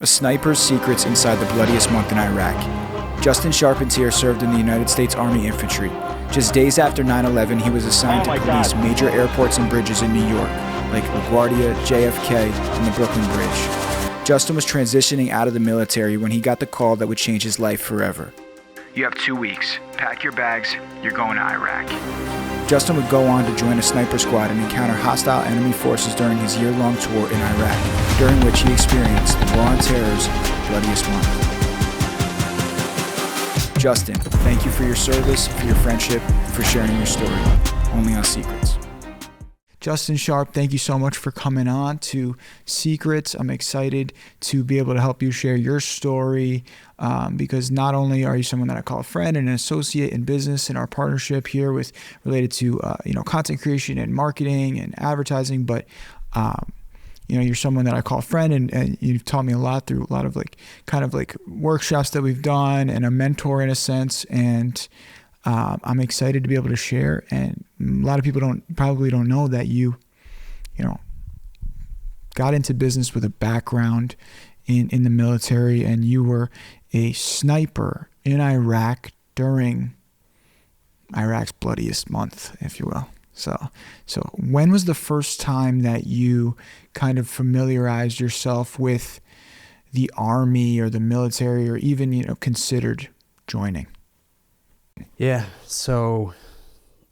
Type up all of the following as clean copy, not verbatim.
A sniper's secrets inside the bloodiest month in Iraq. Justin Charpentier served in the United States Army Infantry. Just days after 9/11, he was assigned to police major airports and bridges in New York, like LaGuardia, JFK, and the Brooklyn Bridge. Justin was transitioning out of the military when he got the call that would change his life forever. You have 2 weeks. Pack your bags. You're going to Iraq. Justin would go on to join a sniper squad and encounter hostile enemy forces during his year-long tour in Iraq, during which he experienced the War on Terror's bloodiest month. Justin, thank you for your service, for your friendship, and for sharing your story. Only on Secrets. Justin Sharp, thank you so much for coming on to Secrets. I'm excited to be able to help you share your story because not only are you someone that I call a friend and an associate in business in our partnership here with related to content creation and marketing and advertising, but you're someone that I call a friend and you've taught me a lot through a lot of workshops that we've done and a mentor in a sense. And I'm excited to be able to share. And a lot of people probably don't know that you got into business with a background in the military, and you were a sniper in Iraq during Iraq's bloodiest month, if you will. So when was the first time that you kind of familiarized yourself with the Army or the military, or even, considered joining? Yeah. So,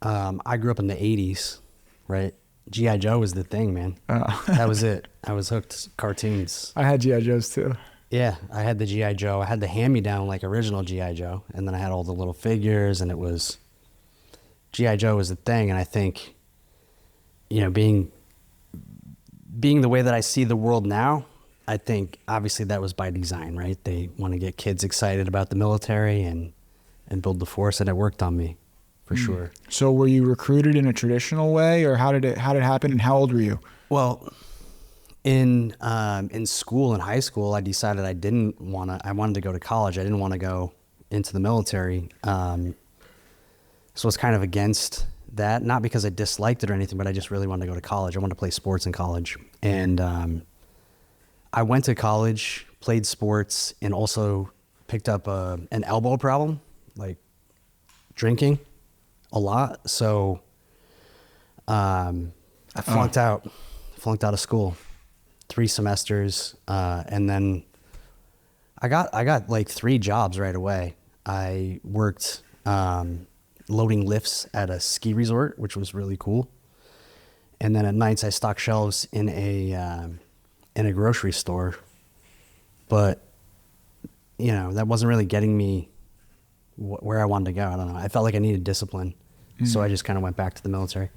I grew up in the 80s, right? G.I. Joe was the thing, man. That was it. I was hooked. Cartoons. I had G.I. Joes too. Yeah. I had the G.I. Joe. I had the hand-me-down, original G.I. Joe. And then I had all the little figures, and it was G.I. Joe was the thing. And I think, being the way that I see the world now, I think obviously that was by design, right? They want to get kids excited about the military and build the force, and it worked on me for sure. So were you recruited in a traditional way, or how did it happen, and how old were you? Well, in school, in high school, I decided I wanted to go to college. I didn't want to go into the military. So it's kind of against that, not because I disliked it or anything, but I just really wanted to go to college. I wanted to play sports in college. And I went to college, played sports, and also picked up an elbow problem, like drinking a lot. So I flunked out of school 3 semesters. And then I got like 3 jobs right away. I worked loading lifts at a ski resort, which was really cool. And then at nights I stocked shelves in a grocery store. But that wasn't really getting me where I wanted to go. I don't know. I felt like I needed discipline. So I just kind of went back to the military.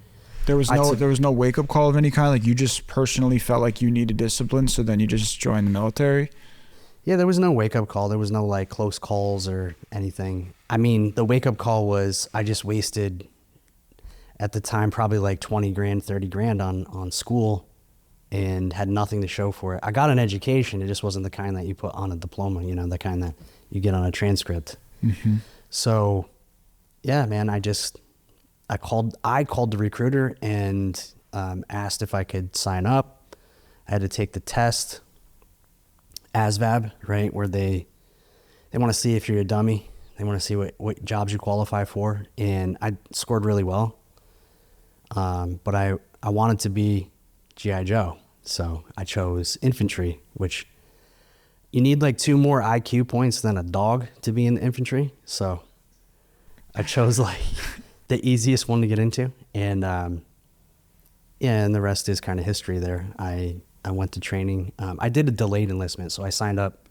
There was no wake up call of any kind. Like, you just personally felt like you needed discipline, so then you just joined the military. Yeah, there was no wake up call. There was no close calls or anything. I mean, the wake up call was I just wasted at the time probably like 20 grand, 30 grand on school, and had nothing to show for it. I got an education. It just wasn't the kind that you put on a diploma, the kind that you get on a transcript. Mm-hmm. So, yeah, man, I called the recruiter and asked if I could sign up. I had to take the test, ASVAB, right, where they want to see if you're a dummy. They want to see what jobs you qualify for, and I scored really well. But I wanted to be G.I. Joe, so I chose infantry, which you need 2 more IQ points than a dog to be in the infantry. So I chose the easiest one to get into, and and the rest is kind of history there. I went to training. I did a delayed enlistment, so I signed up,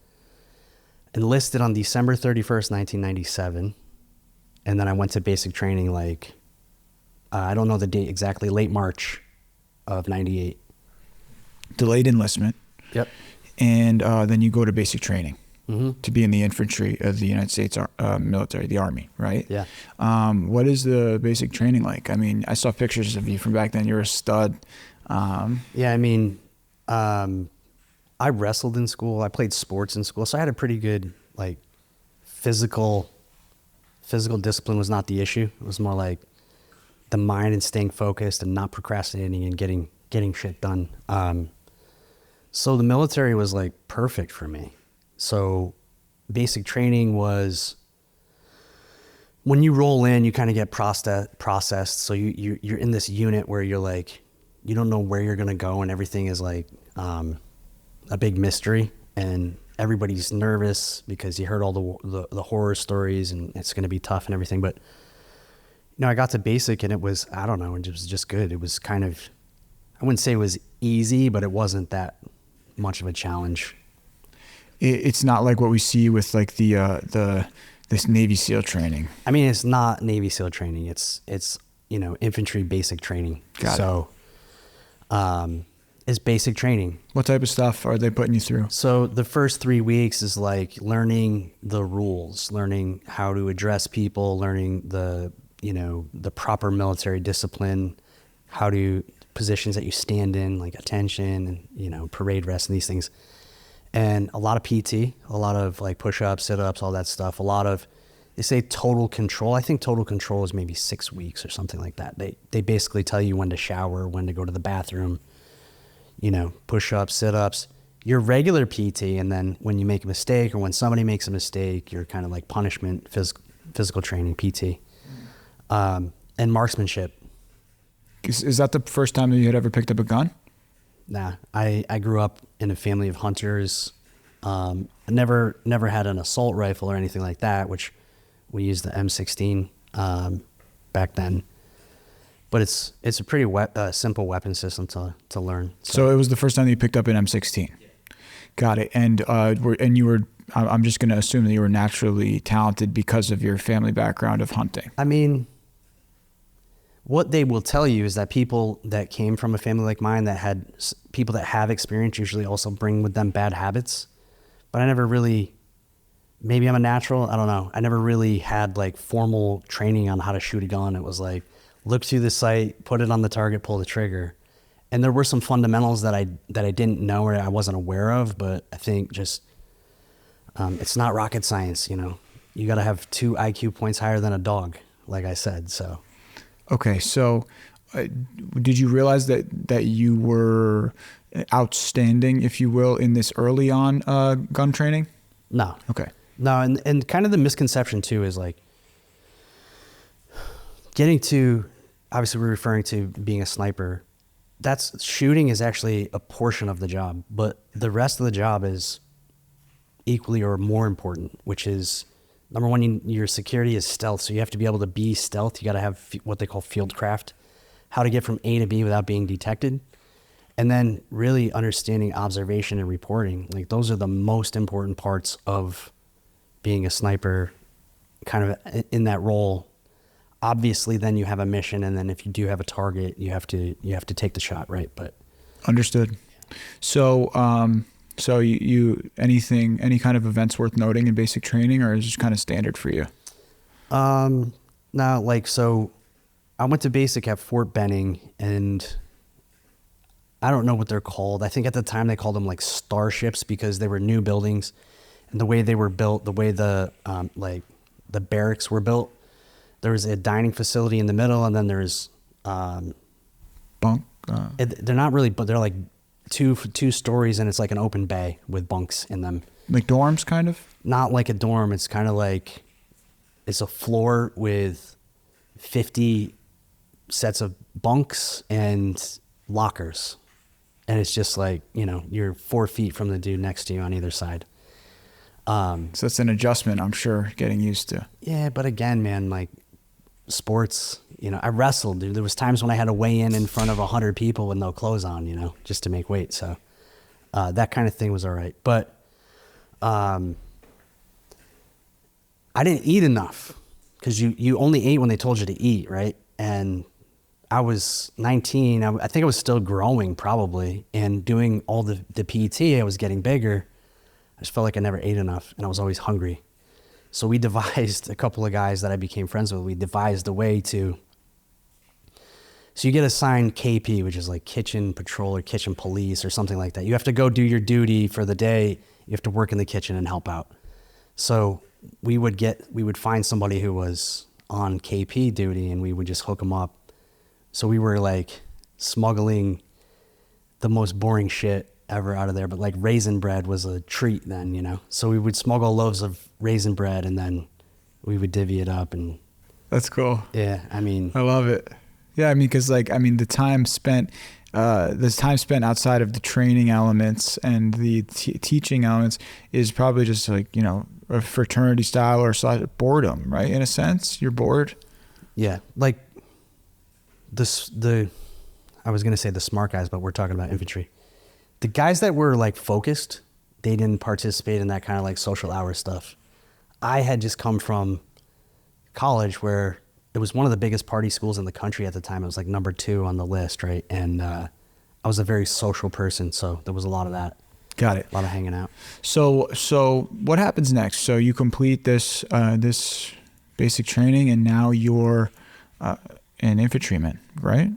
enlisted on December 31st, 1997, and then I went to basic training I don't know the date exactly, late March of 98. Delayed enlistment. Yep. And then you go to basic training to be in the infantry of the United States military, the Army, right? Yeah. What is the basic training like? I mean, I saw pictures of you from back then. You're a stud. Yeah, I mean, I wrestled in school. I played sports in school. So I had a pretty good, physical discipline was not the issue. It was more the mind and staying focused and not procrastinating and getting shit done. So the military was like perfect for me. So basic training was, when you roll in, you kind of get processed. So you're in this unit where you're like, you don't know where you're going to go, and everything is like a big mystery, and everybody's nervous because you heard all the horror stories, and it's going to be tough and everything. But I got to basic, and it was, I don't know, it was just good. It was kind of, I wouldn't say it was easy, but it wasn't that much of a challenge. It's not like what we see with like this Navy SEAL training. I mean, it's not Navy SEAL training. It's infantry basic training. Got it. It's basic training. What type of stuff are they putting you through? So the first 3 weeks is like learning the rules, learning how to address people, learning the proper military discipline, positions that you stand in, like attention and, parade rest and these things. And a lot of PT, a lot of like push-ups, sit-ups, all that stuff. They say total control. I think total control is maybe 6 weeks or something like that. They basically tell you when to shower, when to go to the bathroom, push-ups, sit-ups, your regular PT. And then when you make a mistake or when somebody makes a mistake, you're kind of like punishment, physical training, PT, and marksmanship. Is that the first time that you had ever picked up a gun? Nah, I grew up in a family of hunters. I never had an assault rifle or anything like that, which we used the M16 back then. But it's a pretty simple weapon system to learn. So it was the first time that you picked up an M16. Yeah. Got it. And you were, I'm just going to assume that you were naturally talented because of your family background of hunting. I mean, what they will tell you is that people that came from a family like mine, people that have experience usually also bring with them bad habits. But I never really, maybe I'm a natural, I don't know. I never really had like formal training on how to shoot a gun. It was like, look through the sight, put it on the target, pull the trigger. And there were some fundamentals that I didn't know or I wasn't aware of, but I think just, it's not rocket science, You got to have 2 IQ points higher than a dog, like I said, so. Okay, so did you realize that you were outstanding, if you will, in this early on gun training? No. Okay. No, and kind of the misconception too is like getting to, obviously we're referring to being a sniper. Shooting is actually a portion of the job, but the rest of the job is equally or more important, which is, number one, your security is stealth. So you have to be able to be stealth. You got to have what they call fieldcraft, how to get from A to B without being detected. And then really understanding observation and reporting. Like those are the most important parts of being a sniper, kind of in that role. Obviously then you have a mission. And then if you do have a target, you have to take the shot, right? But understood. So, any kind of events worth noting in basic training, or is it just kind of standard for you? No, so I went to basic at Fort Benning, and I don't know what they're called. I think at the time they called them like starships because they were new buildings, and the way they were built, the way the barracks were built, there was a dining facility in the middle, and then there's bunk. They're not really, but they're like two stories, and it's like an open bay with bunks in them. Like dorms, kind of? Not like a dorm. It's kind of like, it's a floor with 50 sets of bunks and lockers. And it's just like, you're 4 feet from the dude next to you on either side. So it's an adjustment, I'm sure, getting used to. Yeah, but again, man, like sports, I wrestled, dude. There was times when I had to weigh in front of 100 people with no clothes on, just to make weight. So that kind of thing was all right. But I didn't eat enough because you only ate when they told you to eat, right? And I was 19. I think I was still growing probably, and doing all the PT, I was getting bigger. I just felt like I never ate enough, and I was always hungry. So we devised, a couple of guys that I became friends with, we devised a way to, so you get assigned KP, which is like kitchen patrol or kitchen police or something like that. You have to go do your duty for the day. You have to work in the kitchen and help out. So we would find somebody who was on KP duty, and we would just hook them up. So we were like smuggling the most boring shit ever out of there, but like raisin bread was a treat then, you know? So we would smuggle loaves of raisin bread and then we would divvy it up and. That's cool. Yeah. I mean. I love it. Yeah. I mean, cause the time spent outside of the training elements and the teaching elements is probably just like, you know, a fraternity style or boredom, right? In a sense, you're bored. Yeah. Like I was going to say the smart guys, but we're talking about infantry. The guys that were like focused, they didn't participate in that kind of like social hour stuff. I had just come from college where it was one of the biggest party schools in the country at the time. It was like number 2 on the list, right? And I was a very social person, so there was a lot of that. Got it. A lot of hanging out. So what happens next? So you complete this basic training, and now you're an infantryman, right?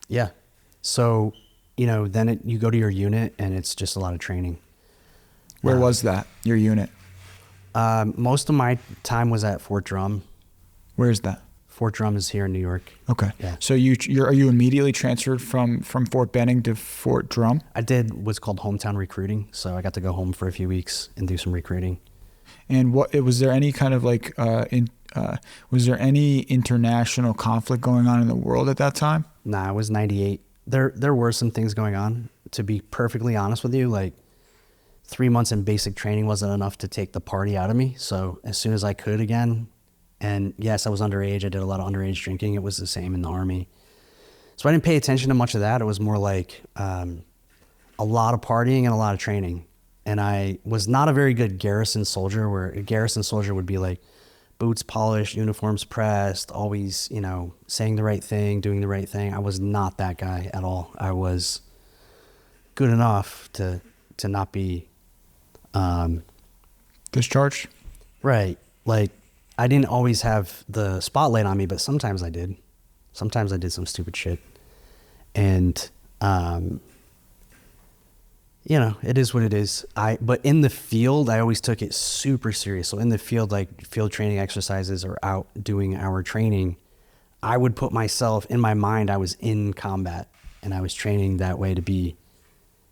Yeah. So, you know, then you go to your unit and it's just a lot of training. Where was that, your unit? Most of my time was at Fort Drum. Where is that? Fort Drum is here in New York. Okay. Yeah. So are you immediately transferred from Fort Benning to Fort Drum? I did what's called hometown recruiting. So I got to go home for a few weeks and do some recruiting. And was there any kind of like, was there any international conflict going on in the world at that time? Nah, it was 98. There were some things going on. To be perfectly honest with you, like 3 months in basic training wasn't enough to take the party out of me. So as soon as I could again, and yes, I was underage. I did a lot of underage drinking. It was the same in the Army. So I didn't pay attention to much of that. It was more like a lot of partying and a lot of training. And I was not a very good garrison soldier, where a garrison soldier would be like boots polished, uniforms pressed, always, you know, saying the right thing, doing the right thing. I was not that guy at all. I was good enough to not be discharged. Right. Like I didn't always have the spotlight on me, but sometimes I did. Sometimes I did some stupid shit. And you know, it is what it is. But in the field, I always took it super serious. So in the field, like field training exercises or out doing our training, I would put myself in my mind, I was in combat and I was training that way to be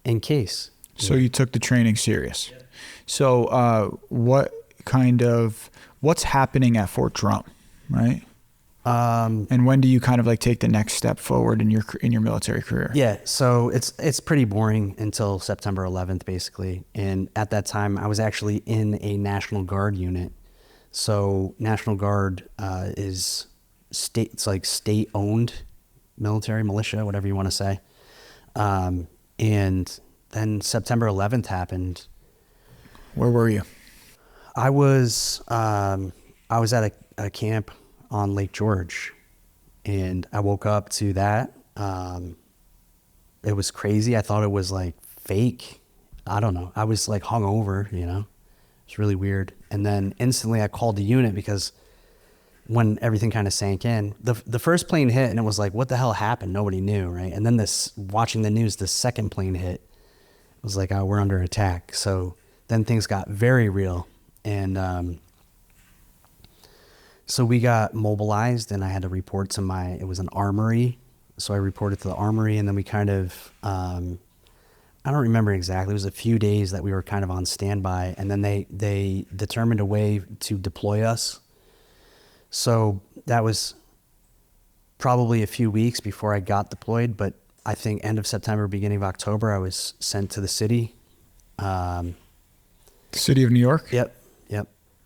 in case. So you took the training serious. Yeah. So what's happening at Fort Drum, right? And when do you kind of like take the next step forward in your military career? Yeah, so it's pretty boring until September 11th, basically. And at that time, I was actually in a National Guard unit. So National Guard is state-owned military, militia, whatever you want to say. And then September 11th happened. Where were you? I was at a camp on Lake George, and I woke up to that. It was crazy. I thought it was like fake. I don't know. I was like hungover, you know. It's really weird. And then instantly I called the unit because when everything kind of sank in, the first plane hit and it was like, what the hell happened? Nobody knew, right? And then watching the news, the second plane hit. It was like, oh, we're under attack. So then things got very real. And so we got mobilized and I had to report to it was an armory. So I reported to the armory, and then we kind of, I don't remember exactly. It was a few days that we were kind of on standby, and then they determined a way to deploy us. So that was probably a few weeks before I got deployed, but I think end of September, beginning of October, I was sent to the city. City of New York? Yep.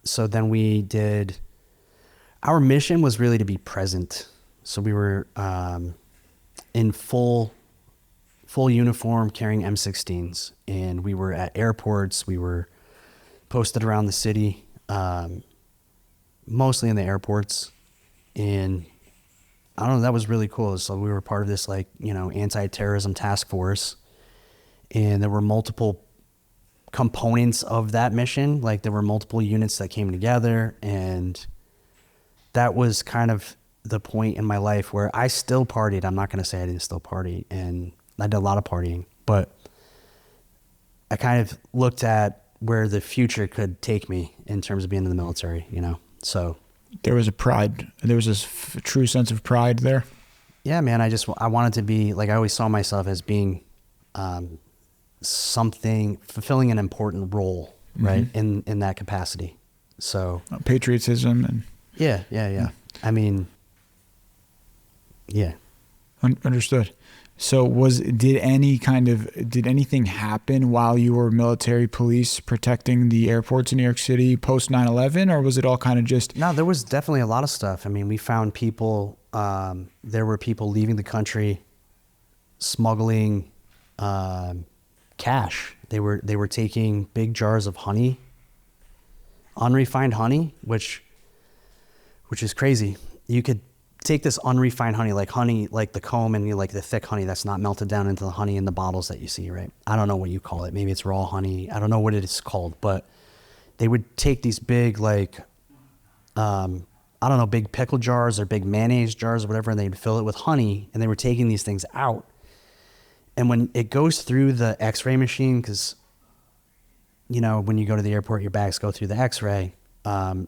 So then our mission was really to be present. So we were in full uniform, carrying M16s, and we were at airports. We were posted around the city, mostly in the airports, and I don't know, that was really cool. So we were part of this anti-terrorism task force, and there were multiple components of that mission. Like there were multiple units that came together, and that was kind of the point in my life where I still partied. I'm not going to say I didn't still party, and I did a lot of partying, but I kind of looked at where the future could take me in terms of being in the military, you know? So there was a pride. There was this true sense of pride there. Yeah, man. I wanted to be, like, I always saw myself as being fulfilling an important role, right? In that capacity. So patriotism and yeah. I mean, yeah. Understood. So did anything happen while you were military police protecting the airports in New York City post 9/11, or was it all kind of just? No, there was definitely a lot of stuff. I mean, we found people, there were people leaving the country smuggling cash. They were taking big jars of honey, unrefined honey, which is crazy. You could take this unrefined honey, like the comb and like the thick honey that's not melted down into the honey in the bottles that you see, right? I don't know what you call it. Maybe it's raw honey. I don't know what it is called, but they would take these big, like, I don't know, big pickle jars or big mayonnaise jars or whatever, and they'd fill it with honey, and they were taking these things out. And when it goes through the x-ray machine, because, when you go to the airport, your bags go through the x-ray,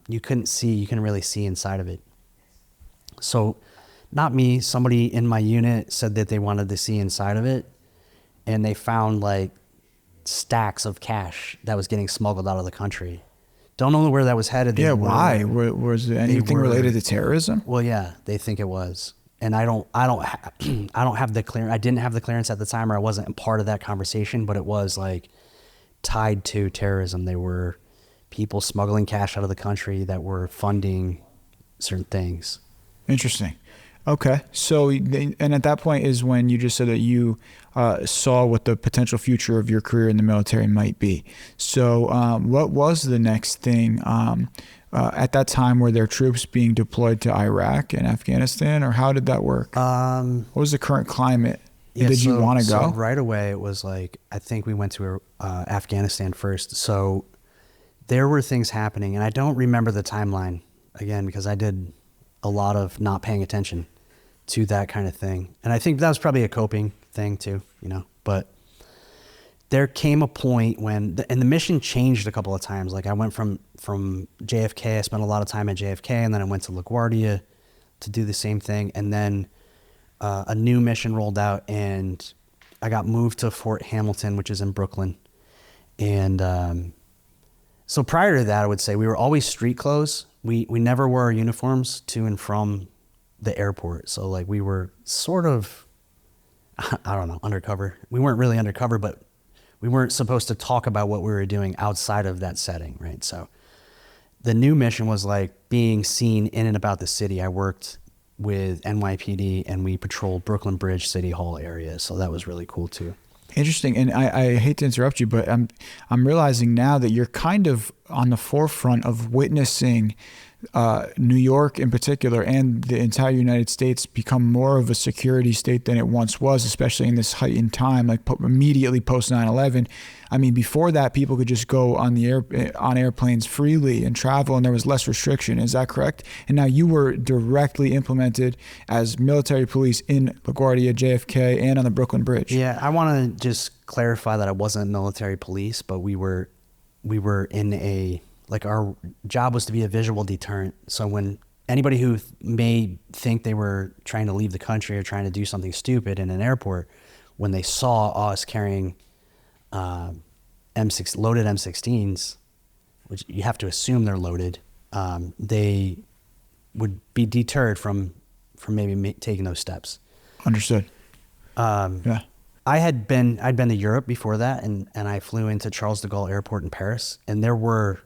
you couldn't really see inside of it. So not me, somebody in my unit said that they wanted to see inside of it, and they found like stacks of cash that was getting smuggled out of the country. Don't know where that was headed. Why? Was it anything related to terrorism? Well, yeah, they think it was. And I don't have the clearance. I didn't have the clearance at the time, or I wasn't a part of that conversation, but it was like tied to terrorism. They were people smuggling cash out of the country that were funding certain things. Interesting. Okay. So, and at that point is when you just said that you saw what the potential future of your career in the military might be. So what was the next thing? At that time, were there troops being deployed to Iraq and Afghanistan, or how did that work? What was the current climate? Did you want to go? So right away, it was like, I think we went to Afghanistan first. So there were things happening, and I don't remember the timeline, again, because I did a lot of not paying attention to that kind of thing. And I think that was probably a coping thing too, but there came a point when, and the mission changed a couple of times. Like I went from JFK, I spent a lot of time at JFK, and then I went to LaGuardia to do the same thing. And then a new mission rolled out, and I got moved to Fort Hamilton, which is in Brooklyn. And so prior to that, I would say we were always street clothes. We never wore our uniforms to and from the airport. So like we were sort of, I don't know, undercover. We weren't really undercover, but we weren't supposed to talk about what we were doing outside of that setting, right? So the new mission was like being seen in and about the city. I worked with NYPD, and we patrolled Brooklyn Bridge, City Hall area. So that was really cool too. Interesting. And I hate to interrupt you, but I'm realizing now that you're kind of on the forefront of witnessing New York in particular and the entire United States become more of a security state than it once was, especially in this heightened time, like immediately post 9/11. I mean, before that, people could just go on airplanes freely and travel, and there was less restriction. Is that correct? And now you were directly implemented as military police in LaGuardia, JFK, and on the Brooklyn Bridge. Yeah, I want to just clarify that I wasn't military police, but we were in our job was to be a visual deterrent. So when anybody who may think they were trying to leave the country or trying to do something stupid in an airport, when they saw us carrying loaded M16s, which you have to assume they're loaded, they would be deterred from maybe taking those steps. Understood. Yeah. I'd been to Europe before that, and I flew into Charles de Gaulle Airport in Paris, and there were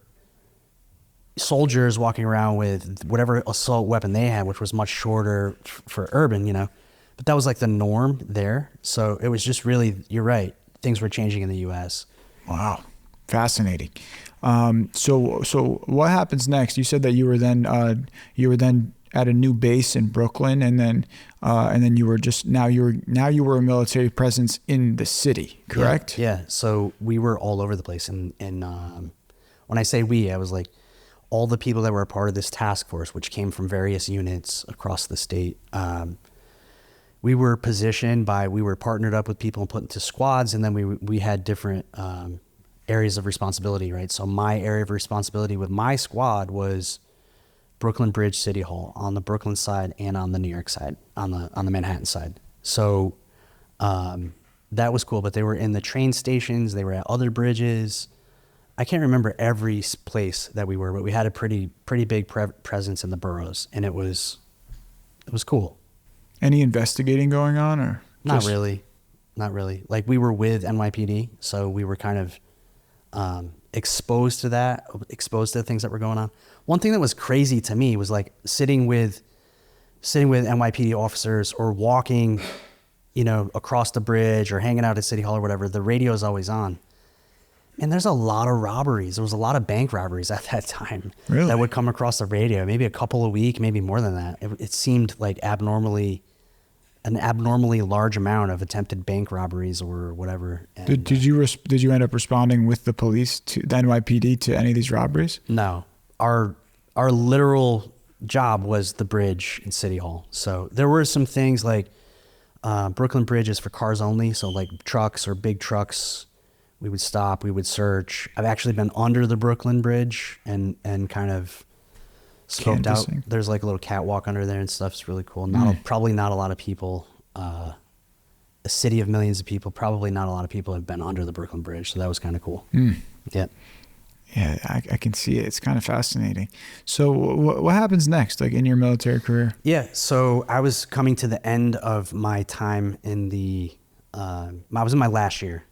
soldiers walking around with whatever assault weapon they had, which was much shorter for urban, but that was like the norm there. So it was just really, you're right, things were changing in the U.S. Wow, fascinating. So what happens next? You said that you were then at a new base in Brooklyn, and then you were you were a military presence in the city, correct? Yeah. So we were all over the place, and when I say we, I was like all the people that were a part of this task force, which came from various units across the state. We were we were partnered up with people and put into squads, and then we had different areas of responsibility, right? So my area of responsibility with my squad was Brooklyn Bridge, City Hall, on the Brooklyn side and on the New York side, on the Manhattan side. So that was cool. But they were in the train stations. They were at other bridges. I can't remember every place that we were, but we had a pretty big presence in the boroughs, and it was cool. Any investigating going on, or not really? Like, we were with NYPD, so we were kind of exposed to the things that were going on. One thing that was crazy to me was like sitting with NYPD officers or walking, across the bridge or hanging out at City Hall or whatever. The radio is always on. And there's a lot of robberies. There was a lot of bank robberies at that time. Really? That would come across the radio, maybe a couple a week, maybe more than that. It seemed like an abnormally large amount of attempted bank robberies or whatever. And, did you end up responding with the police, to the NYPD, to any of these robberies? No. Our literal job was the bridge in City Hall. So there were some things like Brooklyn Bridge is for cars only. So like trucks or big trucks, we would stop, we would search. I've actually been under the Brooklyn Bridge and kind of scoped out. There's like a little catwalk under there and stuff. It's really cool. Probably not a lot of people, a city of millions of people, probably not a lot of people have been under the Brooklyn Bridge. So that was kind of cool. Yeah. Yeah, I can see it. It's kind of fascinating. So what happens next, like in your military career? Yeah, so I was coming to the end of my time in I was in my last year,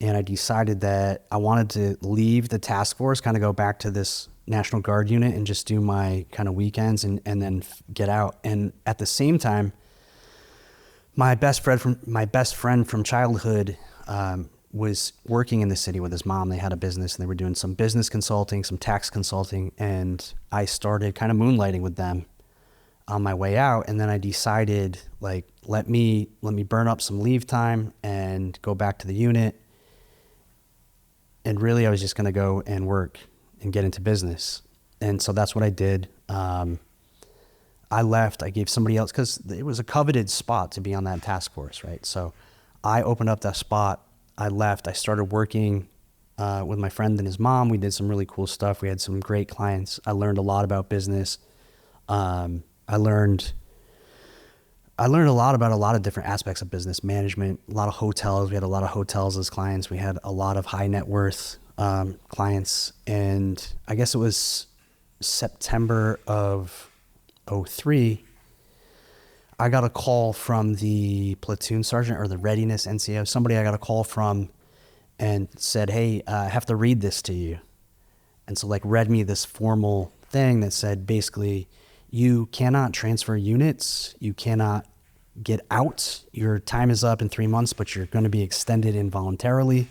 and I decided that I wanted to leave the task force, kind of go back to this National Guard unit and just do my kind of weekends and then get out. And at the same time, my best friend from childhood was working in the city with his mom. They had a business and they were doing some business consulting, some tax consulting, and I started kind of moonlighting with them on my way out. And then I decided, like, let me burn up some leave time and go back to the unit. And really I was just going to go and work and get into business. And so that's what I did. I left, I gave somebody else, because it was a coveted spot to be on that task force, right? So I opened up that spot. I left. I started working with my friend and his mom. We did some really cool stuff. We had some great clients. I learned a lot about business. I learned a lot about a lot of different aspects of business management, a lot of hotels. We had a lot of hotels as clients. We had a lot of high net worth clients. And I guess it was September of 2003, I got a call from the platoon sergeant or the readiness NCO, somebody I got a call from, and said, hey, I have to read this to you. And so, like, read me this formal thing that said, basically, you cannot transfer units, you cannot get out, your time is up in 3 months, but you're going to be extended involuntarily,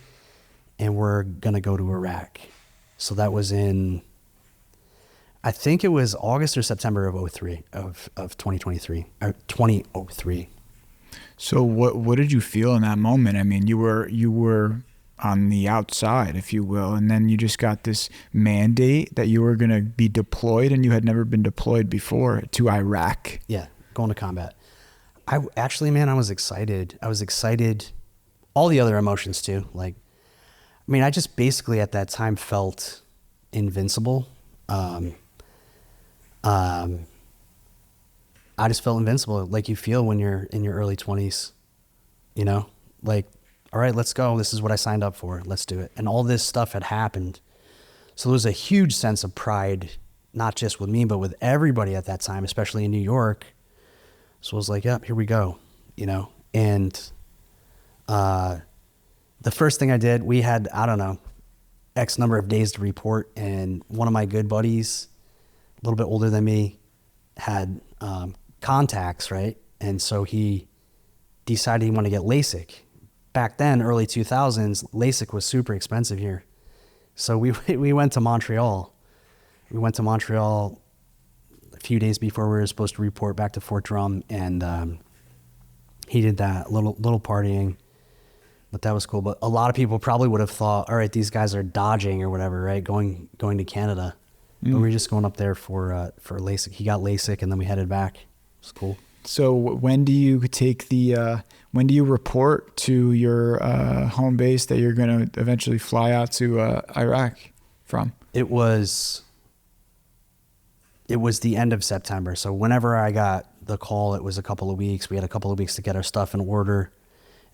and we're going to go to Iraq. So that was in, I think it was August or September of 2023, or 2003. So what did you feel in that moment? I mean, you were on the outside, if you will, and then you just got this mandate that you were going to be deployed, and you had never been deployed before to Iraq. Yeah, going to combat. I was excited. I was excited. All the other emotions too. Like, I mean, I just basically at that time felt invincible. I just felt invincible, like you feel when you're in your early 20s, like, all right, let's go. This is what I signed up for. Let's do it. And all this stuff had happened. So there was a huge sense of pride, not just with me, but with everybody at that time, especially in New York. So I was like, yep, here we go, and the first thing I did, we had, I don't know, X number of days to report. And one of my good buddies, a little bit older than me, had contacts, right? And so he decided he wanted to get LASIK. Back then, early 2000s, LASIK was super expensive here. So we went to Montreal. We went to Montreal a few days before we were supposed to report back to Fort Drum, and he did that, little partying. But that was cool. But a lot of people probably would have thought, all right, these guys are dodging or whatever, right? Going to Canada. But we were just going up there for LASIK. He got LASIK, and then we headed back. It was cool. So when do you when do you report to your home base that you're going to eventually fly out to Iraq from? It was the end of September. So whenever I got the call, it was a couple of weeks. We had a couple of weeks to get our stuff in order.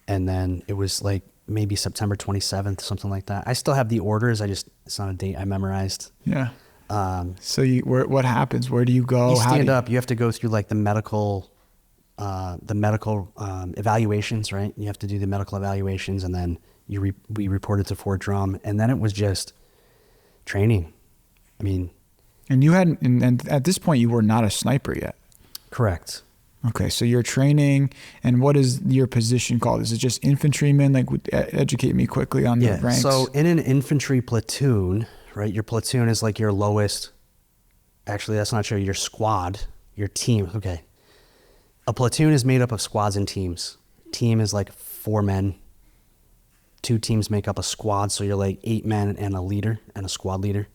And then it was like maybe September 27th, something like that. I still have the orders. It's not a date I memorized. Yeah. So what happens? Where do you go? You stand up. You have to go through like the medical evaluations, right? You have to do the medical evaluations, and then we reported to Fort Drum, and then it was just training. I mean, and you hadn't, and at this point you were not a sniper yet. Correct. Okay, so you're training, and what is your position called? Is it just infantryman? Like, educate me quickly on the ranks. So in an infantry platoon, right? Your platoon is like your lowest. Actually, that's not true. Your squad, your team. Okay. A platoon is made up of squads and teams. Team is like 4 men. 2 teams make up a squad, so you're like 8 men and a leader and a squad leader.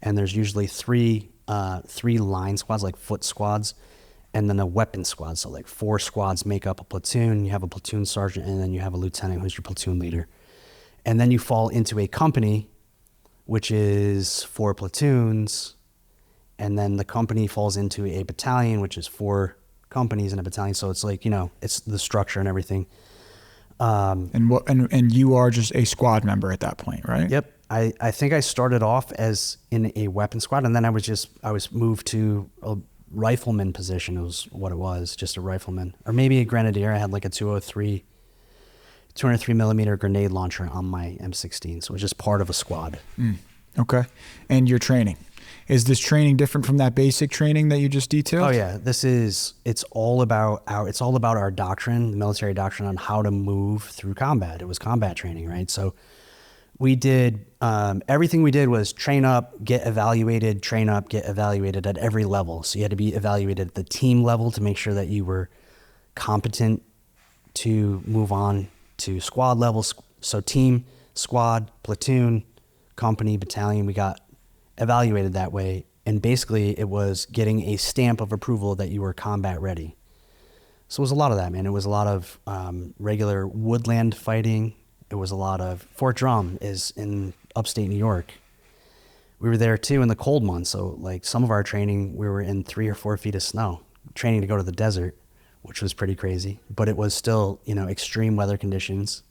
And there's usually 3 line squads, like foot squads, and then a weapon squad. So like 4 squads make up a platoon. You have a platoon sergeant, and then you have a lieutenant who's your platoon leader. And then you fall into a company, which is 4 platoons, and then the company falls into a battalion, which is 4 companies in a battalion. So it's like, it's the structure and everything. And you are just a squad member at that point, right? Yep. I think I started off as in a weapon squad, and then I was moved to a rifleman position. It was what it was, just a rifleman, or maybe a grenadier. I had like a 203 millimeter grenade launcher on my M16. So it was just part of a squad. Okay. And your training, is this training different from that basic training that you just detailed? Oh yeah. It's all about our doctrine, the military doctrine on how to move through combat. It was combat training, right? So we did, everything we did was train up, get evaluated, train up, get evaluated at every level. So you had to be evaluated at the team level to make sure that you were competent to move on to squad levels. So team, squad, platoon, company, battalion, we got evaluated that way. And basically it was getting a stamp of approval that you were combat ready. So it was a lot of that, man. It was a lot of regular woodland fighting. It was a lot of Fort Drum is in upstate New York. We were there too in the cold months. So like some of our training, we were in 3 or 4 feet of snow, training to go to the desert, which was pretty crazy, but it was still, extreme weather conditions.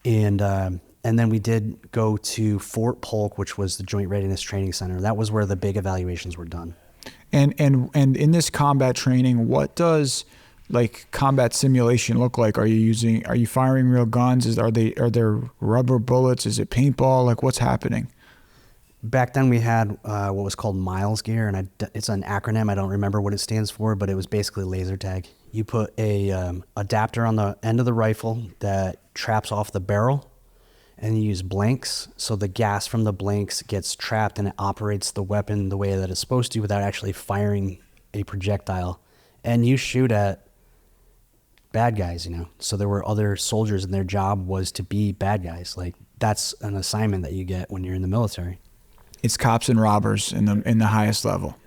And then we did go to Fort Polk, which was the Joint Readiness Training Center. That was where the big evaluations were done. And in this combat training, what does like combat simulation look like? Are you firing real guns? Are there rubber bullets? Is it paintball? Like, what's happening? Back then we had what was called Miles gear, and it's an acronym. I don't remember what it stands for, but it was basically laser tag. You put a adapter on the end of the rifle that traps off the barrel, and you use blanks. So the gas from the blanks gets trapped, and it operates the weapon the way that it's supposed to without actually firing a projectile. And you shoot at bad guys, So there were other soldiers, and their job was to be bad guys. Like, that's an assignment that you get when you're in the military. It's cops and robbers in the highest level.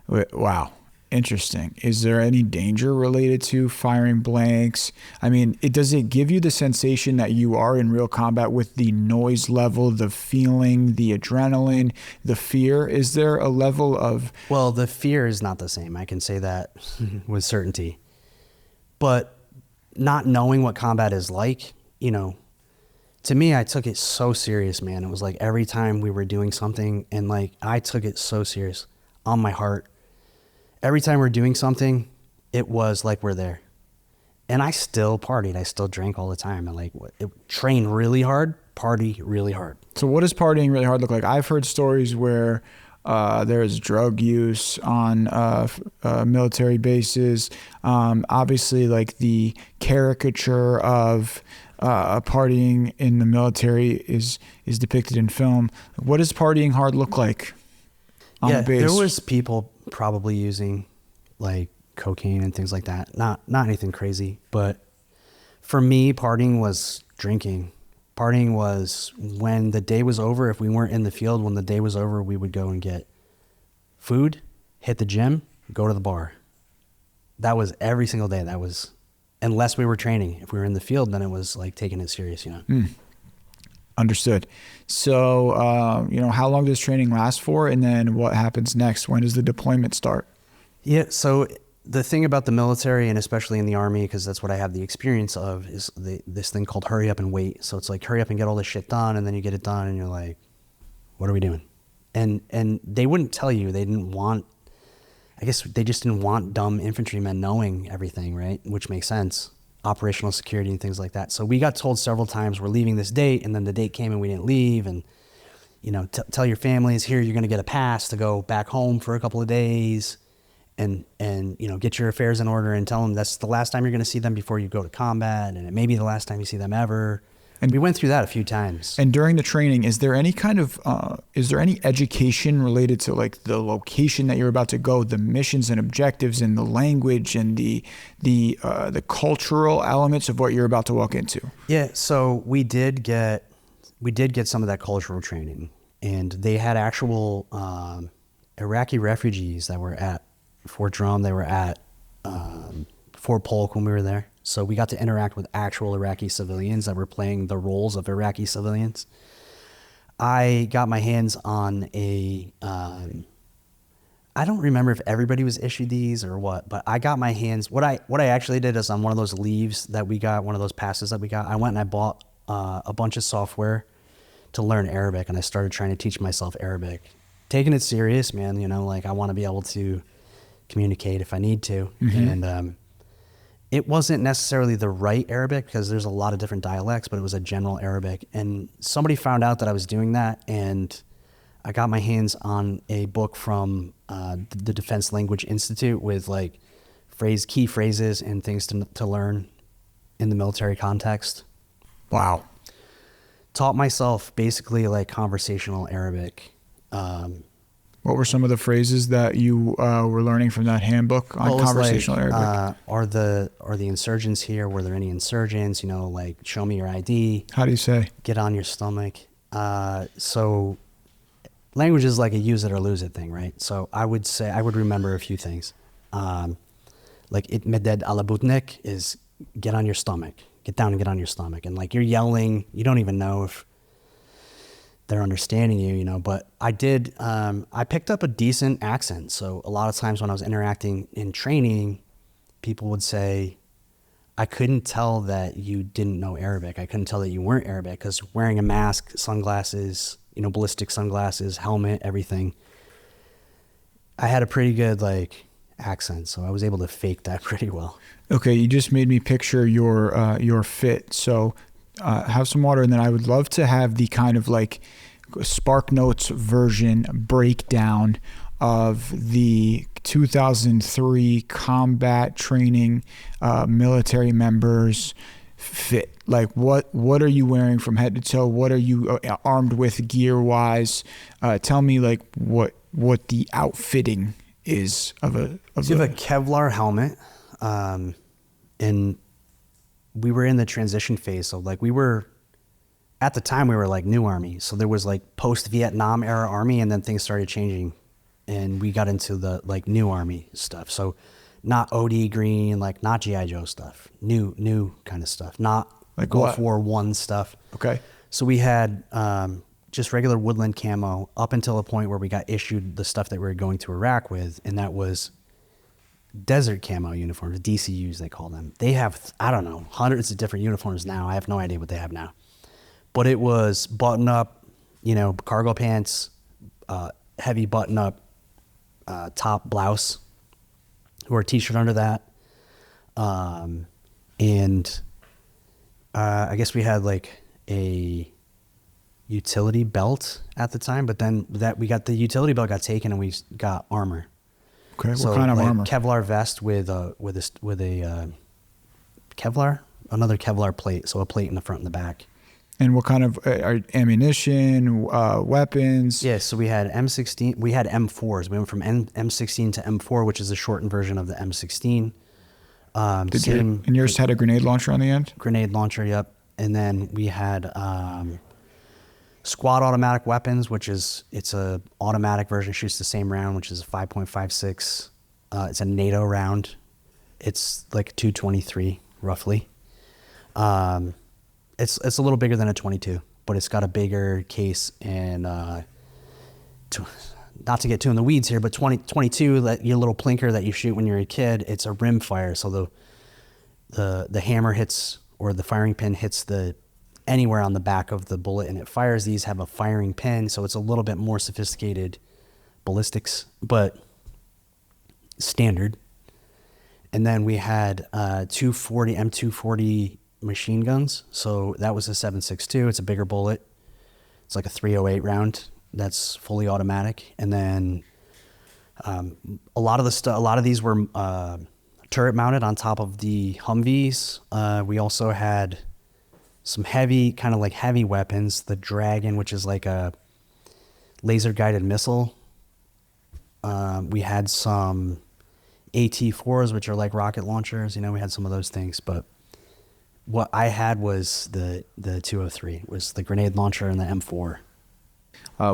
Wow. Interesting. Is there any danger related to firing blanks? I mean, does it give you the sensation that you are in real combat with the noise level, the feeling, the adrenaline, the fear? Is there a level of... Well, the fear is not the same. I can say that with certainty. But not knowing what combat is like, to me, I took it so serious, man. It was like every time we were doing something, and like I took it so serious on my heart. Every time we're doing something, it was like we're there. And I still partied. I still drank all the time. And train really hard, party really hard. So what does partying really hard look like? I've heard stories where there's drug use on military bases. Obviously, like the caricature of partying in the military is depicted in film. What does partying hard look like on the base? There was people probably using like cocaine and things like that. Not anything crazy, but for me, partying was drinking. Partying was when the day was over. If we weren't in the field, when the day was over, we would go and get food, hit the gym, go to the bar. That was every single day. That was, unless we were training. If we were in the field, then it was like taking it serious, Understood. So, how long does training last for? And then what happens next? When does the deployment start? Yeah. So the thing about the military, and especially in the Army, because that's what I have the experience of, is this thing called hurry up and wait. So it's like, hurry up and get all this shit done, and then you get it done, and you're like, what are we doing? And they wouldn't tell you. They didn't want, I guess they just didn't want dumb infantrymen knowing everything, right? Which makes sense. Operational security and things like that. So we got told several times, we're leaving this date, and then the date came and we didn't leave, and tell your families, here, you're going to get a pass to go back home for a couple of days, and get your affairs in order, and tell them that's the last time you're going to see them before you go to combat, and it may be the last time you see them ever. And we went through that a few times. And during the training, is there any kind of is there any education related to like the location that you're about to go, the missions and objectives, and the language and the cultural elements of what you're about to walk into? Yeah, so we did get some of that cultural training, and they had actual Iraqi refugees that were at Fort Drum. They were at Fort Polk when we were there. So we got to interact with actual Iraqi civilians that were playing the roles of Iraqi civilians. I got my hands on I don't remember if everybody was issued these or what, but I got my hands, what I actually did is on one of those leaves that we got, one of those passes that we got, I went and I bought a bunch of software to learn Arabic, and I started trying to teach myself Arabic. Taking it serious, man, like I want to be able to communicate if I need to. Mm-hmm. And it wasn't necessarily the right Arabic, because there's a lot of different dialects, but it was a general Arabic. And somebody found out that I was doing that, and I got my hands on a book from the Defense Language Institute with like key phrases and things to learn in the military context. Wow. Taught myself basically like conversational Arabic. What were some of the phrases that you were learning from that handbook on conversational Arabic? Are the insurgents here? Were there any insurgents? Like, show me your ID. How do you say? Get on your stomach. So language is like a use it or lose it thing, right? So I would say, I would remember a few things. Like, it meded ala butnik is get on your stomach. Get down and get on your stomach. And like, you're yelling, you don't even know if they're understanding you, but I picked up a decent accent. So a lot of times when I was interacting in training, people would say, I couldn't tell that you didn't know Arabic. I couldn't tell that you weren't Arabic, because wearing a mask, sunglasses, ballistic sunglasses, helmet, everything, I had a pretty good like accent. So I was able to fake that pretty well. Okay. You just made me picture your fit. So have some water, and then I would love to have the kind of like Spark Notes version breakdown of the 2003 combat training military members fit. Like, what are you wearing from head to toe? What are you armed with gear wise? Tell me like what the outfitting is of a. So you have a Kevlar helmet, and we were in the transition phase. So like at the time we were like new Army. So there was like post-Vietnam era Army, and then things started changing, and we got into the like new Army stuff. So not OD green, like not G.I. Joe stuff, new kind of stuff, not like Gulf War I stuff. Okay. So we had just regular woodland camo up until a point where we got issued the stuff that we were going to Iraq with, and that was desert camo uniforms, DCUs they call them. They have, I don't know, hundreds of different uniforms now. I have no idea what they have now. But it was button up, cargo pants, heavy button up top blouse, or a t-shirt under that. And I guess we had like a utility belt at the time, but then we got the utility belt got taken, and we got armor. Okay, so what kind of like armor? Kevlar vest with a Kevlar, another Kevlar plate, so a plate in the front and the back. And what kind of ammunition, weapons? Yeah, so we had M16, we had M4s. We went from M16 to M4, which is a shortened version of the M16. And yours had a grenade launcher on the end? Grenade launcher, yep. And then we had squad automatic weapons, it's a automatic version, shoots the same round, which is a 5.56. It's a NATO round. It's like 223 roughly. It's a little bigger than a 22, but it's got a bigger case and not to get too in the weeds here, but 22, that your little plinker that you shoot when you're a kid, it's a rim fire. So the hammer hits, or the firing pin hits anywhere on the back of the bullet, and it fires. These have a firing pin, so it's a little bit more sophisticated ballistics, but standard. And then we had 240 M240 machine guns. So that was a 7.62. It's a bigger bullet. It's like a 308 round that's fully automatic. And then a lot of these were turret mounted on top of the Humvees. We also had some heavy weapons. The Dragon, which is like a laser guided missile. We had some AT-4s, which are like rocket launchers. We had some of those things, but what I had was the 203, was the grenade launcher and the M4.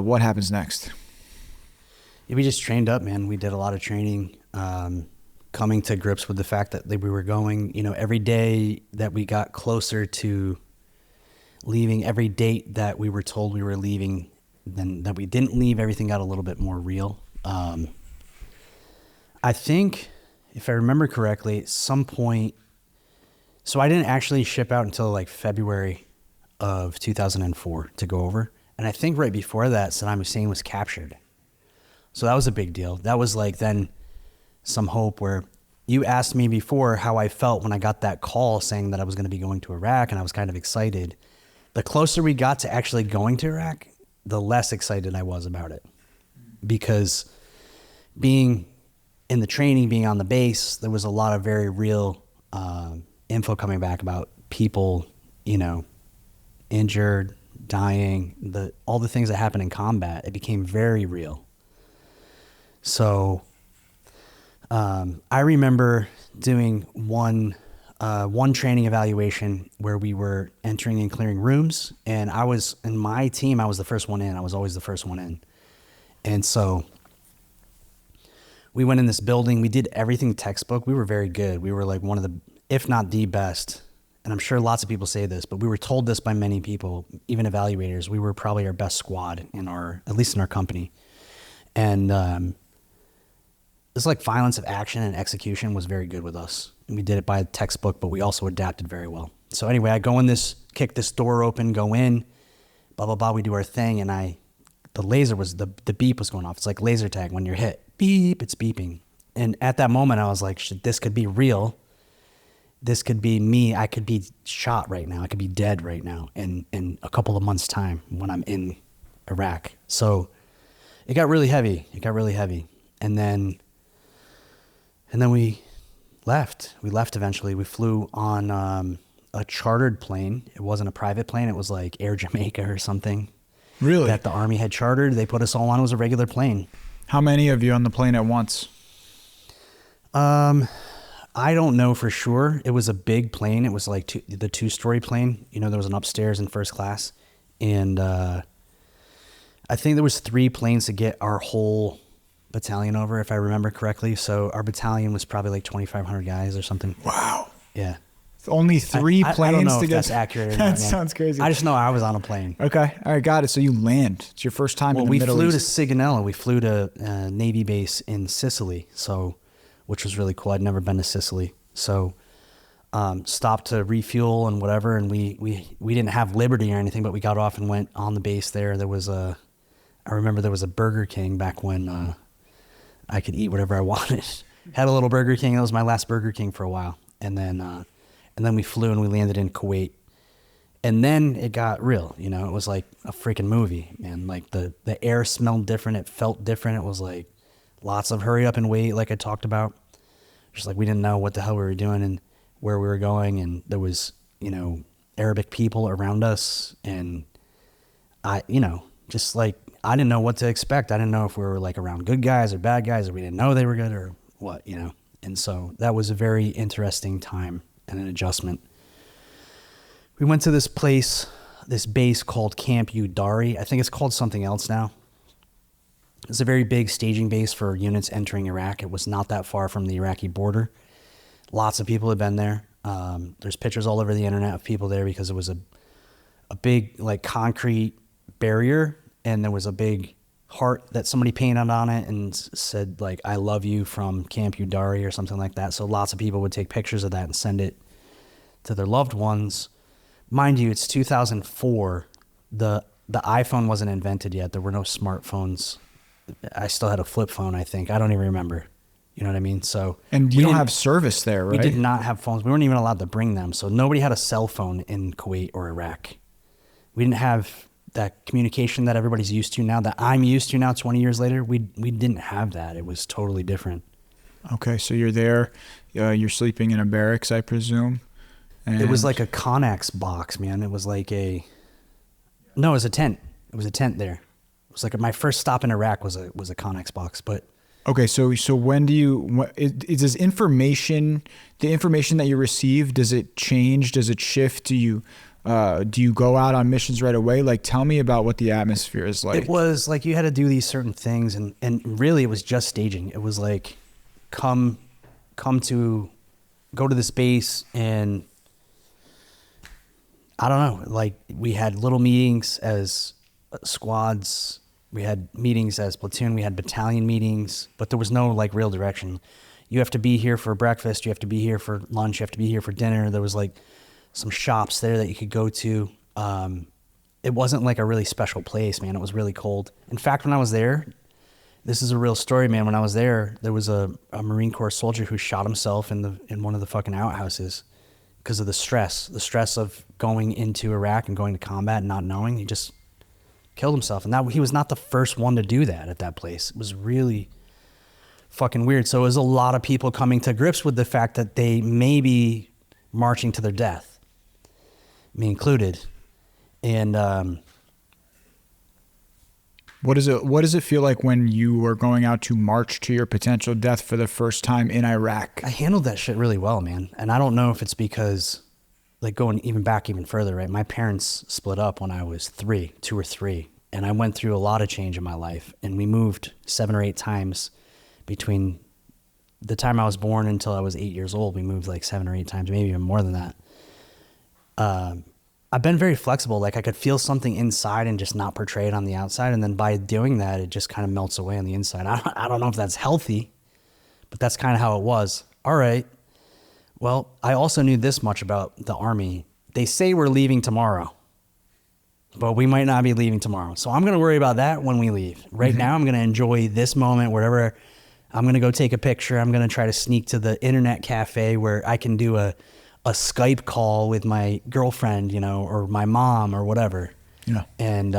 What happens next? Yeah, we just trained up, man. We did a lot of training, coming to grips with the fact that we were going, every day that we got closer to leaving, every date that we were told we were leaving, then that we didn't leave, everything got a little bit more real. I think, if I remember correctly, at some point, so I didn't actually ship out until like February of 2004 to go over. And I think right before that, Saddam Hussein was captured. So that was a big deal. That was like then some hope, where you asked me before how I felt when I got that call saying that I was going to be going to Iraq, and I was kind of excited. The closer we got to actually going to Iraq, the less excited I was about it. Because being in the training, being on the base, there was a lot of very real info coming back about people, injured, dying, all the things that happen in combat. It became very real. So I remember doing one training evaluation where we were entering and clearing rooms, and in my team, I was the first one in. I was always the first one in. And so we went in this building. We did everything textbook. We were very good. We were like one of the, if not the best. And I'm sure lots of people say this, but we were told this by many people, even evaluators. We were probably our best squad at least in our company. And it's like violence of action and execution was very good with us. And we did it by textbook, but we also adapted very well. So anyway, I go in kick this door open, go in, blah, blah, blah. We do our thing. And the laser the beep was going off. It's like laser tag when you're hit. Beep, it's beeping. And at that moment, I was like, shit, this could be real. This could be me. I could be shot right now. I could be dead right now in a couple of months' time when I'm in Iraq. So it got really heavy. And then we left. We left eventually. We flew on a chartered plane. It wasn't a private plane. It was like Air Jamaica or something. Really? That the Army had chartered. They put us all on. It was a regular plane. How many of you on the plane at once? I don't know for sure. It was a big plane. It was like the 2-story plane. There was an upstairs in first class. And I think there was 3 planes to get our whole battalion over, if I remember correctly. So our battalion was probably like 2,500 guys or something. Wow. Yeah. Only 3 planes I don't know to if get. that's accurate or not. That Man. sounds crazy. I just know I was on a plane. Okay. All right. Got it. So you land. It's your first time in the Middle East. We flew to Sigonella. We flew to a Navy base in Sicily, which was really cool. I'd never been to Sicily. So stopped to refuel and whatever, and we didn't have Liberty or anything, but we got off and went on the base there. I remember there was a Burger King back when I could eat whatever I wanted. Had a little Burger King. That was my last Burger King for a while. And then we flew and we landed in Kuwait. And then it got real, it was like a freaking movie, man. Like the air smelled different. It felt different. It was like lots of hurry up and wait, like I talked about. Just like we didn't know what the hell we were doing and where we were going. And there was, Arabic people around us. And I didn't know what to expect. I didn't know if we were like around good guys or bad guys, or we didn't know they were good or what, And so that was a very interesting time and an adjustment. We went to this base called Camp Udari. I think it's called something else now. It's a very big staging base for units entering Iraq. It was not that far from the Iraqi border. Lots of people had been there. There's pictures all over the internet of people there because it was a big like concrete barrier, and there was a big heart that somebody painted on it and said like, "I love you from Camp Udari" or something like that. So lots of people would take pictures of that and send it to their loved ones. Mind you, it's 2004. The iPhone wasn't invented yet. There were no smartphones. I still had a flip phone, I think. I don't even remember. You know what I mean? So, and you don't have service there, right? We did not have phones. We weren't even allowed to bring them. So nobody had a cell phone in Kuwait or Iraq. We didn't have that communication that everybody's used to now, that I'm used to now 20 years later. We didn't have that. It was totally different. Okay, so you're there. You're sleeping in a barracks, I presume. And it was like a Connex box, man. It was like it was a tent. It was a tent there. It was like my first stop in Iraq was a Connex box, but. Okay, so when do you, is this information, the information that you receive, does it change? Does it shift? Do you go out on missions right away? Like, tell me about what the atmosphere is like. It was like you had to do these certain things, and really it was just staging. It was like, go to this base, and I don't know, like we had little meetings as squads. We had meetings as platoon, we had battalion meetings, but there was no like real direction. You have to be here for breakfast, you have to be here for lunch, you have to be here for dinner. There was like some shops there that you could go to. It wasn't like a really special place, man. It was really cold. In fact, when I was there, this is a real story, man. When I was there was a Marine Corps soldier who shot himself in one of the fucking outhouses because of the stress of going into Iraq and going to combat and not knowing. He just killed himself, and he was not the first one to do that at that place. It was really fucking weird. So it was a lot of people coming to grips with the fact that they may be marching to their death, me included. And what does it feel like when you were going out to march to your potential death for the first time in Iraq? I handled that shit really well, man. And I don't know if it's because, like, going even further, right? My parents split up when I was 2 or 3, and I went through a lot of change in my life, and we moved 7 or 8 times between the time I was born until I was 8 years old. We moved like 7 or 8 times, maybe even more than that. I've been very flexible. Like, I could feel something inside and just not portray it on the outside, and then by doing that, it just kind of melts away on the inside. I don't know if that's healthy, but that's kind of how it was. All right. Well, I also knew this much about the Army. They say we're leaving tomorrow, but we might not be leaving tomorrow. So I'm going to worry about that when we leave. Right now, I'm going to enjoy this moment, wherever I'm going to go take a picture. I'm going to try to sneak to the internet cafe where I can do a Skype call with my girlfriend, or my mom or whatever. Yeah. And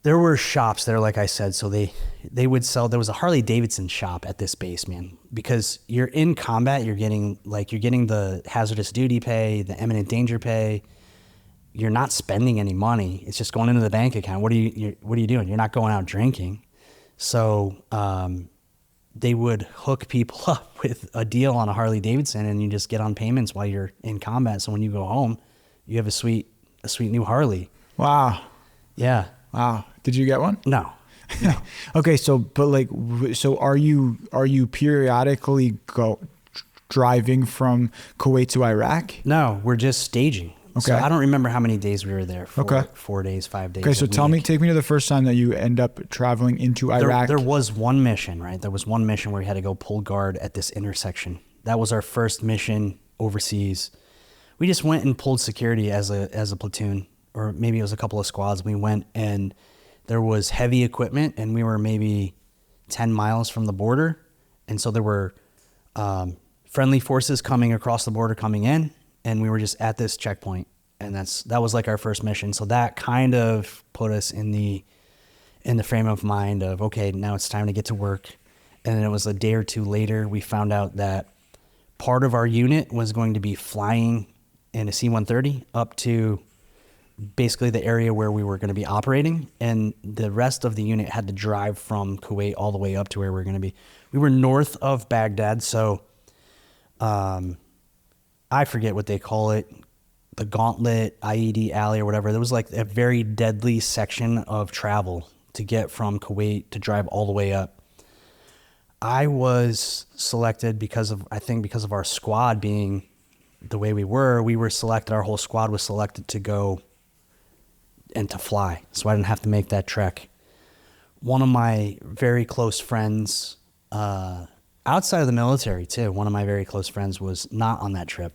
there were shops there, like I said, so they would sell. There was a Harley Davidson shop at this base, man, because you're in combat. You're getting the hazardous duty pay, the imminent danger pay. You're not spending any money. It's just going into the bank account. What are you doing? You're not going out drinking. So they would hook people up with a deal on a Harley Davidson, and you just get on payments while you're in combat. So when you go home, you have a sweet new Harley. Wow. Yeah. Wow. Did you get one? No. Okay. So are you periodically driving from Kuwait to Iraq? No, we're just staging. Okay. So I don't remember how many days we were there. Okay. 4 days, 5 days. Okay. So take me to the first time that you end up traveling into Iraq. There was one mission, right? There was one mission where we had to go pull guard at this intersection. That was our first mission overseas. We just went and pulled security as a platoon, or maybe it was a couple of squads. We went, and there was heavy equipment, and we were maybe 10 miles from the border. And so there were friendly forces coming across the border, coming in, and we were just at this checkpoint. And that was like our first mission. So that kind of put us in the frame of mind of, okay, now it's time to get to work. And then it was a day or two later, we found out that part of our unit was going to be flying in a C-130 up to basically the area where we were going to be operating, and the rest of the unit had to drive from Kuwait all the way up to where we were going to be. We were north of Baghdad, so I forget what they call it, the Gauntlet, IED Alley or whatever. There was like a very deadly section of travel to get from Kuwait to drive all the way up. I was selected because of our squad being the way we were selected, our whole squad was selected to go and to fly. So I didn't have to make that trek. one of my very close friends, outside of the military too, one of my very close friends was not on that trip.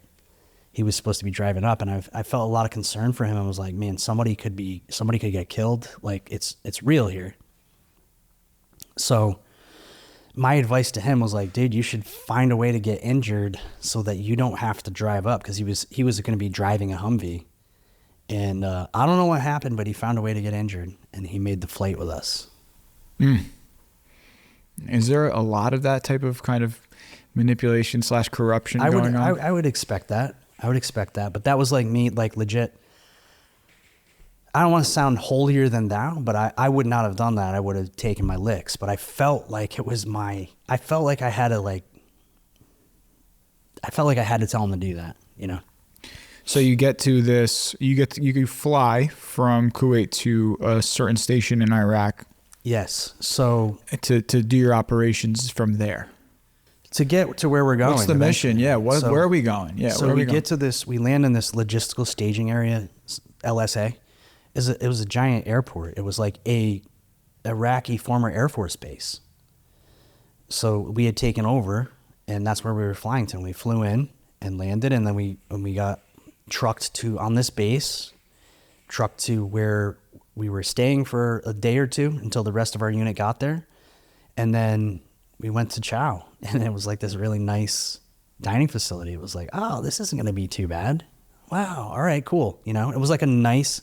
He was supposed to be driving up, and I felt a lot of concern for him. I was like, man, somebody could get killed. Like it's real here. So my advice to him was like, dude, you should find a way to get injured so that you don't have to drive up, because he was going to be driving a Humvee. And I don't know what happened, but he found a way to get injured, and he made the flight with us. Is there a lot of that type of kind of manipulation / corruption going on? I would expect that. But that was like me, like legit. I don't want to sound holier than thou, but I would not have done that. I would have taken my licks, but I felt like I felt like I had to tell him to do that, you know? So you get to this, you can fly from Kuwait to a certain station in Iraq. Yes. So to do your operations from there. To get to where we're going. What's the mission? Yeah. Where are we going? Yeah. So we get to this, we land in this logistical staging area, LSA. It was a giant airport. It was like a Iraqi former Air Force base. So we had taken over, and that's where we were flying to. And we flew in and landed, and then we got trucked to on this base, trucked to where we were staying for a day or two until the rest of our unit got there. And then we went to Chow, and it was like this really nice dining facility. It was like, oh, this isn't going to be too bad. Wow. All right, cool. You know, it was like a nice,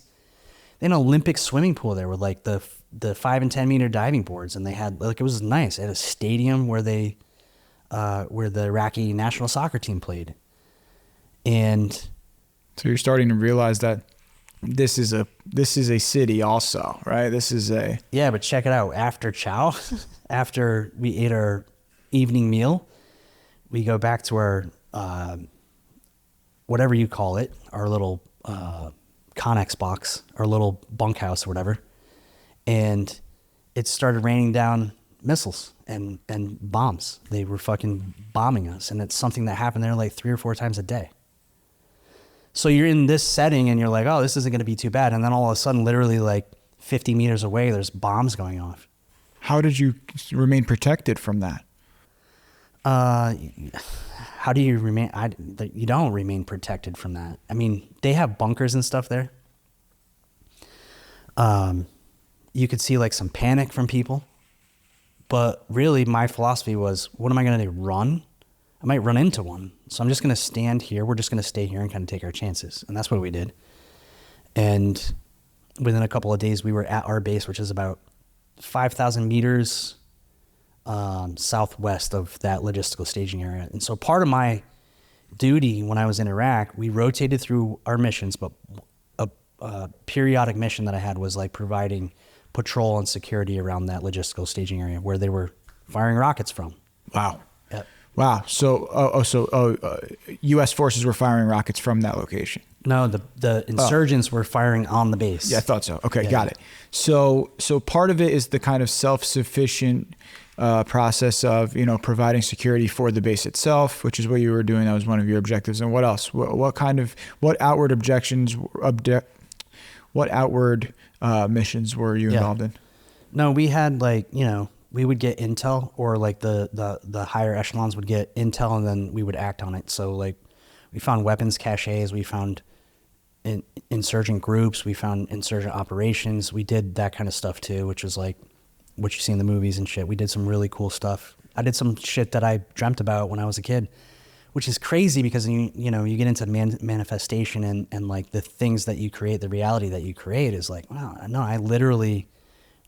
an Olympic swimming pool there with like the 5 and 10 meter diving boards. And they had, like, it was nice. They had a stadium where where the Iraqi national soccer team played. And so you're starting to realize that this is a city also, right? Yeah, but check it out. After Chow, after we ate our evening meal, we go back to our, whatever you call it, our little Connex box, our little bunkhouse or whatever. And it started raining down missiles and bombs. They were fucking bombing us. And it's something that happened there like 3 or 4 times a day. So you're in this setting and you're like, oh, this isn't going to be too bad. And then all of a sudden, literally like 50 meters away, there's bombs going off. How did you remain protected from that? How do you remain? You don't remain protected from that. I mean, they have bunkers and stuff there. You could see like some panic from people. But really, my philosophy was, what am I going to do? Run? I might run into one. So I'm just going to stand here. We're just going to stay here and kind of take our chances. And that's what we did. And within a couple of days, we were at our base, which is about 5,000 meters southwest of that logistical staging area. And so part of my duty when I was in Iraq, we rotated through our missions, but a periodic mission that I had was like providing patrol and security around that logistical staging area where they were firing rockets from. Wow. Yep. Wow. So U.S. forces were firing rockets from that location. No, the insurgents were firing on the base. Yeah, I thought so. Okay, got it. So part of it is the kind of self-sufficient process of, providing security for the base itself, which is what you were doing. That was one of your objectives. And what else? What outward missions were you involved in? No, we had we would get intel, or like the higher echelons would get intel, and then we would act on it. So like we found weapons caches, we found insurgent groups, we found insurgent operations. We did that kind of stuff too, which was like what you see in the movies and shit. We did some really cool stuff. I did some shit that I dreamt about when I was a kid, which is crazy because you get into manifestation and like the things that you create, the reality that you create is like, wow, no, I literally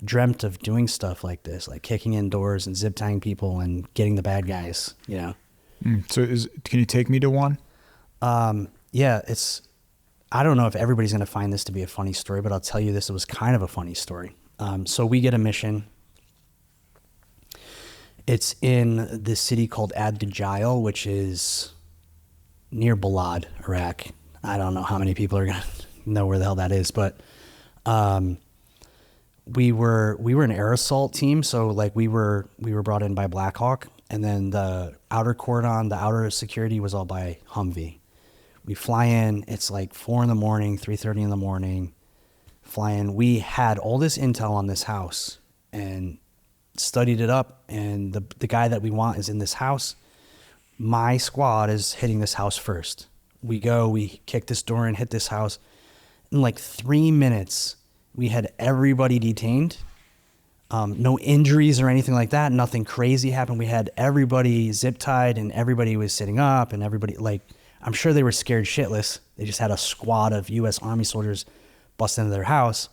dreamt of doing stuff like this, like kicking in doors and zip tying people and getting the bad guys, So can you take me to one? Yeah, I don't know if everybody's going to find this to be a funny story, but I'll tell you this, it was kind of a funny story. So we get a mission. It's in this city called Ad-Ghail, which is near Balad, Iraq. I don't know how many people are going to know where the hell that is, but we were an air assault team, so like we were brought in by Black Hawk, and then the outer cordon, the outer security was all by Humvee. We fly in, it's like 4 a.m, 3:30 in the morning, fly in. We had all this intel on this house, and studied it up. And the guy that we want is in this house. My squad is hitting this house first. We kick this door and hit this house. In like 3 minutes, we had everybody detained. No injuries or anything like that. Nothing crazy happened. We had everybody zip tied and everybody was sitting up, and everybody, like, I'm sure they were scared shitless. They just had a squad of U.S. Army soldiers bust into their house.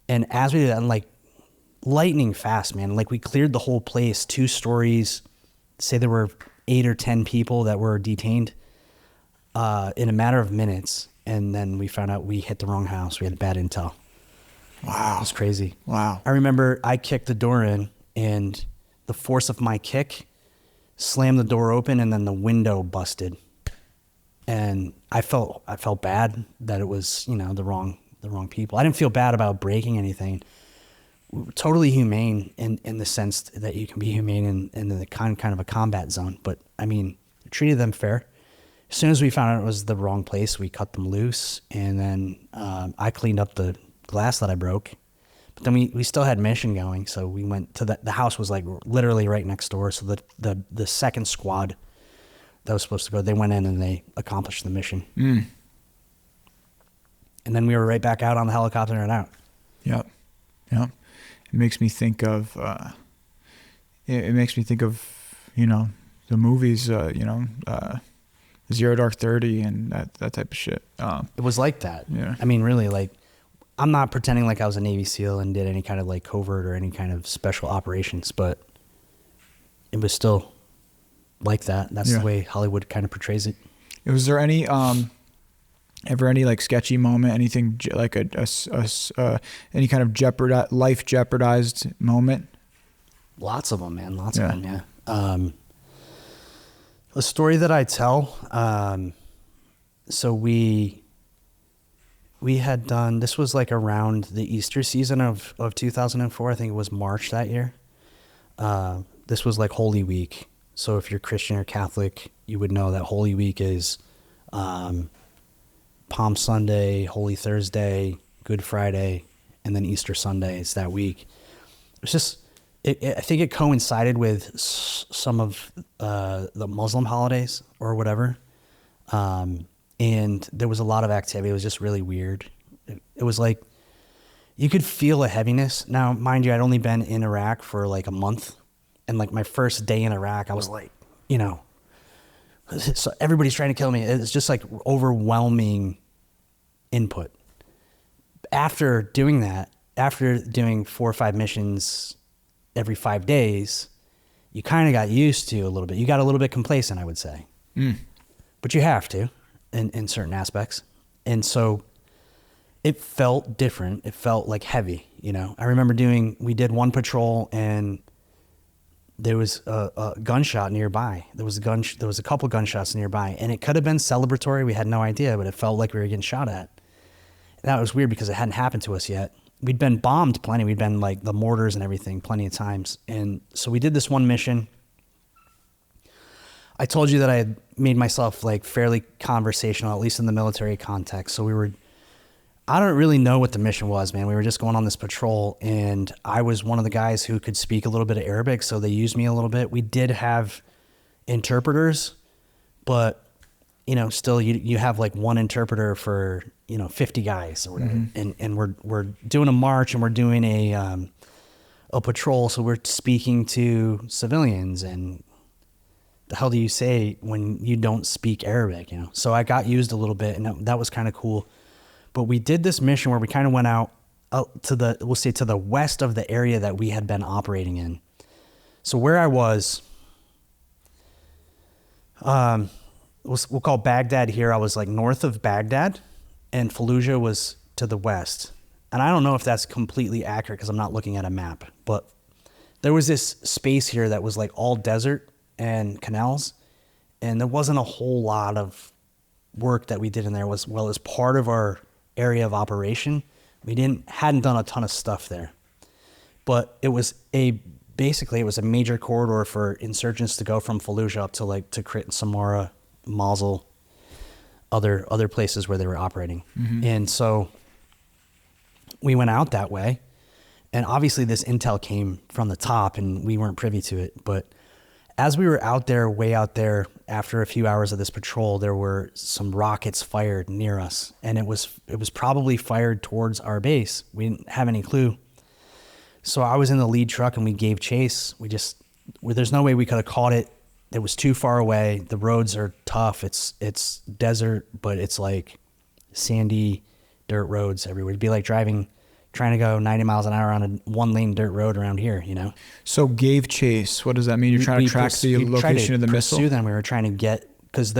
And as we did that, like, lightning fast, man. Like, we cleared the whole place, 2 stories. Say there were 8 or 10 people that were detained in a matter of minutes. And then we found out we hit the wrong house. We had bad intel. Wow. It was crazy. Wow. I remember I kicked the door in, and the force of my kick slammed the door open, and then the window busted. And I felt bad that it was, you know, the wrong people. I didn't feel bad about breaking anything. We were totally humane in the sense that you can be humane in the kind of a combat zone. But I mean, treated them fair. As soon as we found out it was the wrong place, we cut them loose, and then I cleaned up the glass that I broke. But then we still had mission going, so we went to the house was like literally right next door. So the second squad that was supposed to go, they went in and they accomplished the mission. And then we were right back out on the helicopter and out. Yep. It makes me think of you know, the movies, Zero Dark 30 and that type of shit. It was like that. Yeah. I mean, really, like, I'm not pretending like I was a Navy SEAL and did any kind of like covert or any kind of special operations, but it was still like that. That's the way Hollywood kind of portrays it. Was there any ever any like sketchy moment, anything like any kind of life jeopardized moment? Lots of them, man. Lots of them. Yeah. A story that I tell. So we had done, this was like around the Easter season of 2004. I think it was March that year. This was like Holy Week. So if you're Christian or Catholic, you would know that Holy Week is Palm Sunday, Holy Thursday, Good Friday, and then Easter Sunday. It's that week. It's just, I think it coincided with some of the Muslim holidays or whatever. And there was a lot of activity. It was just really weird. It was like, you could feel a heaviness. Now, mind you, I'd only been in Iraq for like a month. And like my first day in Iraq, I was like, you know, so everybody's trying to kill me. It's just like overwhelming input. After doing that, after doing 4 or 5 missions every 5 days, you kind of got used to a little bit. You got a little bit complacent, I would say. But you have to in certain aspects. And so it felt different. It felt like heavy, you know. I remember we did one patrol and there was a gunshot nearby. There was a couple gunshots nearby, and it could have been celebratory. We had no idea, but it felt like we were getting shot at. And that was weird because it hadn't happened to us yet. We'd been bombed plenty. We'd been like the mortars and everything plenty of times. And so we did this one mission. I told you that I had made myself like fairly conversational, at least in the military context. So I don't really know what the mission was, man. We were just going on this patrol, and I was one of the guys who could speak a little bit of Arabic, so they used me a little bit. We did have interpreters, but, you know, still you have like one interpreter for, you know, 50 guys or whatever. And we're doing a march, and we're doing a patrol, so we're speaking to civilians, and the hell do you say when you don't speak Arabic, you know? So I got used a little bit, and that was kind of cool. But we did this mission where we kind of went out to the west of the area that we had been operating in. So where I was, we'll call Baghdad here. I was like north of Baghdad, and Fallujah was to the west. And I don't know if that's completely accurate because I'm not looking at a map, but there was this space here that was like all desert and canals, and there wasn't a whole lot of work that we did in there. As part of our area of operation, we hadn't done a ton of stuff there, but it was basically a major corridor for insurgents to go from Fallujah up to like Tikrit and Samara, Mosul, other places where they were operating. And so we went out that way, And obviously this intel came from the top and we weren't privy to it. But as we were out there, way out there, after a few hours of this patrol, there were some rockets fired near us. And it was probably fired towards our base. We didn't have any clue. So I was in the lead truck and we gave chase. There's no way we could have caught it. It was too far away. The roads are tough. It's desert, but it's like sandy dirt roads everywhere. It'd be like trying to go 90 miles an hour on a one-lane dirt road around here, you know? So gave chase. What does that mean? You're trying to track the location of the missile? Pursue them. We were trying to get, because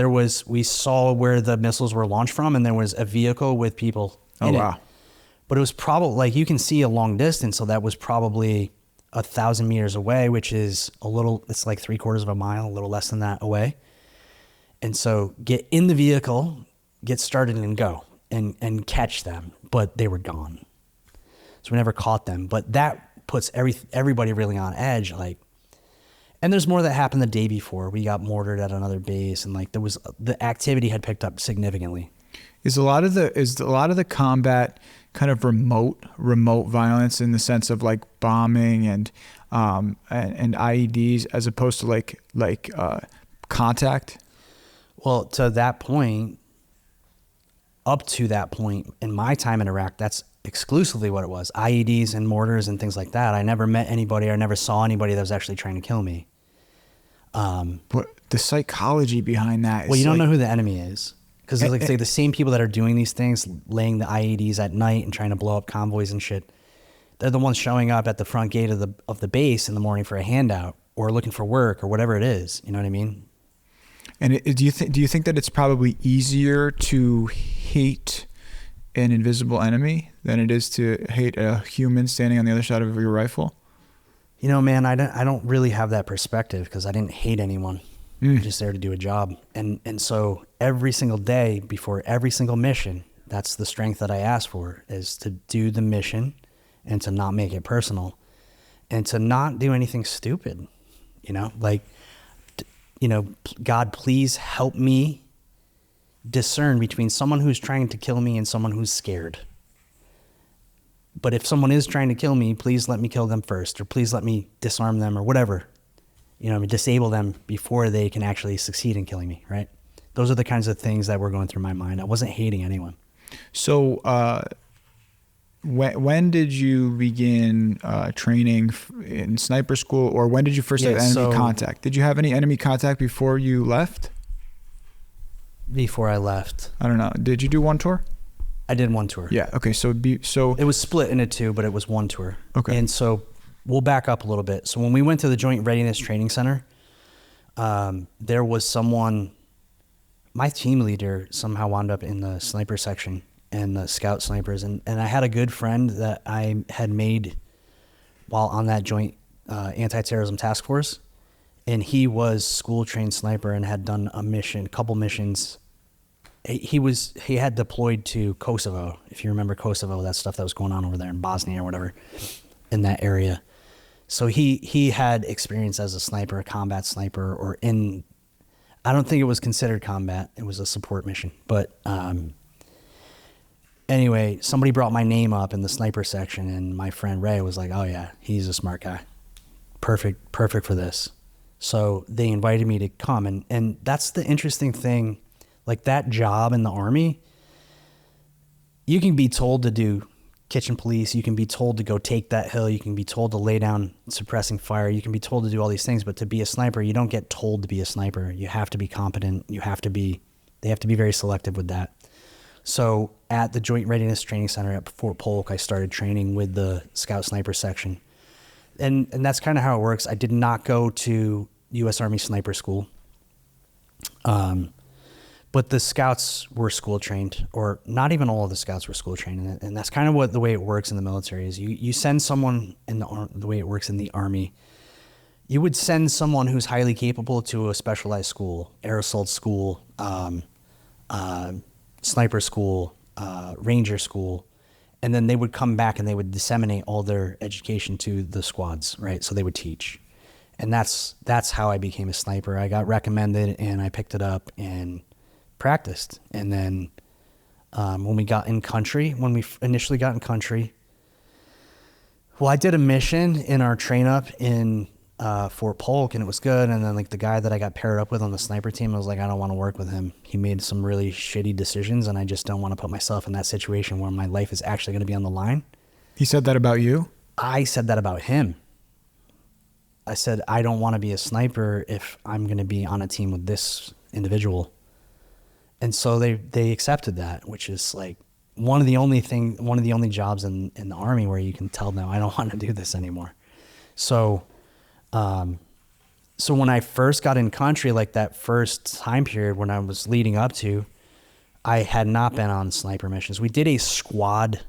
we saw where the missiles were launched from, and there was a vehicle with people in it. But it was probably, like, you can see a long distance, so that was probably 1,000 meters away, which is it's like 3/4 of a mile, a little less than that away. And so get in the vehicle, get started and go and catch them, but they were gone. So we never caught them, but that puts everybody really on edge. Like, and there's more that happened the day before. We got mortared at another base, and like the activity had picked up significantly. Is a lot of the combat kind of remote violence in the sense of like bombing and IEDs as opposed to like contact? Well, up to that point in my time in Iraq, that's exclusively what it was. IEDs and mortars and things like that. I never met anybody or never saw anybody that was actually trying to kill me. But the psychology behind that is, well, you don't know who the enemy is. Because like the same people that are doing these things, laying the IEDs at night and trying to blow up convoys and shit, they're the ones showing up at the front gate of the base in the morning for a handout or looking for work or whatever it is. You know what I mean? And do you think that it's probably easier to hate an invisible enemy than it is to hate a human standing on the other side of your rifle? You know, man, I don't really have that perspective because I didn't hate anyone. I'm just there to do a job. And so every single day before every single mission, that's the strength that I ask for, is to do the mission and to not make it personal and to not do anything stupid, you know, like, you know, God, please help me discern between someone who's trying to kill me and someone who's scared. But if someone is trying to kill me, please let me kill them first, or please let me disarm them or whatever. You know, disable them before they can actually succeed in killing me, right? Those are the kinds of things that were going through my mind. I wasn't hating anyone. So when did you begin training in sniper school, or when did you first have enemy contact? Did you have any enemy contact before you left? Before I left. I don't know. Did you do one tour? I did one tour. Yeah. Okay. So it was split into two, but it was one tour. Okay. And so we'll back up a little bit. So when we went to the Joint Readiness Training Center, there was someone, my team leader somehow wound up in the sniper section and the scout snipers. And I had a good friend that I had made while on that Joint Anti-Terrorism Task Force. And he was school-trained sniper and had done a couple missions. He had deployed to Kosovo, if you remember Kosovo, that stuff that was going on over there in Bosnia or whatever, in that area. So he had experience as a sniper, a combat sniper, or I don't think it was considered combat. It was a support mission. But anyway, somebody brought my name up in the sniper section, and my friend Ray was like, oh yeah, he's a smart guy. Perfect for this. So they invited me to come. And that's the interesting thing. Like, that job in the Army, you can be told to do kitchen police. You can be told to go take that hill. You can be told to lay down suppressing fire. You can be told to do all these things. But to be a sniper, you don't get told to be a sniper. You have to be competent. They have to be very selective with that. So at the Joint Readiness Training Center at Fort Polk, I started training with the Scout Sniper section. And that's kind of how it works. I did not go to U.S. Army Sniper School. But the scouts were school trained, or not even all of the scouts were school trained. And that's kind of the way it works in the military is you send someone the way it works in the Army. You would send someone who's highly capable to a specialized school, air assault school, sniper school, ranger school. And then they would come back and they would disseminate all their education to the squads, right? So they would teach. And that's how I became a sniper. I got recommended and I picked it up and practiced. And then when we initially got in country, Well, I did a mission in our train up in Fort Polk, and it was good. And then like the guy that I got paired up with on the sniper team, I was like, I don't want to work with him. He made some really shitty decisions, and I just don't want to put myself in that situation where my life is actually going to be on the line. He said that about you? I said that about him. I said, I don't want to be a sniper if I'm going to be on a team with this individual. And so they accepted that, which is like one of the only jobs in the Army where you can tell them, I don't want to do this anymore. So, so when I first got in country, like that first time period when I was leading up to, I had not been on sniper missions. We did a squad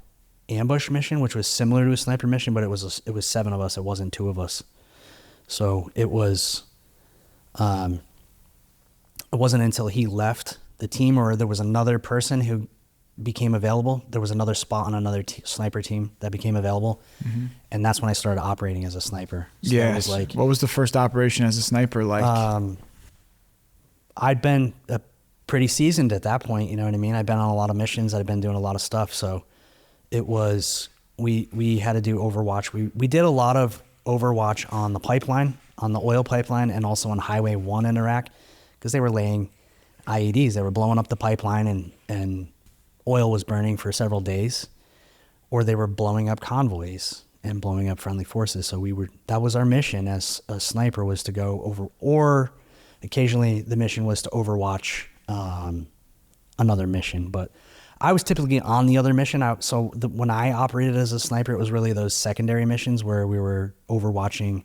ambush mission, which was similar to a sniper mission, but it was 7 of us. It wasn't 2 of us. So it was, it wasn't until he left the team or there was another person who became available. There was another spot on another sniper team that became available. Mm-hmm. And that's when I started operating as a sniper. So yes. Like, what was the first operation as a sniper like? I'd been pretty seasoned at that point. You know what I mean? I'd been on a lot of missions. I'd been doing a lot of stuff. So it was, we had to do Overwatch. We did a lot of Overwatch on the pipeline, on the oil pipeline, and also on Highway 1 in Iraq, because they were laying IEDs. They were blowing up the pipeline and oil was burning for several days, or they were blowing up convoys and blowing up friendly forces. So that was our mission as a sniper, was to go over, or occasionally the mission was to overwatch another mission. But I was typically on the other mission. When I operated as a sniper, it was really those secondary missions where we were overwatching,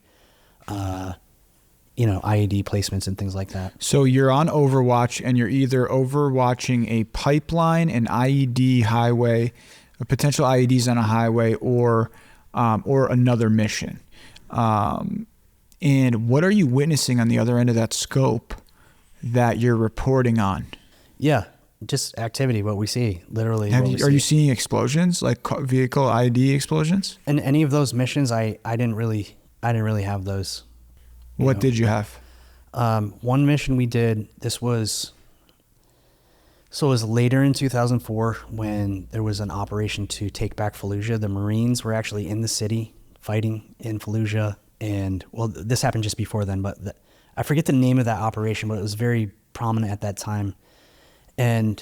IED placements and things like that. So you're on Overwatch, and you're either overwatching a pipeline, an IED highway, potential IEDs on a highway, or another mission. And what are you witnessing on the other end of that scope that you're reporting on? Yeah. Just activity, what we see, literally. Are you seeing explosions, like vehicle IED explosions? In any of those missions, I didn't really have those. What did you have? One mission we did, it was later in 2004 when there was an operation to take back Fallujah. The Marines were actually in the city fighting in Fallujah. And well, this happened just before then, but I forget the name of that operation, but it was very prominent at that time. And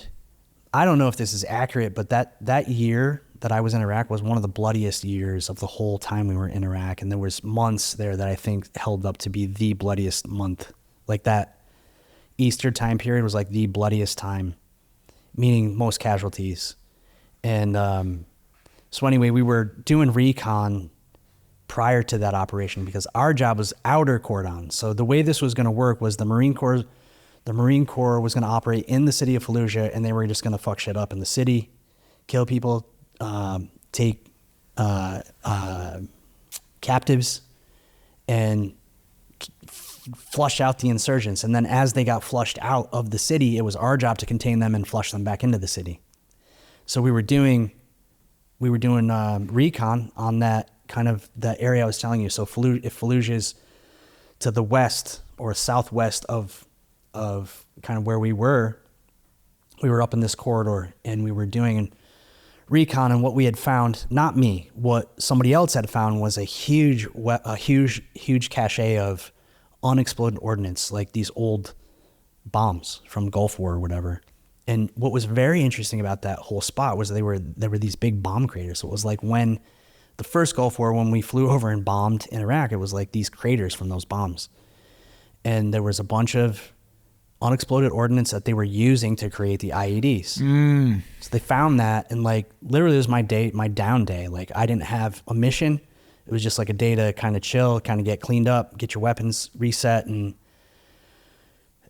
I don't know if this is accurate, but that year that I was in Iraq was one of the bloodiest years of the whole time we were in Iraq. And there was months there that I think held up to be the bloodiest month. Like that Easter time period was like the bloodiest time, meaning most casualties. And so anyway, we were doing recon prior to that operation because our job was outer cordon. So the way this was going to work was the Marine Corps was going to operate in the city of Fallujah, and they were just going to fuck shit up in the city, kill people, take captives, and flush out the insurgents. And then as they got flushed out of the city, it was our job to contain them and flush them back into the city. So we were doing recon on that kind of the area I was telling you. So if Fallujah's to the west or southwest of kind of where we were up in this corridor, and we were doing recon, and what we had found, not me, what somebody else had found was a huge cache of unexploded ordnance, like these old bombs from Gulf War or whatever. And what was very interesting about that whole spot was there were these big bomb craters. So it was like when the first Gulf War, when we flew over and bombed in Iraq, it was like these craters from those bombs. And there was a bunch of unexploded ordnance that they were using to create the IEDs. So they found that, and like literally it was my down day. Like I didn't have a mission. It was just like a day to kind of chill, kind of get cleaned up, get your weapons reset, and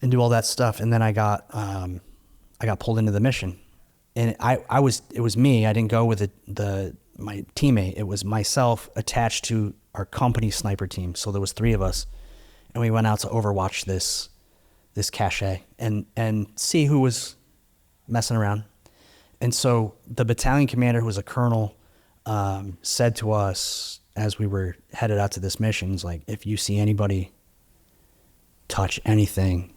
do all that stuff. And then I got pulled into the mission, and it was me. I didn't go with my teammate. It was myself attached to our company sniper team. So there was 3 of us, and we went out to overwatch this cache and see who was messing around. And so the battalion commander, who was a colonel, said to us as we were headed out to this mission, like, if you see anybody touch anything,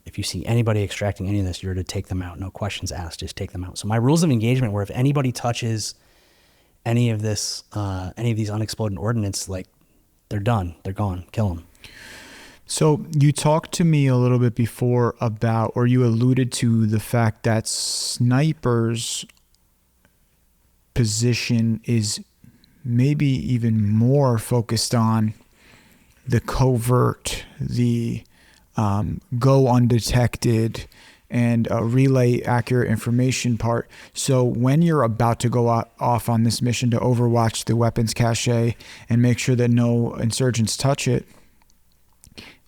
if you see anybody extracting any of this, you're to take them out. No questions asked, just take them out. So my rules of engagement were, if anybody touches any of these unexploded ordnance, like they're done, they're gone, kill them. So you talked to me a little bit before about, or you alluded to the fact that snipers' position is maybe even more focused on the covert, the go undetected, and relay accurate information part. So when you're about to go off on this mission to overwatch the weapons cache and make sure that no insurgents touch it,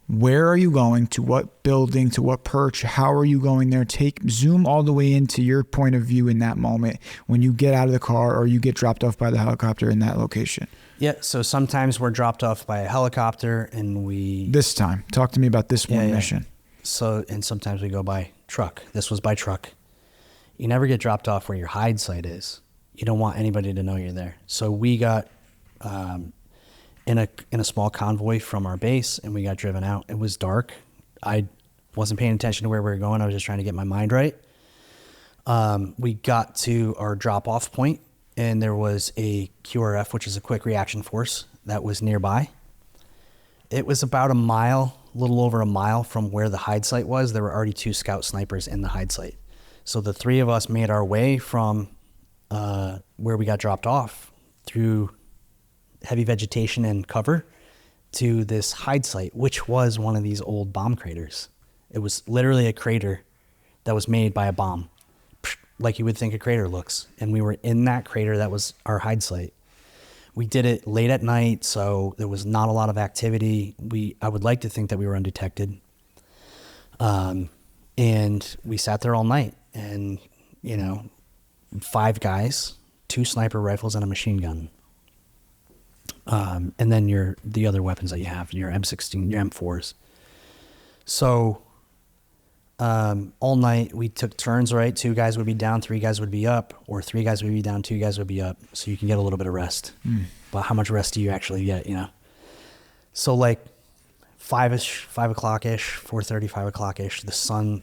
where are you going? To what building? To what perch? How are you going there? Zoom all the way into your point of view in that moment when you get out of the car or you get dropped off by the helicopter in that location. Yeah, so sometimes we're dropped off by a helicopter and This time. Talk to me about this one mission. So, and sometimes we go by truck. This was by truck. You never get dropped off where your hide site is. You don't want anybody to know you're there. So we got in a small convoy from our base, and we got driven out. It was dark. I wasn't paying attention to where we were going. I was just trying to get my mind right. We got to our drop-off point, and there was a QRF, which is a quick reaction force, that was nearby. It was about a little over a mile from where the hide site was. There were already 2 scout snipers in the hide site. So the 3 of us made our way from where we got dropped off through heavy vegetation and cover to this hide site, which was one of these old bomb craters. It was literally a crater that was made by a bomb, like you would think a crater looks. And we were in that crater. That was our hide site. We did it late at night, so there was not a lot of activity. I would like to think that we were undetected. And we sat there all night, and 5 guys, 2 sniper rifles and a machine gun. And then the other weapons that you have, your M16, your M4s. So all night we took turns, right? 2 guys would be down, 3 guys would be up, or 3 guys would be down, 2 guys would be up, so you can get a little bit of rest. But how much rest do you actually get, So like 5 o'clock-ish, 4:30, 5 o'clock-ish, the sun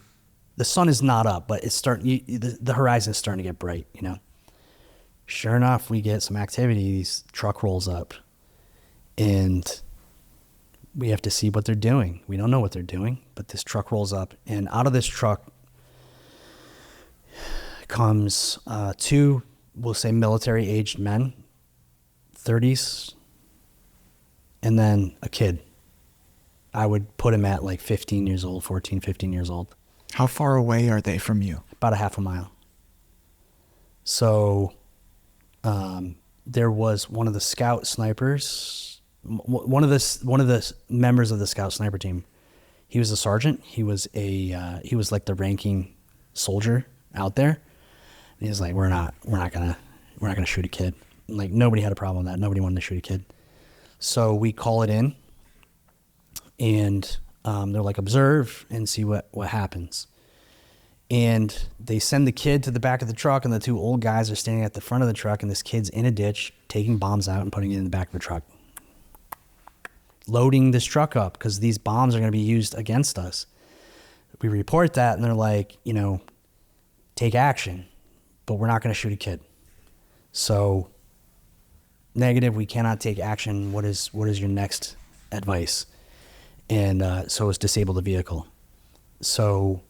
is not up, but it's the horizon is starting to get bright, Sure enough, we get some activity. This truck rolls up, and we have to see what they're doing. We don't know what they're doing, but this truck rolls up, and out of this truck comes 2, we'll say military-aged men, 30s, and then a kid. I would put him at like 15 years old, 14, 15 years old. How far away are they from you? About a half a mile. So there was one of the scout snipers, one of the members of the scout sniper team. He was a sergeant. He was like the ranking soldier out there. And he was like, we're not gonna shoot a kid. Like, nobody had a problem with that. Nobody wanted to shoot a kid. So we call it in, and they're like, observe and see what happens. And they send the kid to the back of the truck, and the 2 old guys are standing at the front of the truck, and this kid's in a ditch taking bombs out and putting it in the back of the truck, loading this truck up because these bombs are going to be used against us. We report that, and they're like, take action, but we're not going to shoot a kid. So negative, we cannot take action. What is your next advice? And so it's disable the vehicle. So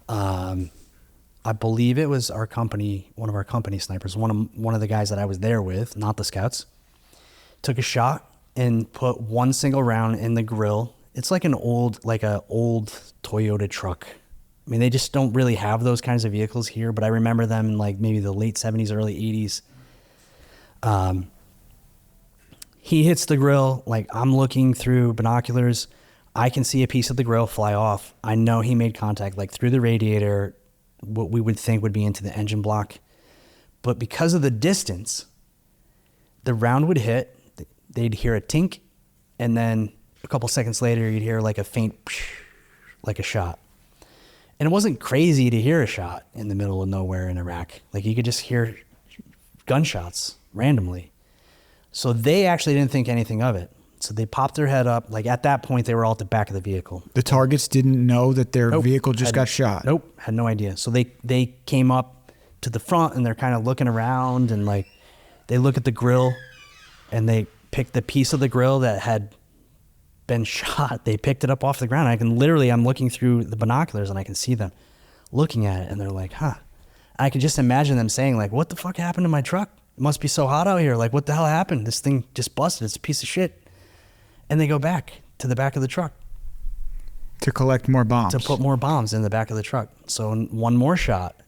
I believe it was one of our company snipers, one of the guys that I was there with, not the scouts, took a shot and put 1 single round in the grill. It's like an old Toyota truck. I mean, they just don't really have those kinds of vehicles here, but I remember them in like maybe the late 70s, early 80s. He hits the grill. Like, I'm looking through binoculars. I can see a piece of the grill fly off. I know he made contact, like through the radiator, what we would think would be into the engine block. But because of the distance, the round would hit, they'd hear a tink, and then a couple seconds later, you'd hear like a faint, like a shot. And it wasn't crazy to hear a shot in the middle of nowhere in Iraq. Like, you could just hear gunshots randomly. So they actually didn't think anything of it. So they popped their head up. Like, at that point, they were all at the back of the vehicle. The targets didn't know that their vehicle just got shot? Nope, had no idea. So they came up to the front, and they're kind of looking around, and like They look at the grill and they pick the piece of the grill that had been shot. They picked it up off the ground. I'm looking through the binoculars and I can see them looking at it and they're like, huh. I could just imagine them saying like, what the fuck happened to my truck? It must be so hot out here. Like, what the hell happened? This thing just busted. It's a piece of shit. And they go back to the back of the truck. To collect more bombs. To put more bombs in the back of the truck. So one more shot.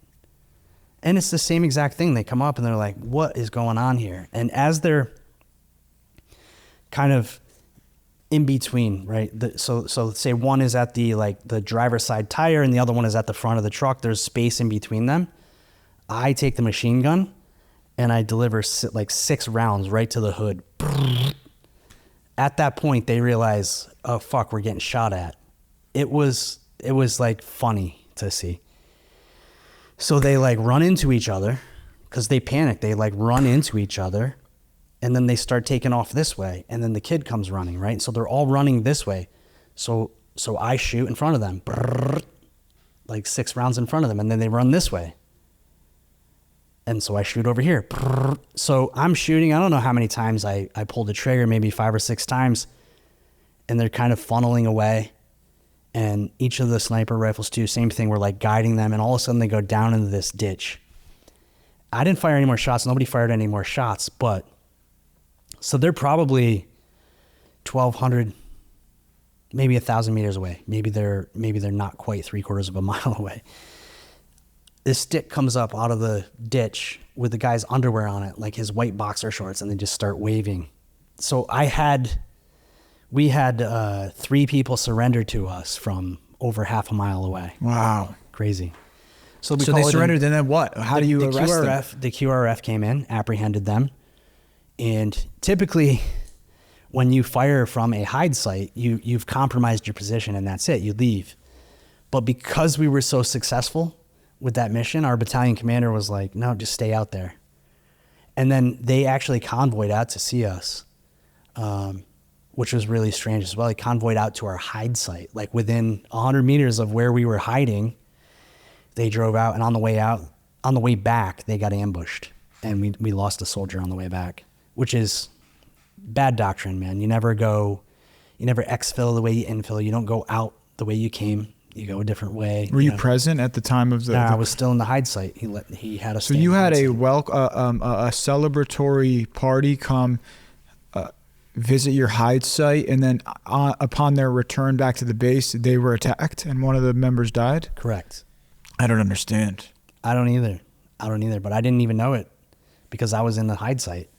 And it's the same exact thing. They come up and they're like, what is going on here? And as they're kind of in between, right? So say one is at the driver's side tire and the other one is at the front of the truck. There's space in between them. I take the machine gun and I deliver 6 rounds right to the hood. At that point, they realize, oh fuck, we're getting shot at. It was like funny to see. So they like run into each other because they panic. They like run into each other and then they start taking off this way. And then the kid comes running, right? So they're all running this way. So I shoot in front of them, like 6 rounds in front of them. And then they run this way. And so I shoot over here. So I'm shooting. I don't know how many times I pulled the trigger, maybe 5 or 6 times. And they're kind of funneling away. And each of the sniper rifles too, same thing. We're like guiding them. And all of a sudden they go down into this ditch. I didn't fire any more shots. Nobody fired any more shots. But so they're probably 1,200, maybe 1,000 meters away. Maybe they're not quite 3/4 of a mile away. This stick comes up out of the ditch with the guy's underwear on it, like his white boxer shorts, and they just start waving. So we had 3 people surrender to us from over half a mile away. Wow. Crazy. So they surrendered, and then what? How do you arrest them? The QRF came in, apprehended them. And typically, when you fire from a hide site, you've compromised your position, and that's it. You leave. But because we were so successful with that mission, our battalion commander was like, no, just stay out there. And then they actually convoyed out to see us, which was really strange as well. He convoyed out to our hide site, like within 100 meters of where we were hiding. They drove out, and on the way back, they got ambushed, and we lost a soldier on the way back, which is bad doctrine, man. You never exfil the way you infill. You don't go out the way you came. You go a different way. Were you present at the time of the? No, I was still in the hide site. He had us. So you had a celebratory party come visit your hide site, and then upon their return back to the base, they were attacked, and one of the members died. Correct. I don't understand. I don't either. But I didn't even know it because I was in the hide site.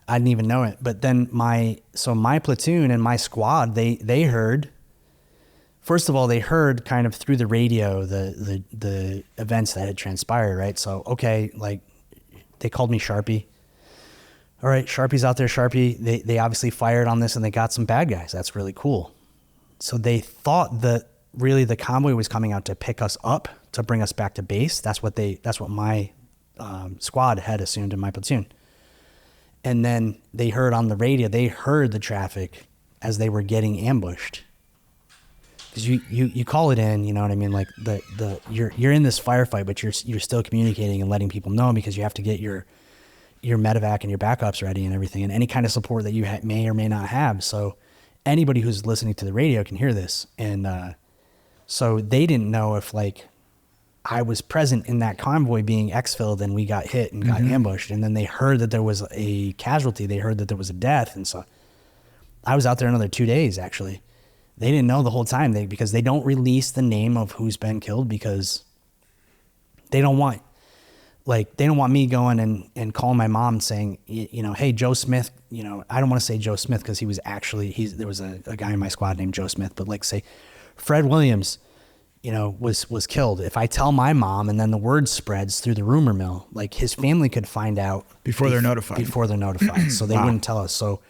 I didn't even know it. But then my platoon and my squad, they heard. First of all, they heard kind of through the radio the events that had transpired, right? So, okay, like they called me Sharpie. All right, Sharpie's out there, Sharpie. They obviously fired on this and they got some bad guys. That's really cool. So they thought that really the convoy was coming out to pick us up to bring us back to base. That's what my squad had assumed in my platoon. And then they heard on the radio, they heard the traffic as they were getting ambushed. Because you call it in, you know what I mean? Like you're in this firefight, but you're still communicating and letting people know because you have to get your medevac and your backups ready and everything, and any kind of support that you may or may not have. So anybody who's listening to the radio can hear this. And so they didn't know if like I was present in that convoy being exfilled and we got hit and got ambushed. And then they heard that there was a casualty. They heard that there was a death. And so I was out there another 2 days, actually. They didn't know the whole time because they don't release the name of who's been killed because they don't want me going and calling my mom saying, you know, hey, Joe Smith, you know, I don't want to say Joe Smith because there was a guy in my squad named Joe Smith, but like say Fred Williams, you know, was killed. If I tell my mom and then the word spreads through the rumor mill, like his family could find out before they're notified. So they wouldn't tell us. So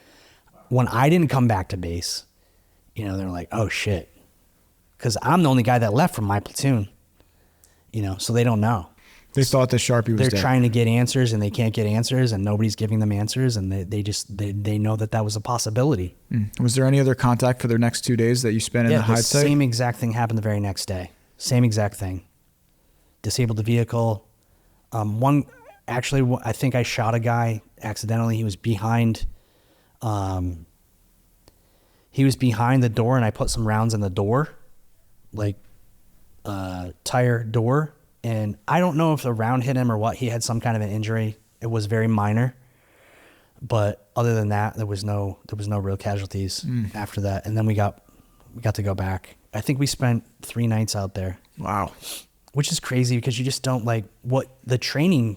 when I didn't come back to base, you know, they're like, oh shit. Cause I'm the only guy that left from my platoon, you know, so they don't know. They thought that Sharpie was dead. They're trying to get answers and they can't get answers and nobody's giving them answers. And they know that was a possibility. Was there any other contact for their next 2 days that you spent in the hide site? Same exact thing happened the very next day. Same exact thing. Disabled the vehicle. actually, I think I shot a guy accidentally. He was behind the door, and I put some rounds in the door, like tire door. And I don't know if the round hit him or what. He had some kind of an injury. It was very minor. But other than that, there was no real casualties after that. And then we got to go back. I think we spent 3 nights out there. Wow. Which is crazy because you just don't what the training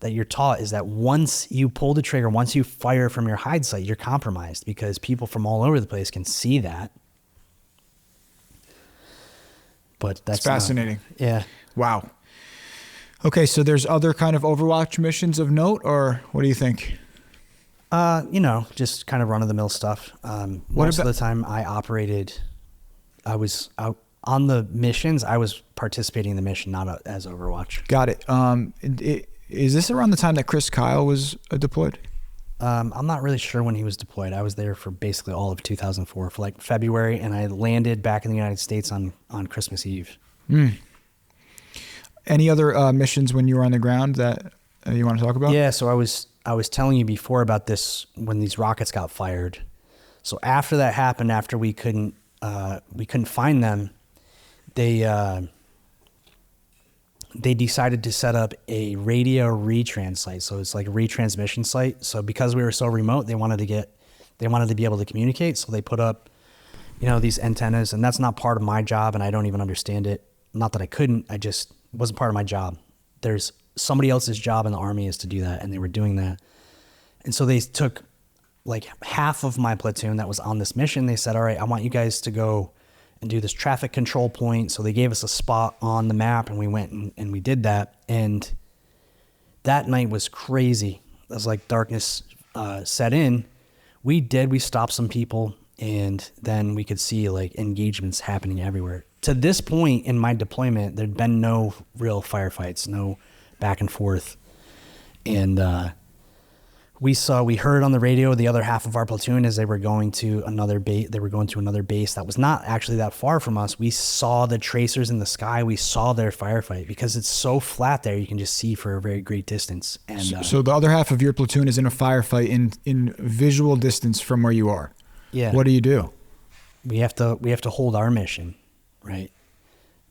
that you're taught is that once you pull the trigger, once you fire from your hide site, you're compromised because people from all over the place can see that. But that's fascinating. Yeah. Wow. Okay, so there's other kind of Overwatch missions of note, or what do you think? Just kind of run-of-the-mill stuff. Most of the time I was out on the missions. I was participating in the mission, not as Overwatch. Got it. Is this around the time that Chris Kyle was deployed? I'm not really sure when he was deployed. I was there for basically all of 2004, for February, and I landed back in the United States on Christmas Eve. Any other missions when you were on the ground that you want to talk about? Yeah, so I was telling you before about this when these rockets got fired. So after that happened, after we couldn't find them, they decided to set up a radio retrans site. So it's like a retransmission site. So because we were so remote, they wanted to be able to communicate. So they put up, these antennas, and that's not part of my job. And I don't even understand it. Not that I couldn't, it wasn't part of my job. There's somebody else's job in the Army is to do that. And they were doing that. And so they took half of my platoon that was on this mission. They said, all right, I want you guys to go and do this traffic control point. So they gave us a spot on the map, and we went and we did that. And that night was crazy. It was darkness set in. We stopped some people, and then we could see engagements happening everywhere. To this point in my deployment, there'd been no real firefights, no back and forth. And we heard on the radio the other half of our platoon as they were going to another base. They were going to another base that was not actually that far from us. We saw the tracers in the sky. We saw their firefight because it's so flat there. You can just see for a very great distance. And so the other half of your platoon is in a firefight in visual distance from where you are. Yeah. What do you do? We have to hold our mission, right?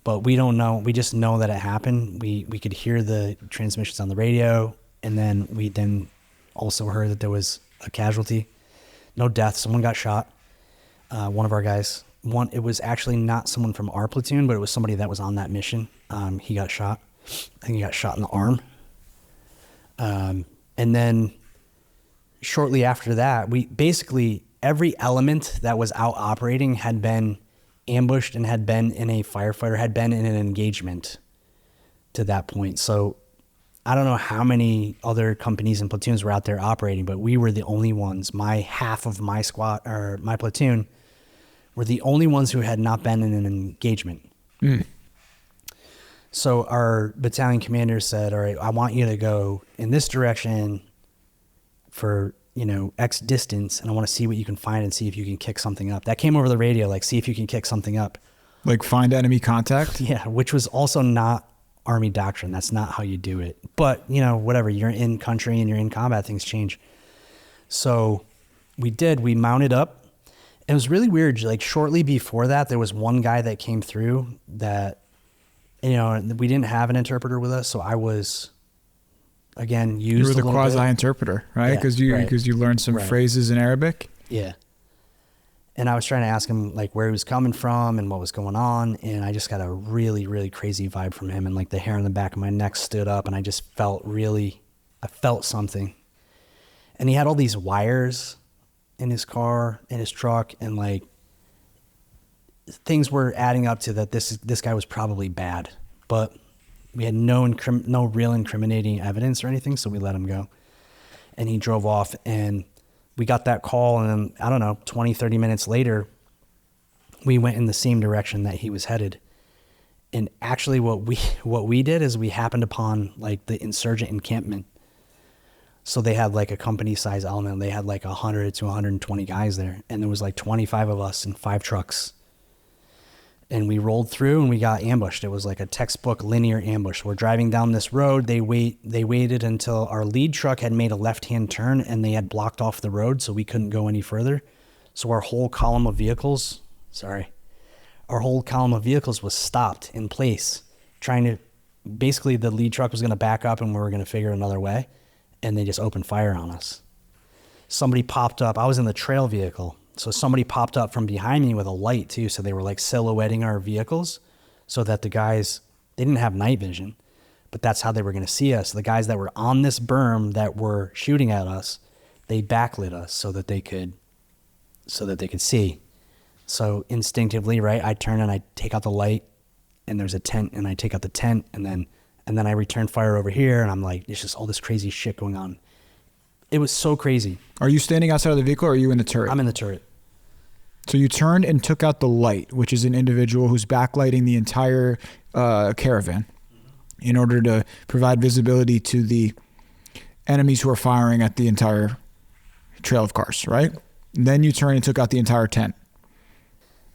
But we don't know. We just know that it happened. We could hear the transmissions on the radio, and then we also heard that there was a casualty. No death. Someone got shot. One of our guys. It was actually not someone from our platoon, but it was somebody that was on that mission. He got shot. I think he got shot in the arm. And then shortly after that, every element that was out operating had been ambushed and had been in a firefight or had been in an engagement to that point. So I don't know how many other companies and platoons were out there operating, but we were the only ones. My half of my squad or my platoon were the only ones who had not been in an engagement. So our battalion commander said, all right, I want you to go in this direction for, X distance, and I want to see what you can find and see if you can kick something up. That came over the radio, see if you can kick something up. Find enemy contact? Yeah, which was also not Army doctrine. That's not how you do it. But, whatever, you're in country and you're in combat, things change. So we mounted up. It was really weird. Shortly before that, there was one guy that came through that, we didn't have an interpreter with us. So I was, again, used You were the quasi-interpreter, right? Because you learned some phrases in Arabic? Yeah. And I was trying to ask him where he was coming from and what was going on. And I just got a really, really crazy vibe from him. And the hair on the back of my neck stood up, and I just felt something. And he had all these wires in his car, in his truck. And things were adding up to that this guy was probably bad, but we had no real incriminating evidence or anything. So we let him go, and he drove off, and we got that call, and then, I don't know, 20, 30 minutes later, we went in the same direction that he was headed. And actually what we did is we happened upon the insurgent encampment. So they had a company size element. They had 100 to 120 guys there. And there was 25 of us in 5 trucks. And we rolled through and we got ambushed. It was like a textbook linear ambush. We're driving down this road. They waited until our lead truck had made a left-hand turn and they had blocked off the road so we couldn't go any further. So our whole column of vehicles was stopped in place, basically the lead truck was going to back up and we were going to figure another way. And they just opened fire on us. Somebody popped up. I was in the trail vehicle. So somebody popped up from behind me with a light too. So they were like silhouetting our vehicles so that the guys, they didn't have night vision, but that's how they were going to see us. The guys that were on this berm that were shooting at us, they backlit us so that they could see. So instinctively, right, I turn and I take out the light and there's a tent and I take out the tent and then I return fire over here and I'm like, there's just all this crazy shit going on. It was so crazy. Are you standing outside of the vehicle or are you in the turret? I'm in the turret. So you turned and took out the light, which is an individual who's backlighting the entire caravan in order to provide visibility to the enemies who are firing at the entire trail of cars, right? And then you turned and took out the entire tent.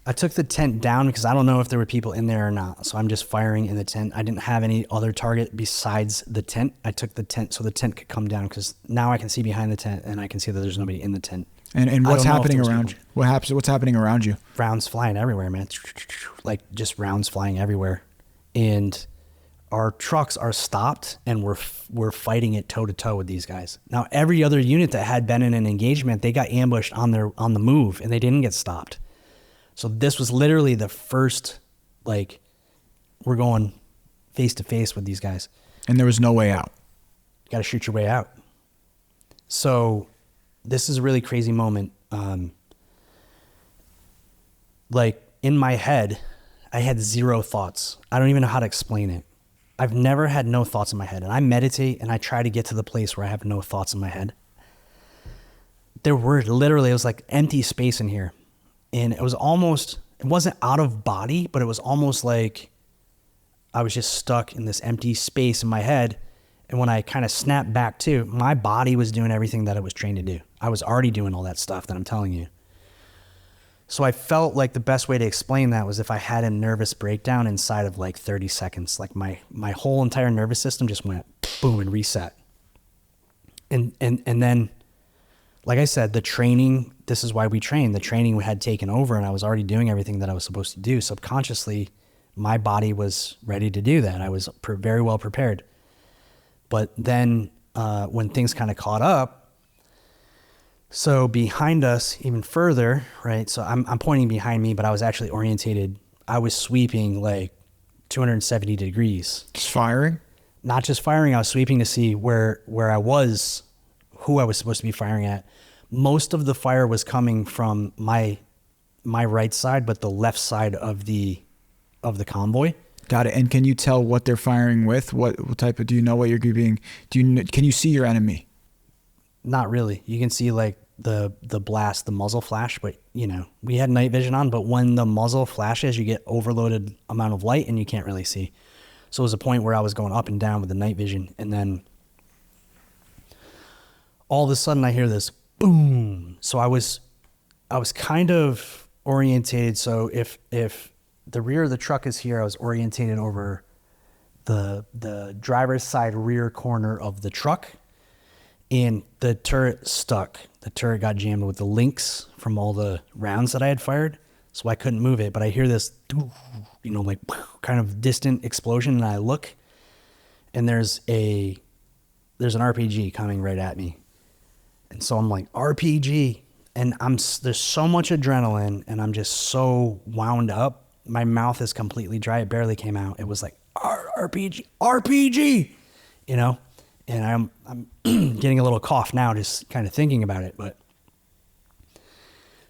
I took the tent down because I don't know if there were people in there or not. So I'm just firing in the tent. I didn't have any other target besides the tent. I took the tent so the tent could come down because now I can see behind the tent and I can see that there's nobody in the tent. And what's happening around you? What's happening around you? Rounds flying everywhere, man. Like just rounds flying everywhere. And our trucks are stopped and we're fighting it toe to toe with these guys. Now, every other unit that had been in an engagement, they got ambushed on the move and they didn't get stopped. So this was literally the first, like, we're going face to face with these guys. And there was no way out. You got to shoot your way out. So this is a really crazy moment. Like, in my head, I had zero thoughts. I don't even know how to explain it. I've never had no thoughts in my head. And I meditate and I try to get to the place where I have no thoughts in my head. It was like empty space in here. And it wasn't out of body, but it was almost like I was just stuck in this empty space in my head. And when I kind of snapped back to, my body was doing everything that it was trained to do. I was already doing all that stuff that I'm telling you. So I felt like the best way to explain that was if I had a nervous breakdown inside of like 30 seconds, like my whole entire nervous system just went boom and reset. And then, like I said, the training, this is why we train. The training had taken over and I was already doing everything that I was supposed to do. Subconsciously, my body was ready to do that. I was very well prepared. But then when things kind of caught up, so behind us even further, right? So I'm pointing behind me, but I was actually orientated. I was sweeping like 270 degrees. Just firing? Not just firing. I was sweeping to see where I was, who I was supposed to be firing at. Most of the fire was coming from my right side, but the left side of the convoy. Got it. And can you tell what they're firing with? What type of, do you know what you're being, can you see your enemy? Not really. You can see like the blast, the muzzle flash, but you know, we had night vision on, but when the muzzle flashes, you get overloaded amount of light and you can't really see. So it was a point where I was going up and down with the night vision. And then all of a sudden I hear this boom. So I was kind of orientated. So if the rear of the truck is here, I was orientated over the driver's side rear corner of the truck, and the turret stuck. The turret got jammed with the links from all the rounds that I had fired, so I couldn't move it. But I hear this, like kind of distant explosion, and I look, and there's an RPG coming right at me. And so I'm like, RPG, and there's so much adrenaline, and I'm just so wound up. My mouth is completely dry. It barely came out. It was like, RPG, and I'm getting a little cough now, just kind of thinking about it. But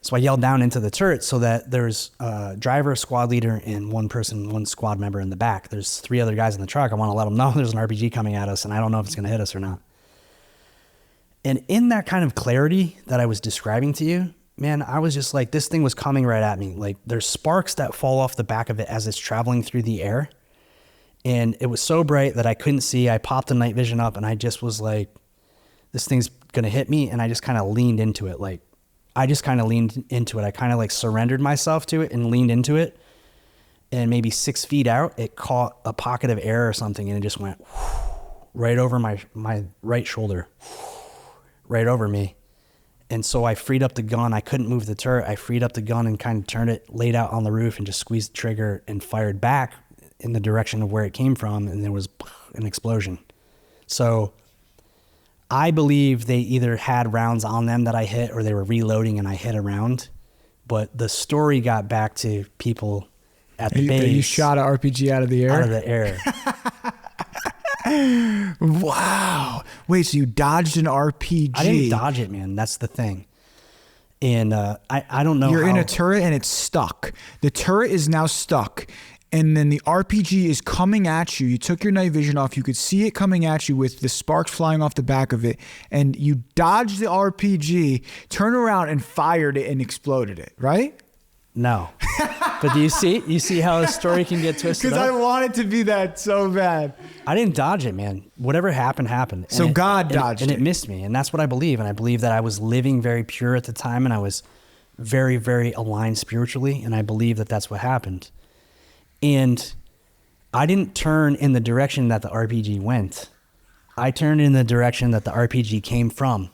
so I yelled down into the turret so that there's a driver, squad leader, and one squad member in the back. There's 3 other guys in the truck. I want to let them know there's an RPG coming at us, and I don't know if it's going to hit us or not. And in that kind of clarity that I was describing to you, man, I was just like, this thing was coming right at me. Like there's sparks that fall off the back of it as it's traveling through the air. And it was so bright that I couldn't see. I popped the night vision up and I just was like, this thing's going to hit me. And I just kind of leaned into it. I kind of like surrendered myself to it and leaned into it. and maybe 6 feet out, it caught a pocket of air or something, and it just went right over my right shoulder, right over me. And so I freed up the gun. I couldn't move the turret. I freed up the gun and kind of turned it, laid out on the roof, and just squeezed the trigger and fired back in the direction of where it came from, and there was an explosion. So I believe they either had rounds on them that I hit, or they were reloading and I hit a round. But the story got back to people at the base. You shot an RPG out of the air? Out of the air. Wow. Wait, so you dodged an RPG? I didn't dodge it, man. That's the thing. And I don't know. You're in a turret and it's stuck. The turret is now stuck. And then the RPG is coming at you. You took your night vision off. You could see it coming at you with the sparks flying off the back of it. And you dodged the RPG, turned around and fired it and exploded it, right? No. But do you see how a story can get twisted? Because I want it to be that so bad. I didn't dodge it, man. Whatever happened, happened. So God dodged it. And it missed me. And that's what I believe. And I believe that I was living very pure at the time, and I was very, very aligned spiritually. And I believe that that's what happened. And I didn't turn in the direction that the RPG went. I turned in the direction that the RPG came from,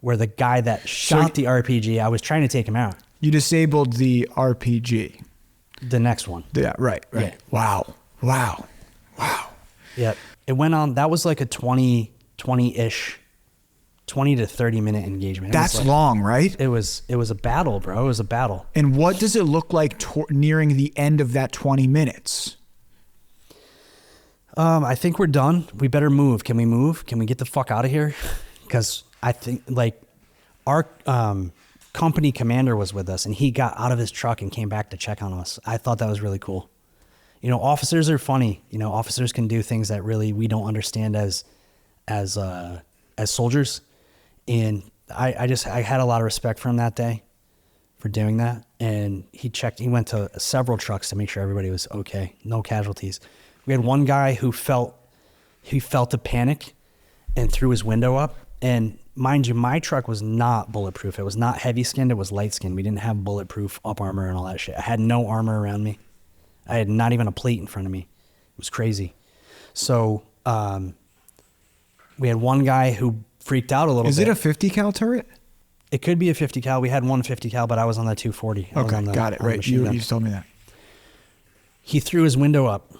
where the guy that shot the RPG, I was trying to take him out. You disabled the RPG. The next one. Yeah, right. Yeah. Wow. Yep. It went on, that was like a 20-ish, 20 to 30 minute engagement. That's long, right? It was a battle, bro. It was a battle. And what does it look like nearing the end of that 20 minutes? I think we're done. We better move. Can we move? Can we get the fuck out of here? Because I think like our company commander was with us, and he got out of his truck and came back to check on us. I thought that was really cool. You know, officers are funny. You know, officers can do things that really we don't understand as soldiers. And I had a lot of respect for him that day for doing that. And he went to several trucks to make sure everybody was okay. No casualties. We had one guy who felt a panic and threw his window up. And mind you, my truck was not bulletproof. It was not heavy skinned. It was light skinned. We didn't have bulletproof up armor and all that shit. I had no armor around me. I had not even a plate in front of me. It was crazy. So we had one guy who freaked out a little bit. Is it a 50 cal turret? It could be a 50 cal. We had one 50 cal, but I was on the 240. Okay, got it. Right. You told me that. He threw his window up,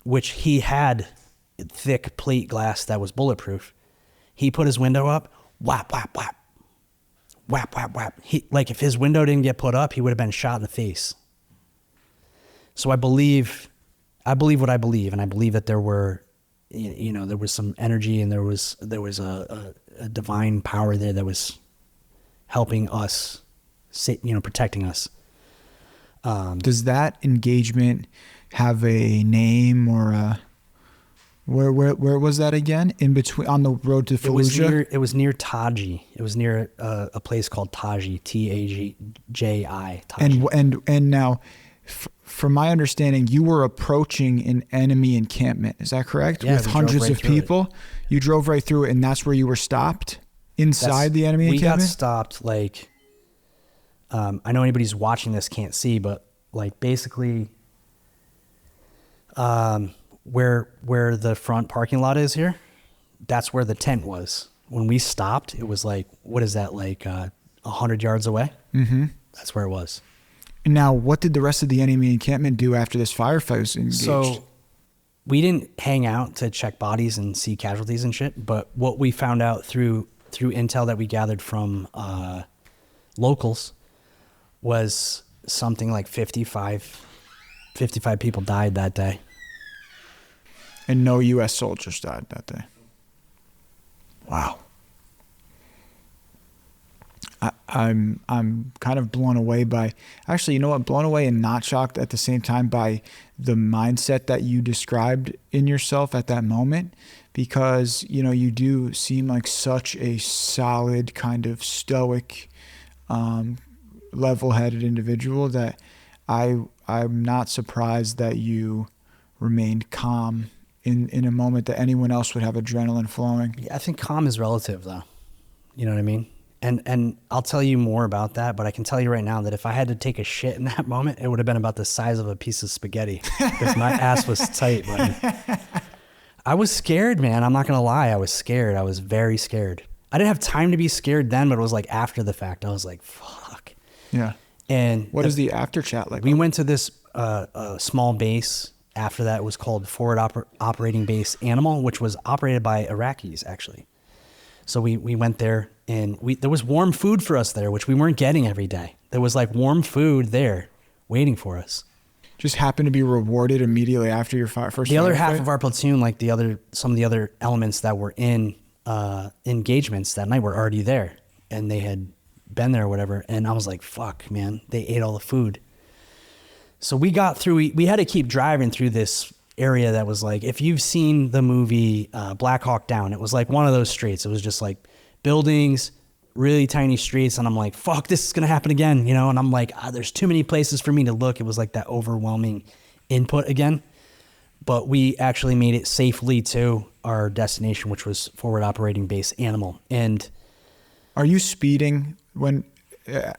which he had thick plate glass that was bulletproof. He put his window up, whap, whap, whap. Whap, whap, whap. Like if his window didn't get put up, he would have been shot in the face. So I believe what I believe, and I believe that there were, you know, there was some energy, and there was a divine power there that was helping us, protecting us. Does that engagement have a name or a? Where was that again? In between, on the road to Fallujah? It was near Taji. It was near a place called Taji, Taji. And now, from my understanding, you were approaching an enemy encampment. Is that correct? Yeah, with hundreds of people. You drove right through it, and that's where you were stopped inside the enemy encampment. We got stopped. Like, I know anybody's watching this can't see, but like basically, where the front parking lot is here, that's where the tent was. When we stopped, it was like, what is that, like 100 yards away? Mm-hmm. That's where it was. And now, what did the rest of the enemy encampment do after this firefight was engaged? So we didn't hang out to check bodies and see casualties and shit, but what we found out through intel that we gathered from locals was something like 55 people died that day. And no U.S. soldiers died that day. Wow. I'm kind of blown away by, actually, you know what? Blown away and not shocked at the same time by the mindset that you described in yourself at that moment, because, you know, you do seem like such a solid kind of stoic, level-headed individual that I'm not surprised that you remained calm in a moment that anyone else would have adrenaline flowing. Yeah, I think calm is relative, though. You know what I mean? And I'll tell you more about that, but I can tell you right now that if I had to take a shit in that moment, it would have been about the size of a piece of spaghetti because my ass was tight, buddy. I was scared, man. I'm not going to lie. I was scared. I was very scared. I didn't have time to be scared then, but it was like after the fact. I was like, fuck. Yeah. And what is the after chat like? We went to this small base. After that, it was called Forward Operating Base Animal, which was operated by Iraqis, actually. So we went there, and there was warm food for us there, which we weren't getting every day. There was like warm food there waiting for us. Just happened to be rewarded immediately after your first. The other half of our platoon, like some of the other elements that were in engagements that night, were already there, and they had been there or whatever. And I was like, "Fuck, man!" They ate all the food. So we got through. We had to keep driving through this area that was like, if you've seen the movie Black Hawk Down, it was like one of those streets. It was just like buildings, really tiny streets, and I'm like, fuck, this is gonna happen again, you know? And I'm like, there's too many places for me to look. It was like that overwhelming input again. But we actually made it safely to our destination, which was Forward Operating Base Animal. And are you speeding when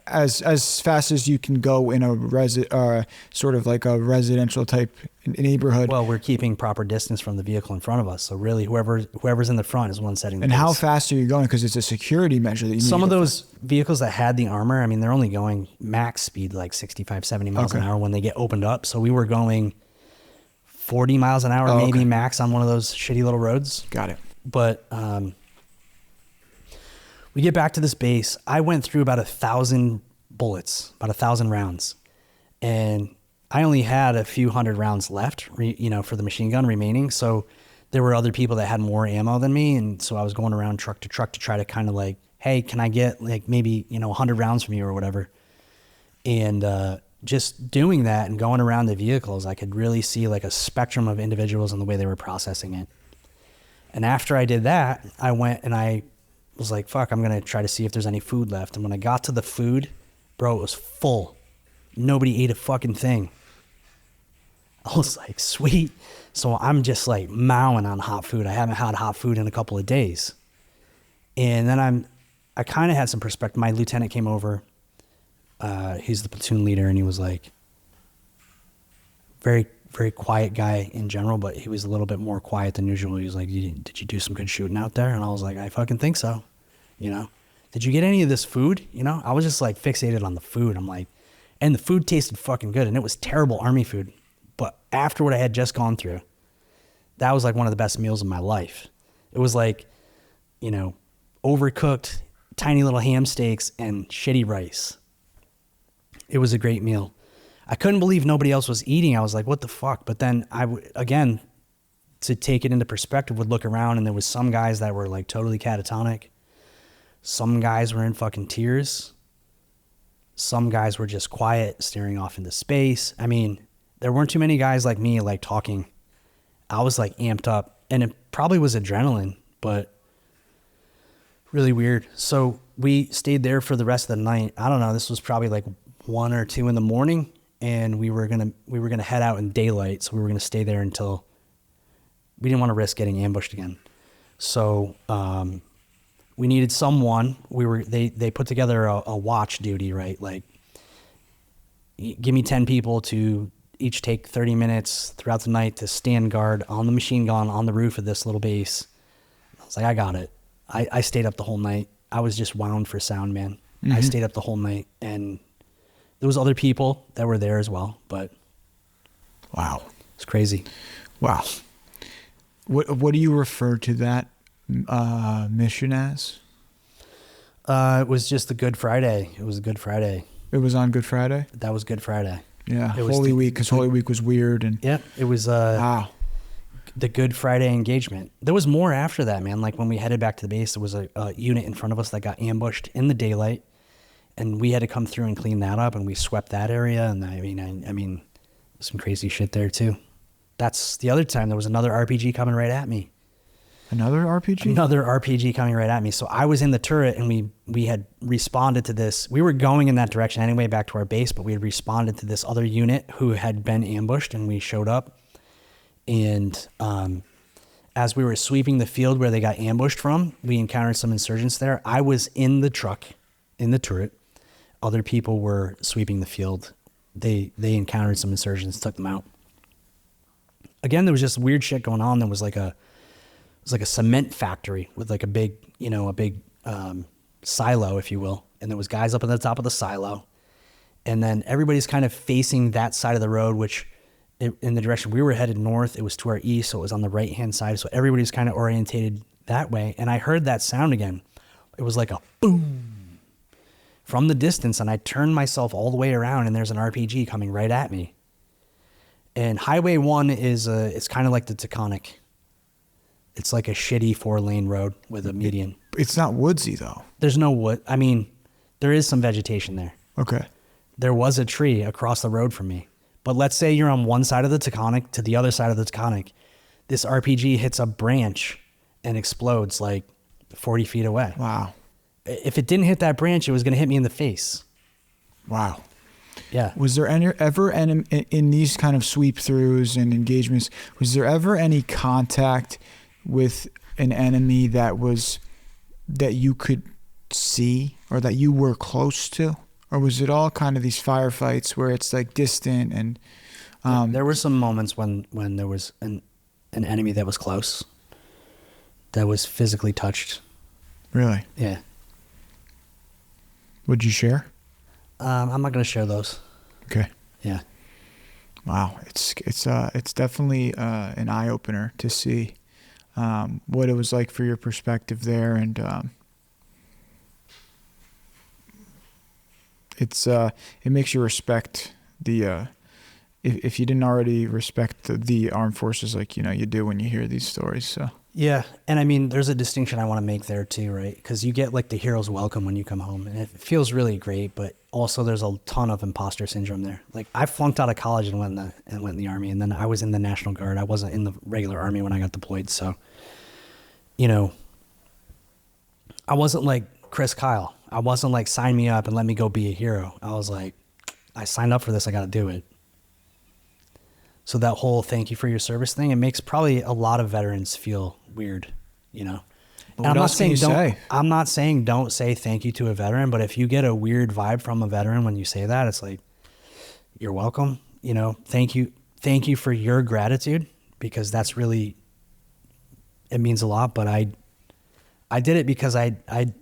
as fast as you can go in a sort of like a residential type neighborhood? Well, we're keeping proper distance from the vehicle in front of us. So really, whoever's in the front is one setting the pace. And how fast are you going? Because it's a security measure that you need. Some of those vehicles that had the armor, I mean, they're only going max speed like 65, 70 miles an hour when they get opened up. So we were going 40 miles an hour, maybe max on one of those shitty little roads. Got it. But we get back to this base. I went through about 1,000 bullets, about 1,000 rounds. And I only had a few hundred rounds left, for the machine gun remaining. So there were other people that had more ammo than me. And so I was going around truck to truck to try to kind of like, hey, can I get like maybe, 100 rounds from you or whatever? And just doing that and going around the vehicles, I could really see like a spectrum of individuals and the way they were processing it. And after I did that, I went and I was like, fuck, I'm going to try to see if there's any food left. And when I got to the food, bro, it was full. Nobody ate a fucking thing. I was like, sweet. So I'm just like mowing on hot food. I haven't had hot food in a couple of days. And then I kind of had some perspective. My lieutenant came over. He's the platoon leader, and he was like, very, very quiet guy in general, but he was a little bit more quiet than usual. He was like, did you do some good shooting out there? And I was like, I fucking think so. Did you get any of this food? I was just like fixated on the food. I'm like, and the food tasted fucking good, and it was terrible Army food. But after what I had just gone through, that was like one of the best meals of my life. It was like, overcooked, tiny little ham steaks and shitty rice. It was a great meal. I couldn't believe nobody else was eating. I was like, what the fuck? But then again, to take it into perspective, would look around, and there was some guys that were like totally catatonic. Some guys were in fucking tears. Some guys were just quiet, staring off into space. I mean, there weren't too many guys like me, like talking. I was like amped up, and it probably was adrenaline, but really weird. So we stayed there for the rest of the night. I don't know. This was probably like 1 or 2 in the morning, and we were gonna head out in daylight. So we were gonna stay there until we didn't want to risk getting ambushed again. So we needed someone. They put together a watch duty, right? Like, give me 10 people to each take 30 minutes throughout the night to stand guard on the machine gun on the roof of this little base. I was like, I got it. I stayed up the whole night. I was just wound for sound, man. Mm-hmm. I stayed up the whole night, and there was other people that were there as well, but wow, it's crazy. Wow. What do you refer to that mission as? It was just the Good Friday. It was a Good Friday. It was on Good Friday? That was Good Friday. Yeah, Holy Week, because Holy Week was weird. And yeah, it was wow. The Good Friday engagement. There was more after that, man. Like when we headed back to the base, there was a unit in front of us that got ambushed in the daylight, and we had to come through and clean that up, and we swept that area. And I mean, some crazy shit there too. That's the other time there was another RPG coming right at me. Another RPG? Another RPG coming right at me. So I was in the turret, and we had responded to this. We were going in that direction anyway, back to our base, but we had responded to this other unit who had been ambushed, and we showed up. And as we were sweeping the field where they got ambushed from, we encountered some insurgents there. I was in the truck, in the turret. Other people were sweeping the field. They encountered some insurgents, took them out. Again, there was just weird shit going on. There was like a cement factory with like a big silo, if you will. And there was guys up at the top of the silo. And then everybody's kind of facing that side of the road, which in the direction we were headed north, it was to our east, so it was on the right-hand side. So everybody's kind of orientated that way. And I heard that sound again. It was like a boom from the distance, and I turned myself all the way around, and there's an RPG coming right at me. And Highway 1 is it's kind of like the Taconic. It's like a shitty 4-lane road with a median. It's not woodsy, though. There's no wood. I mean, there is some vegetation there. Okay. There was a tree across the road from me. But let's say you're on one side of the Taconic to the other side of the Taconic. This RPG hits a branch and explodes like 40 feet away. Wow. If it didn't hit that branch, it was going to hit me in the face. Wow. Yeah. Was there ever in these kind of sweep throughs and engagements, was there ever any contact with an enemy that you could see or that you were close to? Or was it all kind of these firefights where it's like distant and... there were some moments when there was an enemy that was close, that was physically touched. Really? Yeah. Would you share? I'm not going to share those. Okay. Yeah. Wow. It's definitely an eye-opener to see what it was like for your perspective there. And it makes you respect the if you didn't already respect the armed forces like you do when you hear these stories. So yeah, and I mean, there's a distinction I want to make there too, right? Because you get like the hero's welcome when you come home, and it feels really great. But also, there's a ton of imposter syndrome there. Like I flunked out of college and went in the Army, and then I was in the National Guard. I wasn't in the regular Army when I got deployed, so I wasn't like Chris Kyle. I wasn't like, sign me up and let me go be a hero. I was like, I signed up for this. I got to do it. So that whole thank you for your service thing, it makes probably a lot of veterans feel weird, And I'm not saying don't say thank you to a veteran, but if you get a weird vibe from a veteran when you say that, it's like, you're welcome. Thank you for your gratitude, because that's really, it means a lot. But I did it because I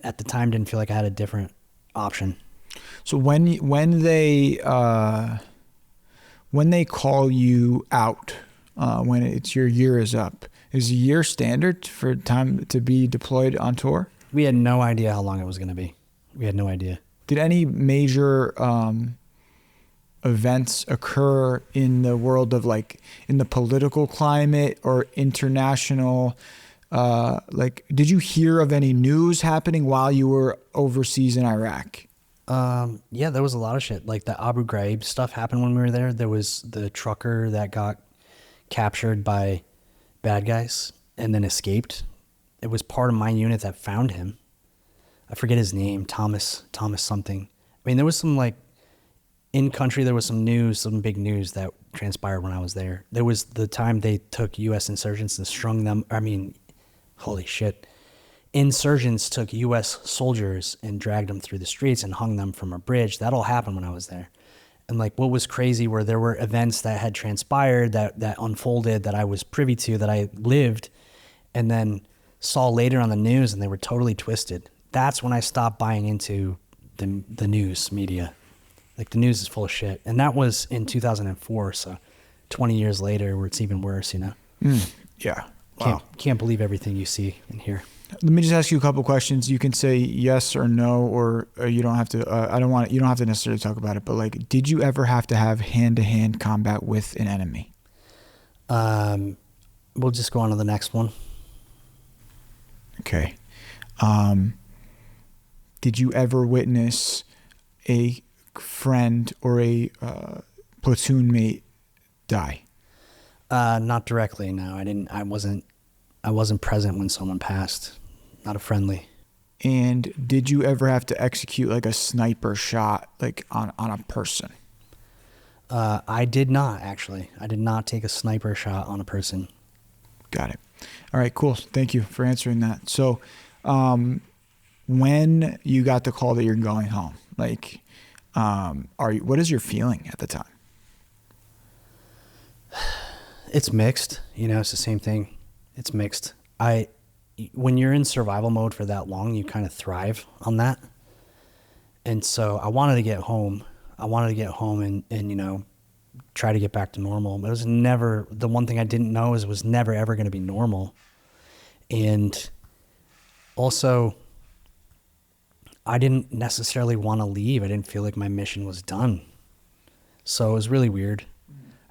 at the time didn't feel like I had a different option. So when they call you out, when it's your year is up, is a year standard for time to be deployed on tour? We had no idea how long it was going to be. We had no idea. Did any major events occur in the world of like in the political climate or international? Did you hear of any news happening while you were overseas in Iraq? Yeah, there was a lot of shit. Like the Abu Ghraib stuff happened when we were there. There was the trucker that got captured by bad guys and then escaped. It was part of my unit that found him. I forget his name, Thomas something. I mean, there was some in country, there was some big news that transpired when I was there. There was the time they took U.S. insurgents and strung them. I mean, holy shit. Insurgents took U.S. soldiers and dragged them through the streets and hung them from a bridge. That all happened when I was there. And what was crazy were there were events that had transpired that unfolded that I was privy to, that I lived and then saw later on the news, and they were totally twisted. That's when I stopped buying into the news media. Like the news is full of shit. And that was in 2004. So 20 years later, where it's even worse, Yeah. Wow. Can't believe everything you see and hear. Let me just ask you a couple questions. You can say yes or no, or you don't have to. You don't have to necessarily talk about it. But did you ever have to have hand-to-hand combat with an enemy? We'll just go on to the next one. Okay. Did you ever witness a friend or a platoon mate die? Not directly. No, I didn't. I wasn't present when someone passed. Not a friendly. And did you ever have to execute a sniper shot on a person? I did not, actually. I did not take a sniper shot on a person. Got it. All right, cool. Thank you for answering that. So, when you got the call that you're going home, like, what is your feeling at the time? It's mixed. It's the same thing. It's mixed. When you're in survival mode for that long, you kind of thrive on that. And so I wanted to get home. And try to get back to normal. But it was never, the one thing I didn't know is it was never, ever going to be normal. And also, I didn't necessarily want to leave. I didn't feel like my mission was done. So it was really weird.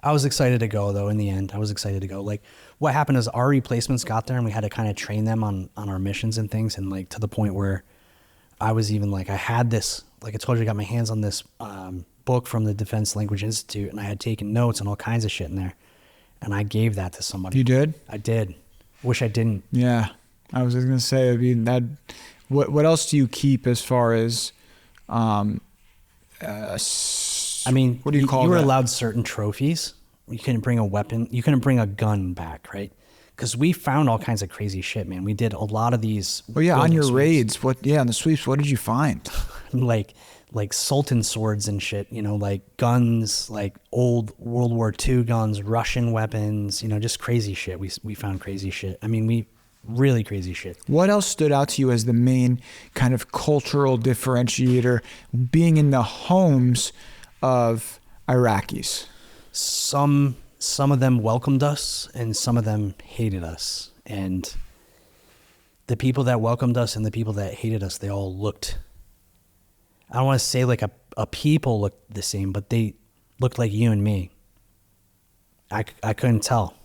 I was excited to go, though, in the end. I was excited to go. Like, what happened is our replacements got there, and we had to kind of train them on our missions and things, and, like, to the point where I was even, like, I had this, like I told you, I got my hands on this book from the Defense Language Institute, and I had taken notes and all kinds of shit in there, and I gave that to somebody. You did? I did. Wish I didn't. Yeah. I was just going to say, I mean, what else do you keep as far as, I mean, what do you call you were that? allowed certain trophies. You couldn't bring a weapon. You couldn't bring a gun back, right? Because we found all kinds of crazy shit, man. We did a lot of these. Oh yeah, on your sweeps. raids. On the sweeps, what did you find? like Sultan swords and shit, like guns, like old World War II guns, Russian weapons, just crazy shit. We found crazy shit. I mean, really crazy shit. What else stood out to you as the main kind of cultural differentiator being in the homes of Iraqis? Some of them welcomed us and some of them hated us. And the people that welcomed us and the people that hated us, they all looked, I don't want to say like a people looked the same, but they looked like you and me. I couldn't tell.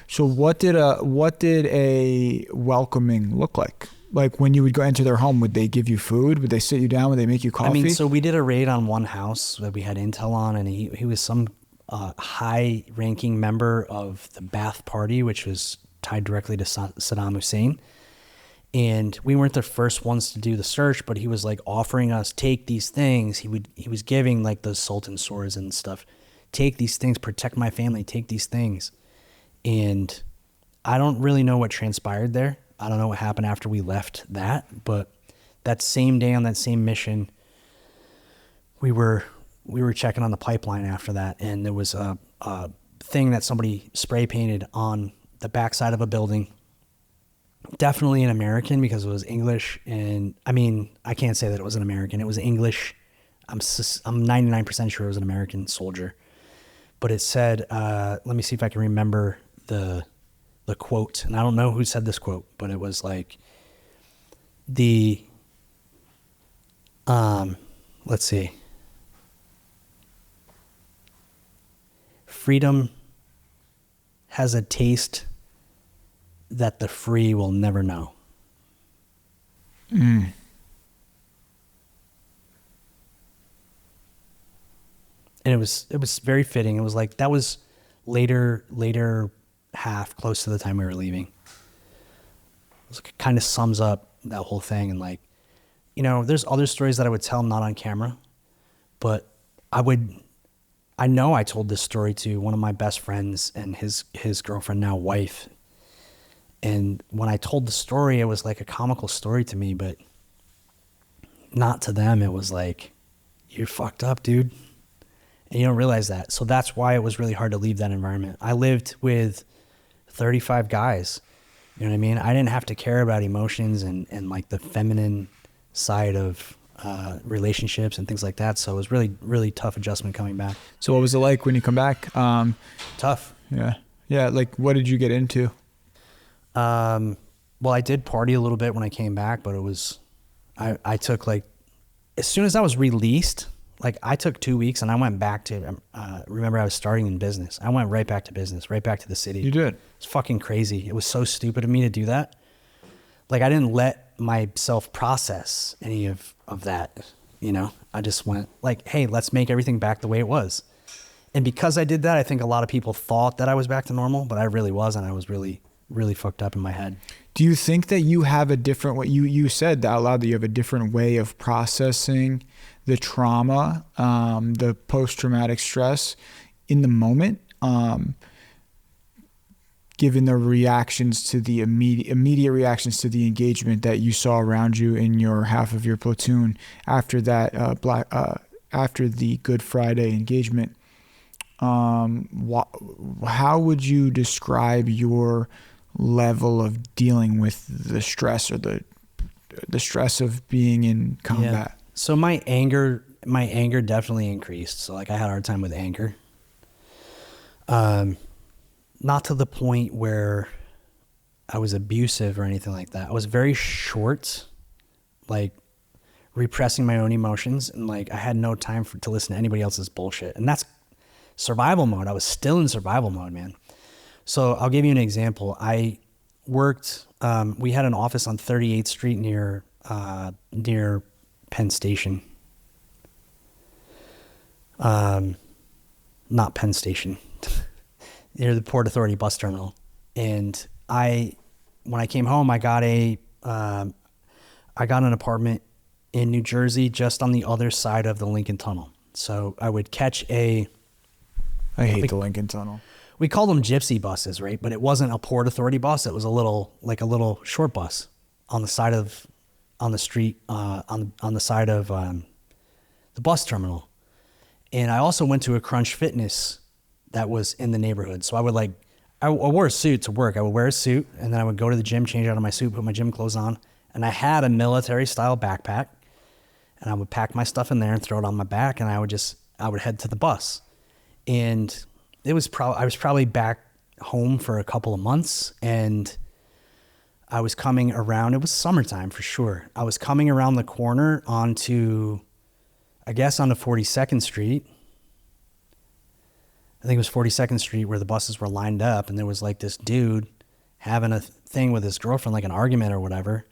So what did a welcoming look like? Like when you would go enter their home, would they give you food? Would they sit you down? Would they make you coffee? I mean, so we did a raid on one house that we had intel on, and he was some high-ranking member of the Ba'ath Party, which was tied directly to Saddam Hussein. And we weren't the first ones to do the search, but he was like offering us, take these things. He was giving like the Sultan swords and stuff. Take these things, protect my family, take these things. And I don't really know what transpired there. I don't know what happened after we left that, but that same day on that same mission, we were checking on the pipeline after that, and there was a thing that somebody spray painted on the backside of a building. Definitely an American because it was English, and I mean, I can't say that it was an American. It was English. I'm 99% sure it was an American soldier, but it said, let me see if I can remember the quote, and I don't know who said this quote, but it was like let's see. Freedom has a taste that the free will never know. Mm. And it was very fitting. It was like, that was later half, close to the time we were leaving. It kind of sums up that whole thing. And like, there's other stories that I would tell not on camera, but I know I told this story to one of my best friends and his girlfriend, now wife. And when I told the story, it was like a comical story to me, but not to them. It was like, you're fucked up, dude. And you don't realize that. So that's why it was really hard to leave that environment. I lived with 35 guys. You know what I mean? I didn't have to care about emotions and like the feminine side of relationships and things like that. So it was really, really tough adjustment coming back. So what was it like when you come back? Tough. Yeah. Yeah. Like, what did you get into? Well, I did party a little bit when I came back, but it was, I took like, as soon as I was released, like I took 2 weeks and I went back to, remember I was starting in business. I went right back to business, right back to the city. You did? It's fucking crazy. It was so stupid of me to do that. Like I didn't let myself process any of that, I just went like, hey, let's make everything back the way it was. And because I did that, I think a lot of people thought that I was back to normal, but I really wasn't. I was really, really fucked up in my head. Do you think that you have a different way? You said out loud that you have a different way of processing the trauma, the post-traumatic stress in the moment. given the reactions to the immediate reactions to the engagement that you saw around you in your half of your platoon after that after the Good Friday engagement, how would you describe your level of dealing with the stress or the stress of being in combat? Yeah. So my anger definitely increased. So like I had a hard time with anger. Not to the point where I was abusive or anything like that. I was very short, like repressing my own emotions, and like I had no time to listen to anybody else's bullshit. And that's survival mode. I was still in survival mode, man. So I'll give you an example. I worked, we had an office on 38th Street near Penn Station. Not Penn Station. Near the Port Authority bus terminal. And when I came home, I got an apartment in New Jersey, just on the other side of the Lincoln Tunnel. So I would catch I hate the Lincoln Tunnel. We called them gypsy buses, right? But it wasn't a Port Authority bus. It was a little short bus on the side of, on the street, on the side of the bus terminal. And I also went to a Crunch Fitness that was in the neighborhood. So I wore a suit to work. I would wear a suit, and then I would go to the gym, change out of my suit, put my gym clothes on. And I had a military style backpack, and I would pack my stuff in there and throw it on my back. And I would head to the bus. And I was probably back home for a couple of months, and I was coming around. It was summertime for sure. I was coming around the corner onto 42nd Street. I think it was 42nd Street where the buses were lined up, and there was like this dude having a thing with his girlfriend, like an argument or whatever.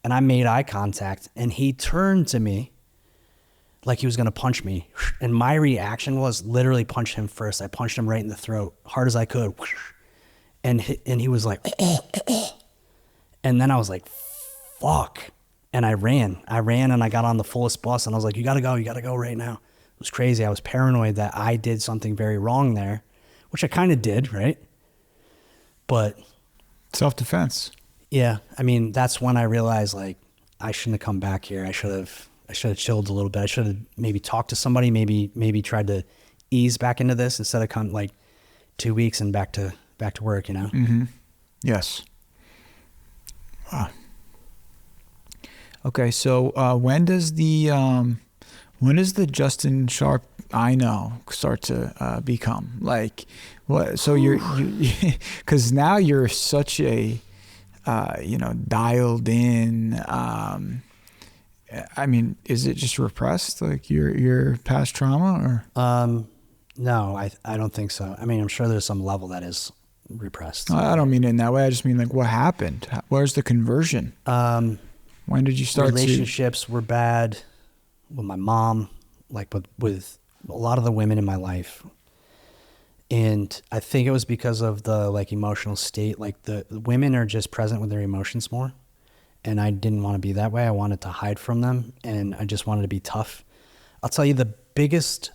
And I made eye contact, and he turned to me like he was going to punch me. And my reaction was literally punch him first. I punched him right in the throat, hard as I could. And he was like, and then I was like, fuck. And I ran and I got on the fullest bus, and I was like, you got to go right now. It was crazy. I was paranoid that I did something very wrong there, which I kind of did, right? But self-defense. Yeah. I mean, that's when I realized like I shouldn't have come back here. I should have chilled a little bit. I should have maybe talked to somebody, maybe tried to ease back into this instead of come like 2 weeks and back to work, you know? Mm-hmm. Yes. Wow. Okay. So, when does the Justin Sharp I know start to become like what? So cause now you're such a, dialed in, I mean, is it just repressed, like your past trauma, or? No, I don't think so. I mean, I'm sure there's some level that is repressed. I don't mean it in that way. I just mean like what happened? Where's the conversion? When did you start? Relationships were bad with my mom, like with a lot of the women in my life. And I think it was because of the like emotional state. Like the women are just present with their emotions more. And I didn't want to be that way. I wanted to hide from them, and I just wanted to be tough. I'll tell you, the biggest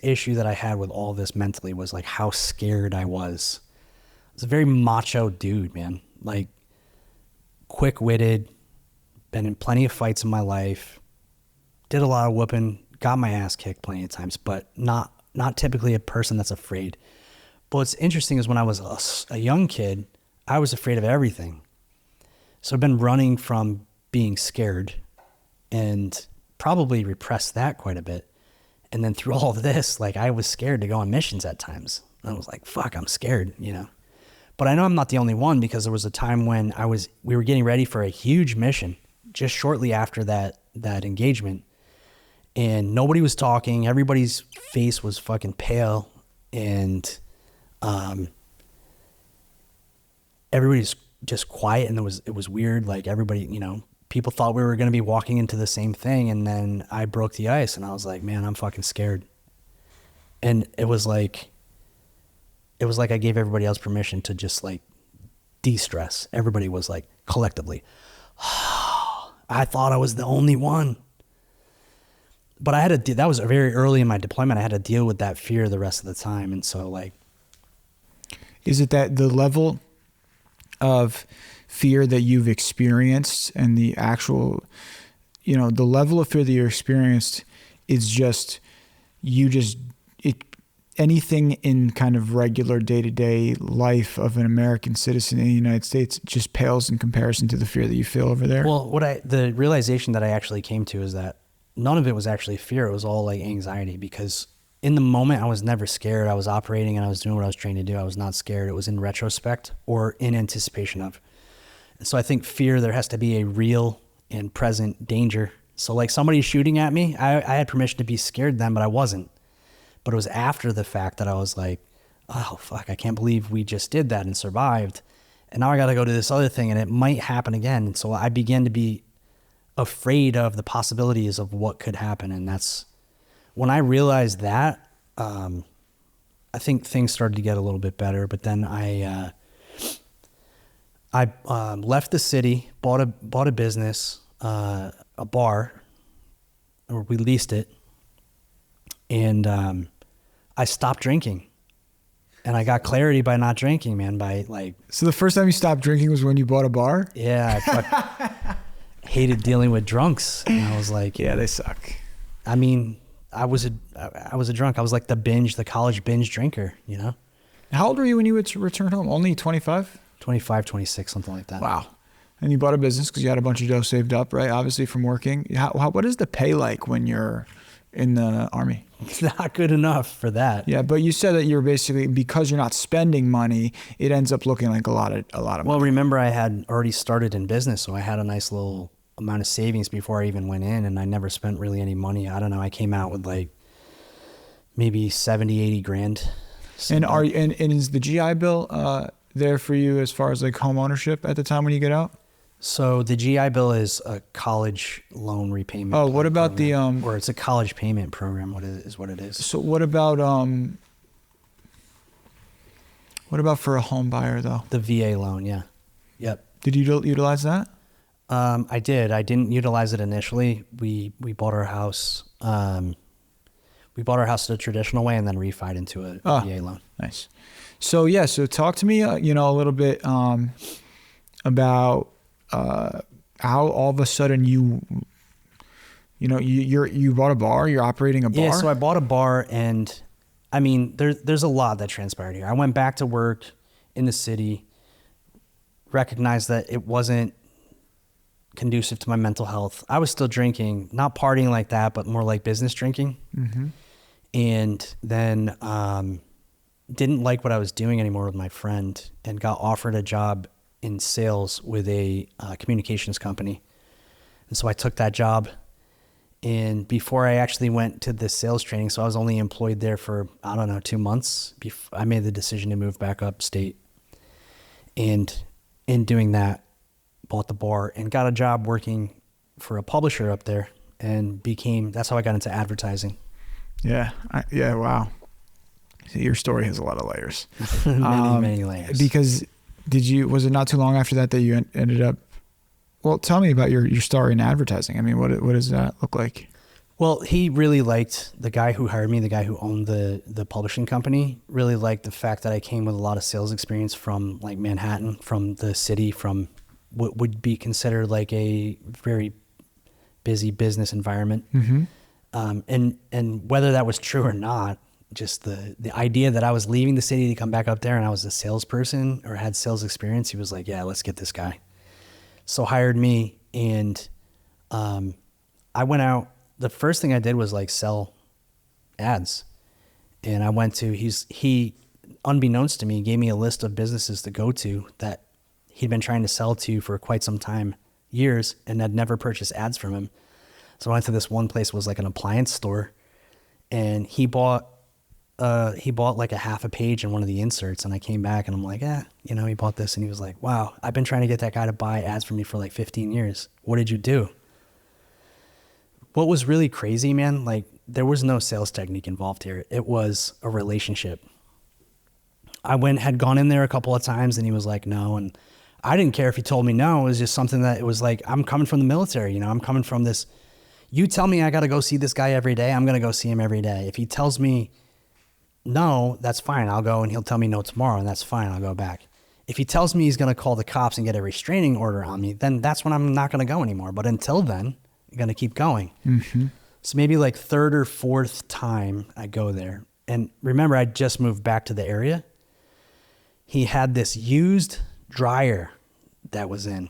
issue that I had with all this mentally was like how scared I was. I was a very macho dude, man. Like quick-witted, been in plenty of fights in my life, did a lot of whooping, got my ass kicked plenty of times, but not typically a person that's afraid. But what's interesting is when I was a young kid, I was afraid of everything. So I've been running from being scared and probably repressed that quite a bit. And then through all of this, like I was scared to go on missions at times. I was like, fuck, I'm scared, you know. But I know I'm not the only one, because there was a time when we were getting ready for a huge mission just shortly after that engagement. And nobody was talking. Everybody's face was fucking pale. And everybody's just quiet, and it was weird. Like everybody, people thought we were going to be walking into the same thing. And then I broke the ice, and I was like, man, I'm fucking scared. And it was like I gave everybody else permission to just like de-stress. Everybody was like collectively, I thought I was the only one. But that was very early in my deployment. I had to deal with that fear the rest of the time. And so like, is it that the level of fear that you've experienced and the actual, the level of fear that you're experienced is just, anything in kind of regular day-to-day life of an American citizen in the United States just pales in comparison to the fear that you feel over there? Well, the realization that I actually came to is that none of it was actually fear. It was all like anxiety, because in the moment I was never scared. I was operating and I was doing what I was trained to do. I was not scared. It was in retrospect or in anticipation of. And so I think fear, there has to be a real and present danger. So like somebody shooting at me, I had permission to be scared then, but I wasn't. But it was after the fact that I was like, oh, fuck, I can't believe we just did that and survived. And now I got to go to this other thing and it might happen again. And so I began to be afraid of the possibilities of what could happen. And that's when I realized that, I think things started to get a little bit better. But then I left the city, bought a business, a bar, or we leased it. And I stopped drinking, and I got clarity by not drinking, man. So the first time you stopped drinking was when you bought a bar? Yeah, I hated dealing with drunks, and I was like, yeah, they suck. I mean, I was a drunk. I was like the college binge drinker, How old were you when you would return home? Only 25? 25, 26, something like that. Wow. And you bought a business because you had a bunch of dough saved up, right? Obviously from working. What is the pay like when you're in the Army? It's not good enough for that. Yeah, but you said that you're basically, because you're not spending money, it ends up looking like a lot of money. Well, remember I had already started in business, so I had a nice little amount of savings before I even went in, and I never spent really any money. I don't know. I came out with like maybe 70, 80 grand. And is the GI Bill there for you as far as like home ownership at the time when you get out? So the GI Bill is a college loan repayment. Oh, what about program, or it's a college payment program? What it is? So what about for a home buyer though? The VA loan, yeah. Yep. Did you utilize that? I did. I didn't utilize it initially. We bought our house. We bought our house the traditional way and then refied into a VA loan. Nice. So yeah. So talk to me, a little bit about how all of a sudden you bought a bar. You're operating a bar. Yeah. So I bought a bar, and I mean, there's a lot that transpired here. I went back to work in the city, recognized that it wasn't conducive to my mental health. I was still drinking, not partying like that, but more like business drinking. Mm-hmm. And then didn't like what I was doing anymore with my friend, and got offered a job in sales with a communications company. And so I took that job. And before I actually went to the sales training, so I was only employed there for, 2 months, I made the decision to move back upstate. And in doing that, bought the bar and got a job working for a publisher up there, and that's how I got into advertising. Yeah. Wow. Your story has a lot of layers. Many layers. Because was it not too long after that you ended up, well, tell me about your story in advertising. I mean, what does that look like? Well, he really liked the guy who hired me, the guy who owned the publishing company, really liked the fact that I came with a lot of sales experience from like Manhattan, from the city, from what would be considered like a very busy business environment. Mm-hmm. And whether that was true or not, just the idea that I was leaving the city to come back up there and I was a salesperson or had sales experience, he was like, yeah, let's get this guy. So hired me, and I went out. The first thing I did was like sell ads. And I went to, he unbeknownst to me, gave me a list of businesses to go to that he'd been trying to sell to for quite some time, years, and had never purchased ads from him. So I went to this one place, was like an appliance store, and he bought like a half a page in one of the inserts, and I came back and I'm like, he bought this, and he was like, wow, I've been trying to get that guy to buy ads for me for like 15 years. What did you do? What was really crazy, man, like there was no sales technique involved here. It was a relationship. I had gone in there a couple of times, and he was like, no. And I didn't care if he told me no. It was just something that it was like, I'm coming from the military, I'm coming from this. You tell me I got to go see this guy every day, I'm going to go see him every day. If he tells me no, that's fine. I'll go, and he'll tell me no tomorrow, and that's fine. I'll go back. If he tells me he's going to call the cops and get a restraining order on me, then that's when I'm not going to go anymore. But until then, I'm going to keep going. Mm-hmm. So maybe like third or fourth time I go there. And remember, I just moved back to the area. He had this used dryer that was in.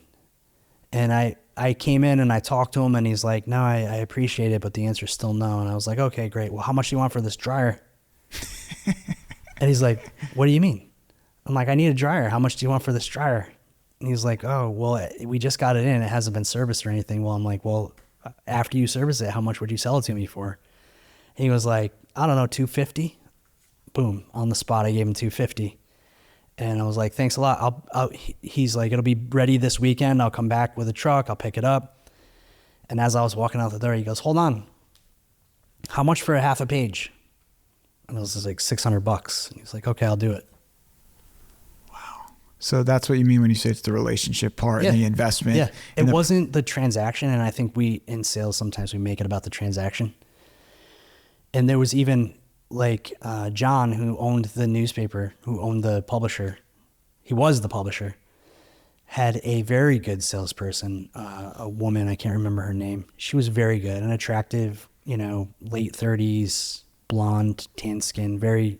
And I came in and I talked to him and he's like, no, I appreciate it, but the answer's still no. And I was like, okay, great. Well, how much do you want for this dryer? And he's like, what do you mean? I'm like, I need a dryer. How much do you want for this dryer? And he's like, oh, well, we just got it in. It hasn't been serviced or anything. Well, I'm like, well, after you service it, how much would you sell it to me for? And he was like, I don't know, $250. Boom. On the spot, I gave him $250. And I was like, thanks a lot. He's like, it'll be ready this weekend. I'll come back with a truck. I'll pick it up. And as I was walking out the door, he goes, hold on. How much for a half a page? And it was like $600. And he's like, okay, I'll do it. Wow. So that's what you mean when you say it's the relationship part and the investment. Yeah. It wasn't the transaction. And I think we, in sales, sometimes we make it about the transaction. And there was even like John, who owned the newspaper, who owned the publisher. He was the publisher. Had a very good salesperson, a woman, I can't remember her name. She was very good, an attractive, late 30s, blonde, tan skin, very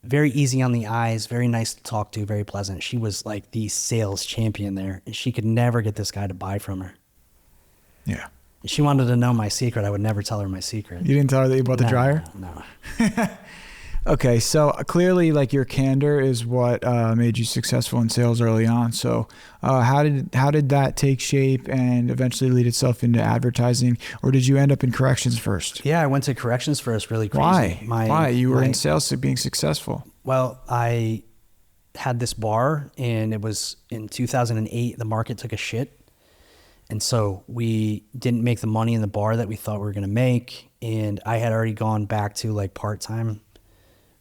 easy on the eyes, very nice to talk to, very pleasant. She was like the sales champion there, and she could never get this guy to buy from her. Yeah. She wanted to know my secret. I would never tell her my secret. You didn't tell her that you bought the dryer? No. Okay, so clearly, like, your candor is what made you successful in sales early on. So, how did that take shape and eventually lead itself into advertising, or did you end up in corrections first? Yeah, I went to corrections first. Really crazy. Why? You were in sales, so being successful. Well, I had this bar, and it was in 2008. The market took a shit. And so we didn't make the money in the bar that we thought we were going to make. And I had already gone back to like part-time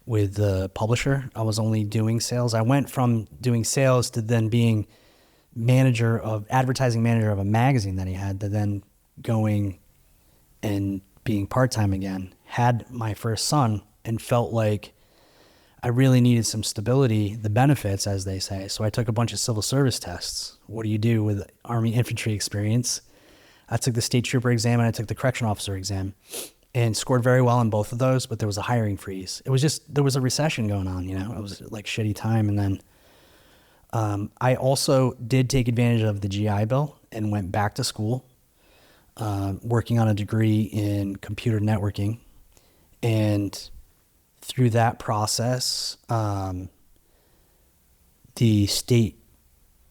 with the publisher. I was only doing sales. I went from doing sales to then being advertising manager of a magazine that he had, to then going and being part-time again. Had my first son and felt like I really needed some stability, the benefits, as they say. So I took a bunch of civil service tests. What do you do with Army infantry experience? I took the state trooper exam and I took the correctional officer exam and scored very well on both of those, but there was a hiring freeze. It was just, there was a recession going on, it was like shitty time. And then I also did take advantage of the GI Bill and went back to school, working on a degree in computer networking. And through that process, the State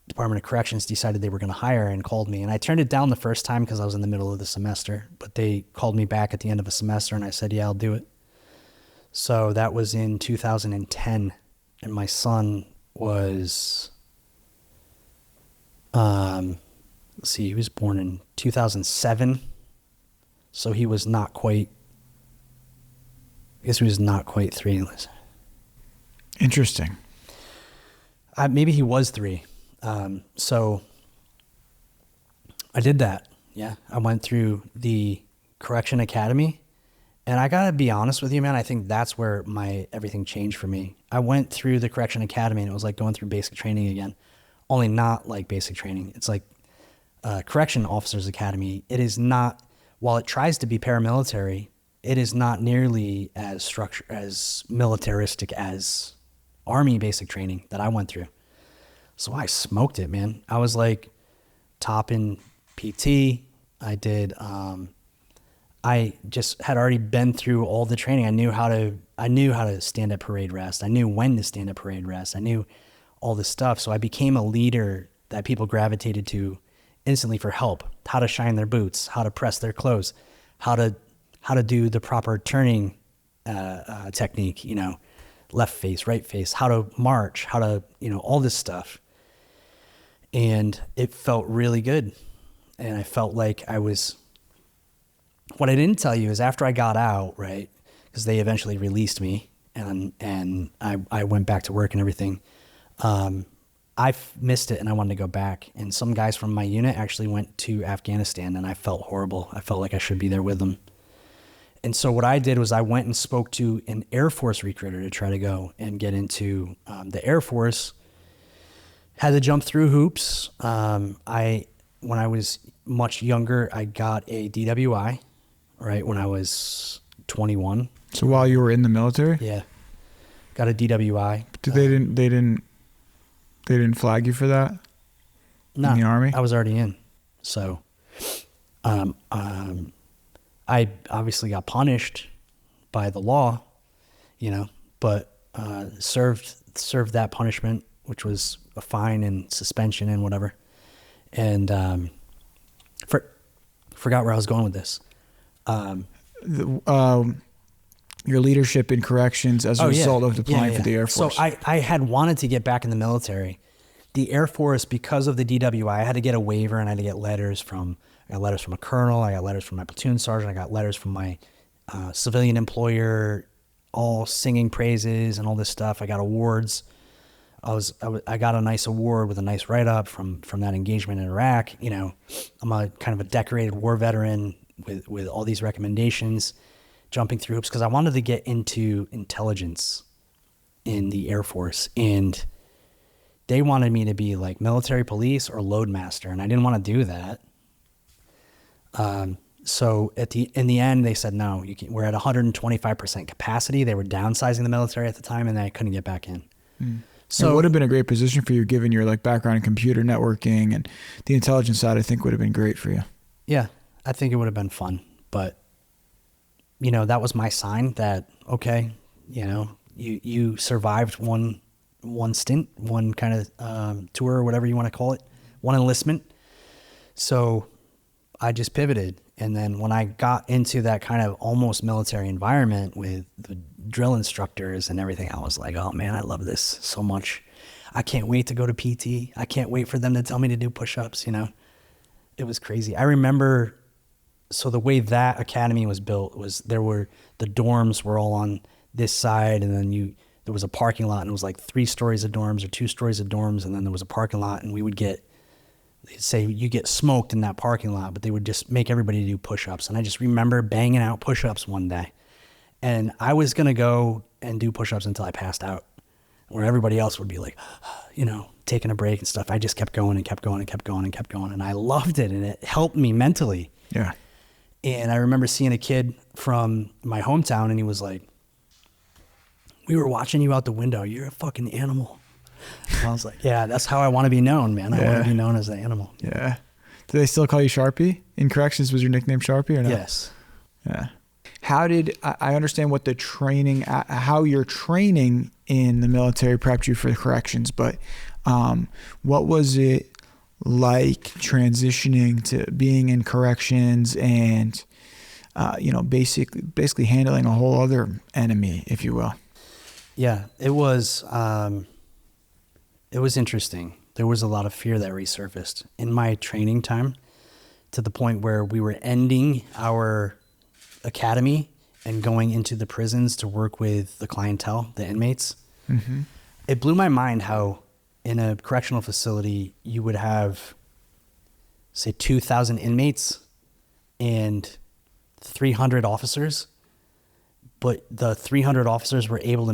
Department of Corrections decided they were going to hire and called me. And I turned it down the first time because I was in the middle of the semester. But they called me back at the end of a semester, and I said, yeah, I'll do it. So that was in 2010. And my son was, he was born in 2007. So he was not quite, I guess he was not quite 3. Interesting. Maybe he was 3. So I did that. Yeah. I went through the Correction Academy, and I gotta be honest with you, man. I think that's where everything changed for me. I went through the Correction Academy, and it was like going through basic training again, only not like basic training. It's like Correction Officers Academy. It is not, while it tries to be paramilitary, it is not nearly as militaristic as Army basic training that I went through. So I smoked it, man. I was like top in PT. I did, I just had already been through all the training. I knew how to stand at parade rest. I knew when to stand at parade rest. I knew all this stuff. So I became a leader that people gravitated to instantly for help, how to shine their boots, how to press their clothes, how to do the proper turning technique, left face, right face, how to march, how to, all this stuff. And it felt really good. And I felt like what I didn't tell you is after I got out, right, because they eventually released me and I went back to work and everything, I missed it and I wanted to go back. And some guys from my unit actually went to Afghanistan, and I felt horrible. I felt like I should be there with them. And so what I did was I went and spoke to an Air Force recruiter to try to go and get into the Air Force. Had to jump through hoops. When I was much younger, I got a DWI, right, when I was 21. So while you were in the military? Yeah. Got a DWI. They didn't flag you for that? No, in the Army? I was already in. So I obviously got punished by the law, but served that punishment, which was a fine and suspension and whatever. And forgot where I was going with this. Your leadership in corrections as a result of applying for the Air Force. So I had wanted to get back in the military. The Air Force, because of the DWI, I had to get a waiver, and I had to get letters from a colonel, I got letters from my platoon sergeant, I got letters from my civilian employer, all singing praises and all this stuff. I got awards. I got a nice award with a nice write-up from that engagement in Iraq. I'm a kind of a decorated war veteran with all these recommendations, jumping through hoops, because I wanted to get into intelligence in the Air Force, and they wanted me to be like military police or loadmaster, and I didn't want to do that. So in the end, they said, no, we're at 125% capacity. They were downsizing the military at the time, and I couldn't get back in. So it would have been a great position for you, given your background in computer networking and the intelligence side. I think would have been great for you. Yeah, I think it would have been fun, but that was my sign that, okay, you survived one stint, one kind of tour or whatever you want to call it, one enlistment. So I just pivoted. And then when I got into that kind of almost military environment with the drill instructors and everything, I was like, oh man, I love this so much. I can't wait to go to PT. I can't wait for them to tell me to do push-ups. It was crazy. I remember, so the way that academy was built was the dorms were all on this side, and then there was a parking lot, and it was like 3 stories of dorms or 2 stories of dorms, and then there was a parking lot, and they'd say you get smoked in that parking lot, but they would just make everybody do push-ups. And I just remember banging out push-ups one day, and I was going to go and do push-ups until I passed out, where everybody else would be like, taking a break and stuff. I just kept going and kept going and kept going and kept going. And I loved it, and it helped me mentally. Yeah. And I remember seeing a kid from my hometown, and he was like, we were watching you out the window. You're a fucking animal. And I was like, yeah, that's how I want to be known, man. I want to be known as an animal. Yeah. Do they still call you Sharpie? In corrections, was your nickname Sharpie or no? Yes. Yeah. How did, I understand what the training, how your training in the military prepped you for the corrections, but what was it like transitioning to being in corrections and, basically handling a whole other enemy, if you will? Yeah, it was interesting. There was a lot of fear that resurfaced in my training time, to the point where we were ending our academy and going into the prisons to work with the clientele, the inmates. Mm-hmm. It blew my mind how in a correctional facility you would have, say, 2,000 inmates and 300 officers, but the 300 officers were able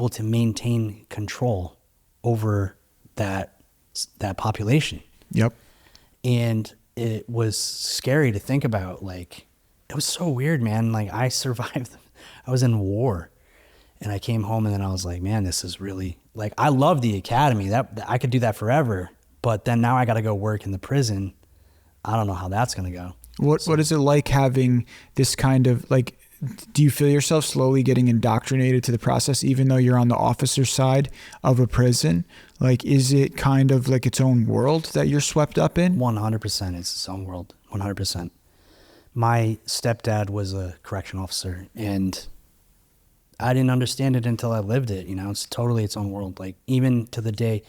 to maintain control over that population. Yep. And it was scary to think about. It was so weird, man. I survived. I was in war, and I came home, and then I was like, man, this is really, I love the academy. That I could do that forever. But then now I got to go work in the prison. I don't know how that's going to go. What is it like having this kind of, do you feel yourself slowly getting indoctrinated to the process, even though you're on the officer side of a prison? Is it kind of like its own world that you're swept up in? 100%. It's its own world. 100%. My stepdad was a correction officer, and I didn't understand it until I lived it. It's totally its own world. Even to the day,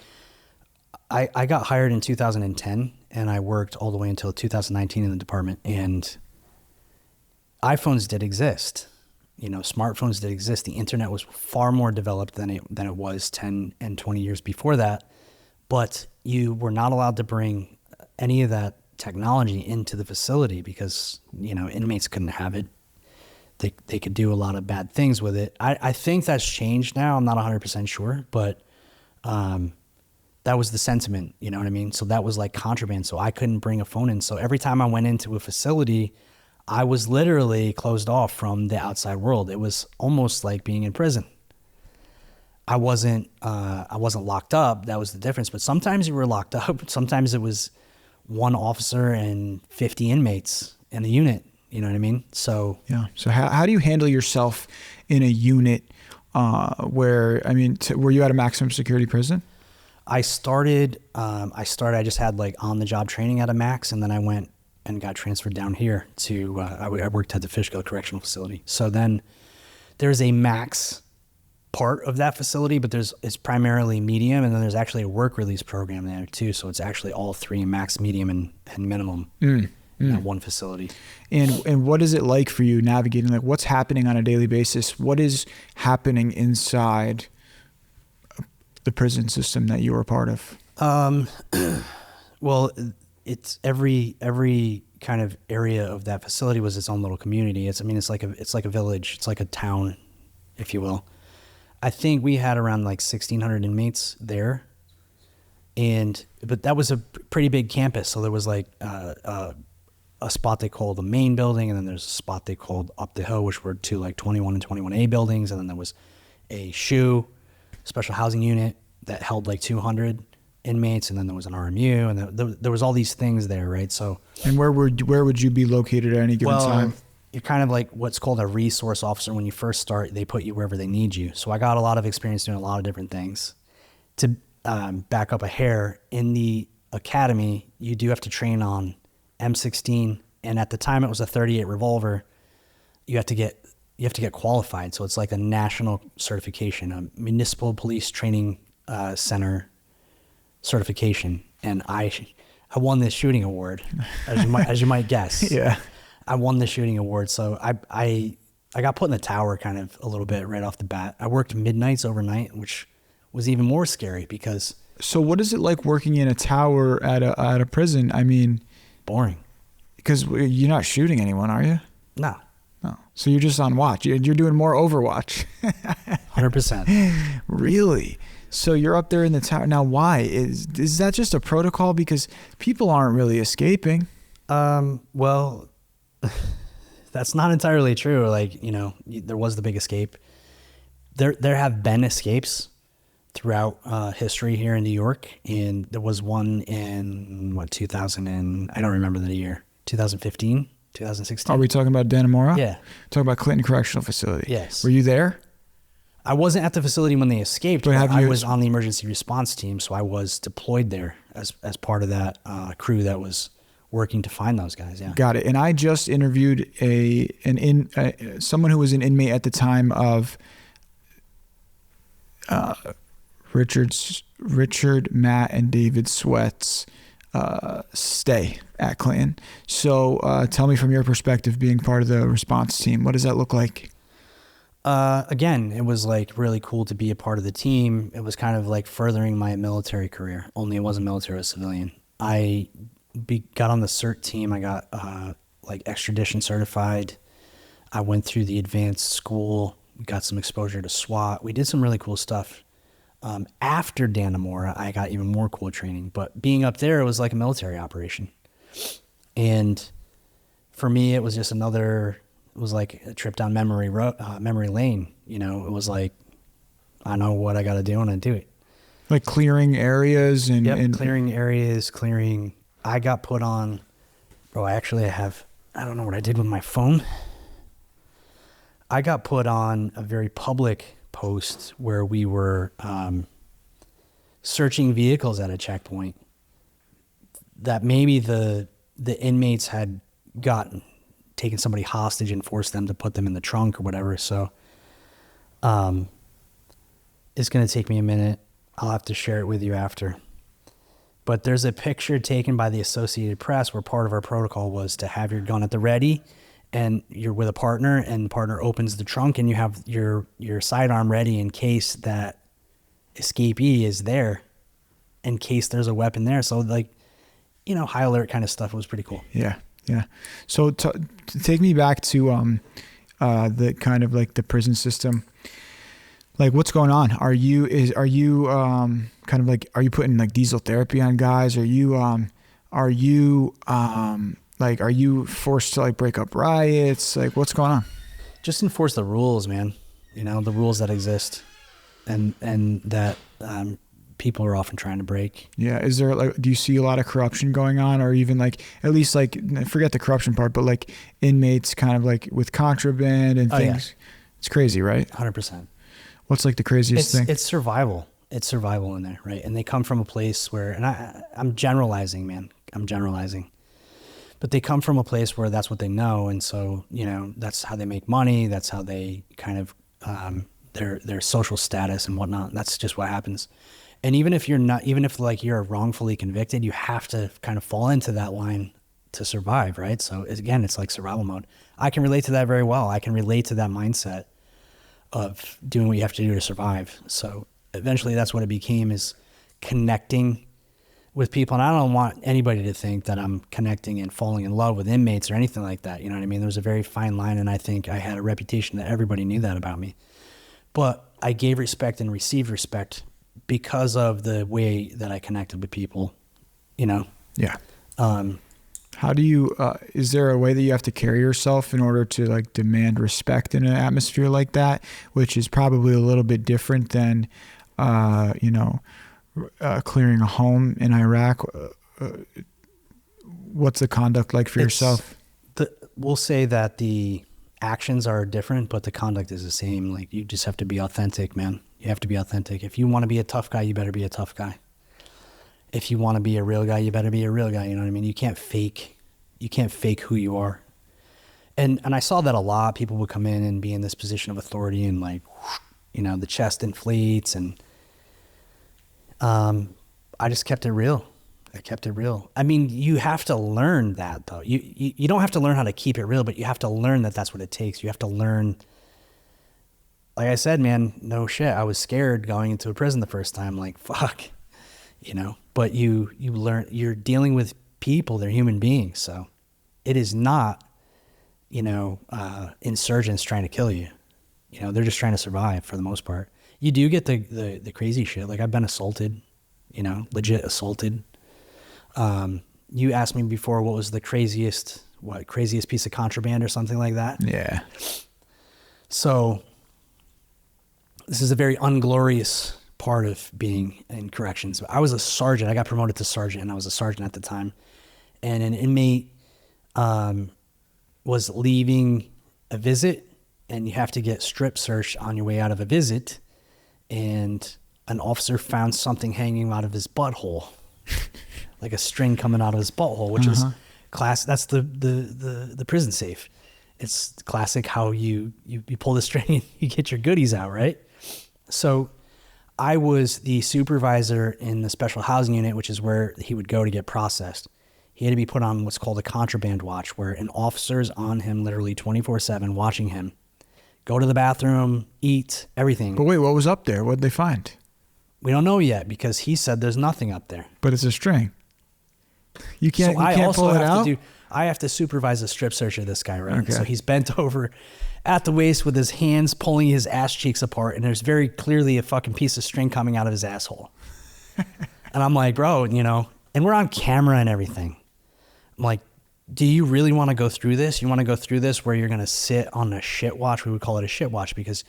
I got hired in 2010, and I worked all the way until 2019 in the department, and iPhones did exist. Smartphones did exist. The internet was far more developed than it was 10 and 20 years before that, but you were not allowed to bring any of that technology into the facility because, inmates couldn't have it. They could do a lot of bad things with it. I think that's changed now. I'm not 100% sure, but that was the sentiment, you know what I mean? So that was like contraband. So I couldn't bring a phone in. So every time I went into a facility, I was literally closed off from the outside world. It was almost like being in prison. I wasn't locked up. That was the difference. But sometimes you were locked up. Sometimes it was one officer and 50 inmates in the unit. You know what I mean? So yeah. So how do you handle yourself in a unit where were you at a maximum security prison? I just had like on the job training at a max, and then I went and got transferred down here to, I worked at the Fishkill Correctional Facility. So then there's a max part of that facility, but it's primarily medium, and then there's actually a work release program there too. So it's actually all three, max, medium, and minimum. In that one facility. And what is it like for you navigating, like what's happening on a daily basis? What is happening inside the prison system that you are a part of? Well, it's every kind of area of that facility was its own little community. It's like a village. It's like a town, if you will. I think we had around like 1,600 inmates there. But that was a pretty big campus. So there was like, a spot they called the main building, and then there's a spot they called up the hill, which were two like 21 and 21A buildings, and then there was a special housing unit that held like 200 inmates, and then there was an RMU, and there was all these things there, right? So, and where would you be located at any given time? You're kind of like what's called a resource officer. When you first start, they put you wherever they need you. So I got a lot of experience doing a lot of different things. To back up a hair, in the academy, you do have to train on M16, and at the time it was a .38 revolver. You have to get qualified. So it's like a national certification, a municipal police training center certification. And I won this shooting award, as you might guess. Yeah, I won the shooting award. So I got put in the tower kind of a little bit right off the bat. I worked midnights overnight, which was even more scary because. So what is it like working in a tower at a prison? I mean. Boring. Because you're not shooting anyone, are you? No. So you're just on watch. You're doing more Overwatch. 100%. Really? So you're up there in the tower. Now, why? Is that just a protocol? Because people aren't really escaping. Well, that's not entirely true. Like, there was the big escape. There have been escapes throughout history here in New York, and there was one in 2000 and I don't remember the year, 2015, 2016. Are we talking about Dannemora? Yeah. Talking about Clinton Correctional Facility. Yes. Were you there? I wasn't at the facility when they escaped, but I was on the emergency response team, so I was deployed there as part of that crew that was working to find those guys. Yeah. Got it. And I just interviewed someone who was an inmate at the time of Richard, Matt, and David Sweat's stay at Clinton. So tell me from your perspective, being part of the response team, what does that look like? Again, it was like really cool to be a part of the team. It was kind of like furthering my military career, only it wasn't military, it was civilian. I got on the CERT team. I got like extradition certified. I went through the advanced school, got some exposure to SWAT. We did some really cool stuff. After Dannemora, I got even more cool training, but being up there, it was like a military operation. And for me, it was just it was like a trip down memory lane. It was like, I know what I got to do and I do it. Like clearing areas clearing areas, I got put on, I don't know what I did with my phone. I got put on a very public post where we were searching vehicles at a checkpoint that maybe the inmates had taken somebody hostage and forced them to put them in the trunk or whatever. So it's going to take me a minute. I'll have to share it with you after. But there's a picture taken by the Associated Press where part of our protocol was to have your gun at the ready, and you're with a partner, and the partner opens the trunk, and you have your sidearm ready in case that escapee is there, in case there's a weapon there. So like, high alert kind of stuff. It was pretty cool. Yeah. Yeah. So take me back to the kind of like the prison system. Like, what's going on? Are you kind of like, are you putting like diesel therapy on guys? Are you forced to like break up riots? Like, what's going on? Just enforce the rules, man. The rules that exist and that people are often trying to break. Yeah. Is there like, do you see a lot of corruption going on, or even like, at least like, forget the corruption part, but like inmates kind of like with contraband and things? Yeah. It's crazy, right? 100%. What's like the craziest thing? It's survival. It's survival in there, right? And they come from a place where, and I'm generalizing, man. I'm generalizing. But they come from a place where that's what they know. And so, that's how they make money. That's how they kind of, their social status and whatnot. That's just what happens. And even if like you're wrongfully convicted, you have to kind of fall into that line to survive, right? So again, it's like survival mode. I can relate to that very well. I can relate to that mindset of doing what you have to do to survive. So eventually that's what it became, is connecting with people. And I don't want anybody to think that I'm connecting and falling in love with inmates or anything like that. You know what I mean? There was a very fine line, and I think I had a reputation that everybody knew that about me. But I gave respect and received respect because of the way that I connected with people, Yeah. How do you, is there a way that you have to carry yourself in order to like demand respect in an atmosphere like that, which is probably a little bit different than, clearing a home in Iraq? What's the conduct like for yourself? We'll say that the actions are different, but the conduct is the same. Like, you just have to be authentic, man. You have to be authentic. If you want to be a tough guy, you better be a tough guy. If you want to be a real guy, you better be a real guy. You know what I mean? You can't fake who you are. And I saw that a lot. People would come in and be in this position of authority, and like, the chest inflates, and I just kept it real. I mean, you have to learn that, though. You don't have to learn how to keep it real, but you have to learn that that's what it takes. You have to learn. Like I said, man, no shit. I was scared going into a prison the first time. Like, fuck, But you learn. You're dealing with people. They're human beings. So it is not, insurgents trying to kill you. They're just trying to survive for the most part. You do get the crazy shit. Like, I've been assaulted, legit assaulted. You asked me before what was the craziest piece of contraband or something like that. Yeah. So this is a very unglorious part of being in corrections. I was a sergeant. I got promoted to sergeant, and I was a sergeant at the time. And an inmate was leaving a visit, and you have to get strip searched on your way out of a visit. And an officer found something hanging out of his butthole, like a string coming out of his butthole, which is class. That's the prison safe. It's classic how you pull the string and you get your goodies out, right? So I was the supervisor in the special housing unit, which is where he would go to get processed. He had to be put on what's called a contraband watch, where an officer's on him literally 24/7 watching him. Go to the bathroom, eat, everything. But wait, what was up there? What did they find? We don't know yet, because he said there's nothing up there. But it's a string. You can't pull it out? I have to supervise a strip search of this guy, right? Okay. So he's bent over at the waist with his hands pulling his ass cheeks apart, and there's very clearly a fucking piece of string coming out of his asshole. And I'm like, bro, and we're on camera and everything. I'm like, do you really want to go through this? You want to go through this where you're going to sit on a shit watch? We would call it a shit watch, because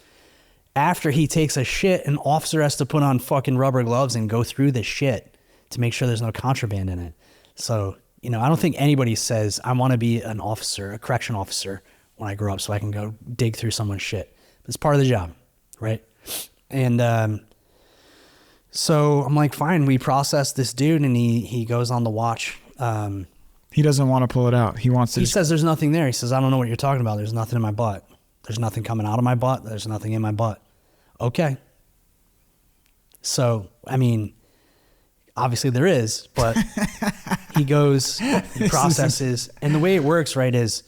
after he takes a shit, an officer has to put on fucking rubber gloves and go through the shit to make sure there's no contraband in it. So, I don't think anybody says, I want to be an officer, a correction officer, when I grow up so I can go dig through someone's shit. It's part of the job, right? And so I'm like, fine, we process this dude, and he goes on the watch. He doesn't want to pull it out. He wants to. He says there's nothing there. He says, I don't know what you're talking about. There's nothing in my butt. There's nothing coming out of my butt. There's nothing in my butt. Okay. So, I mean, obviously there is, but he goes, he processes. And the way it works, right, is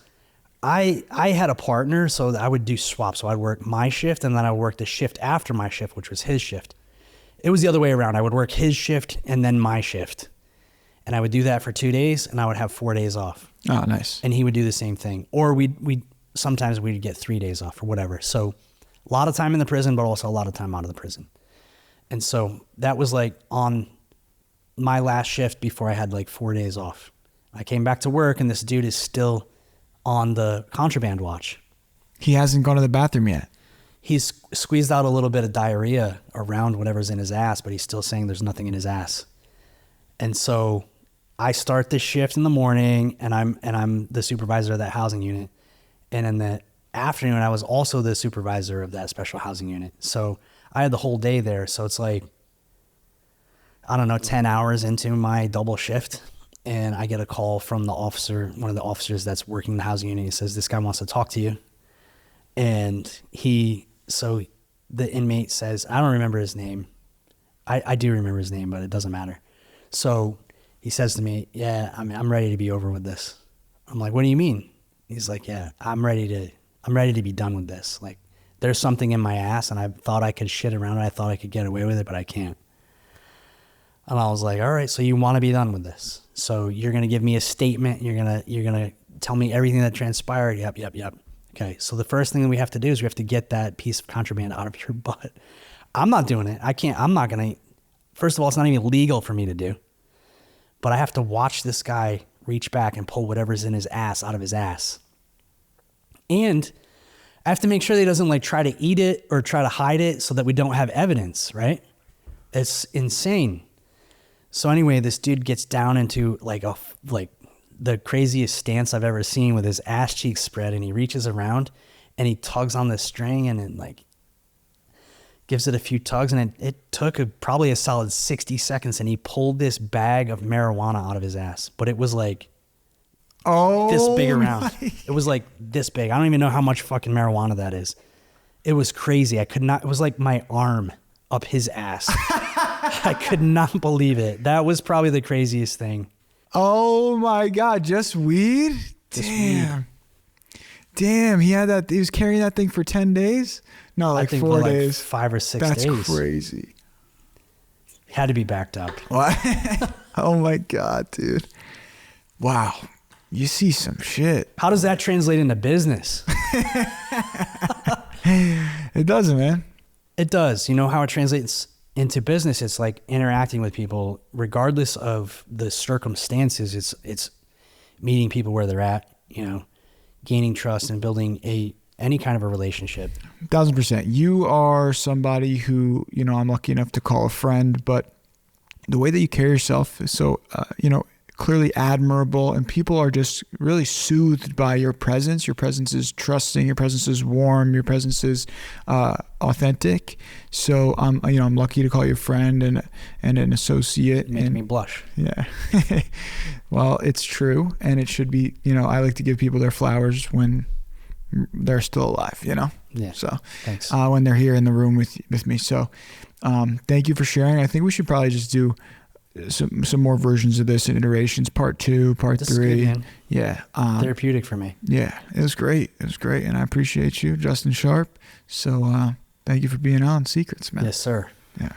I had a partner, so I would do swaps. So I'd work my shift, and then I would work the shift after my shift, which was his shift. It was the other way around. I would work his shift and then my shift. And I would do that for 2 days, and I would have 4 days off. Oh, nice. And he would do the same thing. Or sometimes we'd get 3 days off or whatever. So a lot of time in the prison, but also a lot of time out of the prison. And so that was like on my last shift before I had like 4 days off. I came back to work, and this dude is still on the contraband watch. He hasn't gone to the bathroom yet. He's squeezed out a little bit of diarrhea around whatever's in his ass, but he's still saying there's nothing in his ass. And so I start this shift in the morning, and I'm the supervisor of that housing unit. And in the afternoon, I was also the supervisor of that special housing unit. So I had the whole day there. So it's like, I don't know, 10 hours into my double shift, and I get a call from the officer, one of the officers that's working the housing unit. He says, this guy wants to talk to you. And so the inmate says, I don't remember his name. I do remember his name, but it doesn't matter. So he says to me, yeah, I'm ready to be over with this. I'm like, what do you mean? He's like, yeah, I'm ready to be done with this. Like, there's something in my ass, and I thought I could shit around it. I thought I could get away with it, but I can't. And I was like, all right, so you want to be done with this. So you're going to give me a statement. You're going to tell me everything that transpired. Yep. Okay. So the first thing that we have to do is we have to get that piece of contraband out of your butt. I'm not doing it. I can't, I'm not going to, first of all, it's not even legal for me to do, but I have to watch this guy reach back and pull whatever's in his ass out of his ass. And I have to make sure that he doesn't like try to eat it or try to hide it so that we don't have evidence, right? It's insane. So anyway, this dude gets down into like the craziest stance I've ever seen with his ass cheeks spread, and he reaches around and he tugs on the string and it like gives it a few tugs, and it took probably a solid 60 seconds, and he pulled this bag of marijuana out of his ass. But it was like this big around. It was like this big. I don't even know how much fucking marijuana that is. It was crazy. I could not, it was like my arm up his ass. I could not believe it. That was probably the craziest thing. Oh my God, just weed? Damn. Damn, he was carrying that thing for 10 days? No, like 4 days. Like 5 or 6 days. That's crazy. Had to be backed up. What? Oh my God, dude. Wow. You see some shit. How does that translate into business? It doesn't, man. It does. You know how it translates into business? It's like interacting with people, regardless of the circumstances. It's meeting people where they're at, you know, gaining trust and building any kind of a relationship. 1000%. You are somebody who, you know, I'm lucky enough to call a friend, but the way that you carry yourself is so, you know, clearly admirable, and people are just really soothed by your presence. Your presence is trusting. Your presence is warm. Your presence is authentic. So I'm lucky to call you a friend and an associate. You make me blush. Yeah. Well, it's true, and it should be. You know, I like to give people their flowers when they're still alive. You know. Yeah. So thanks. When they're here in the room with me. So thank you for sharing. I think we should probably just do some more versions of this in iterations, part 2, part 3. Good, yeah. Therapeutic for me. Yeah, it was great. And I appreciate you, Justin Sharp. So thank you for being on Secrets, man. Yes, sir. Yeah.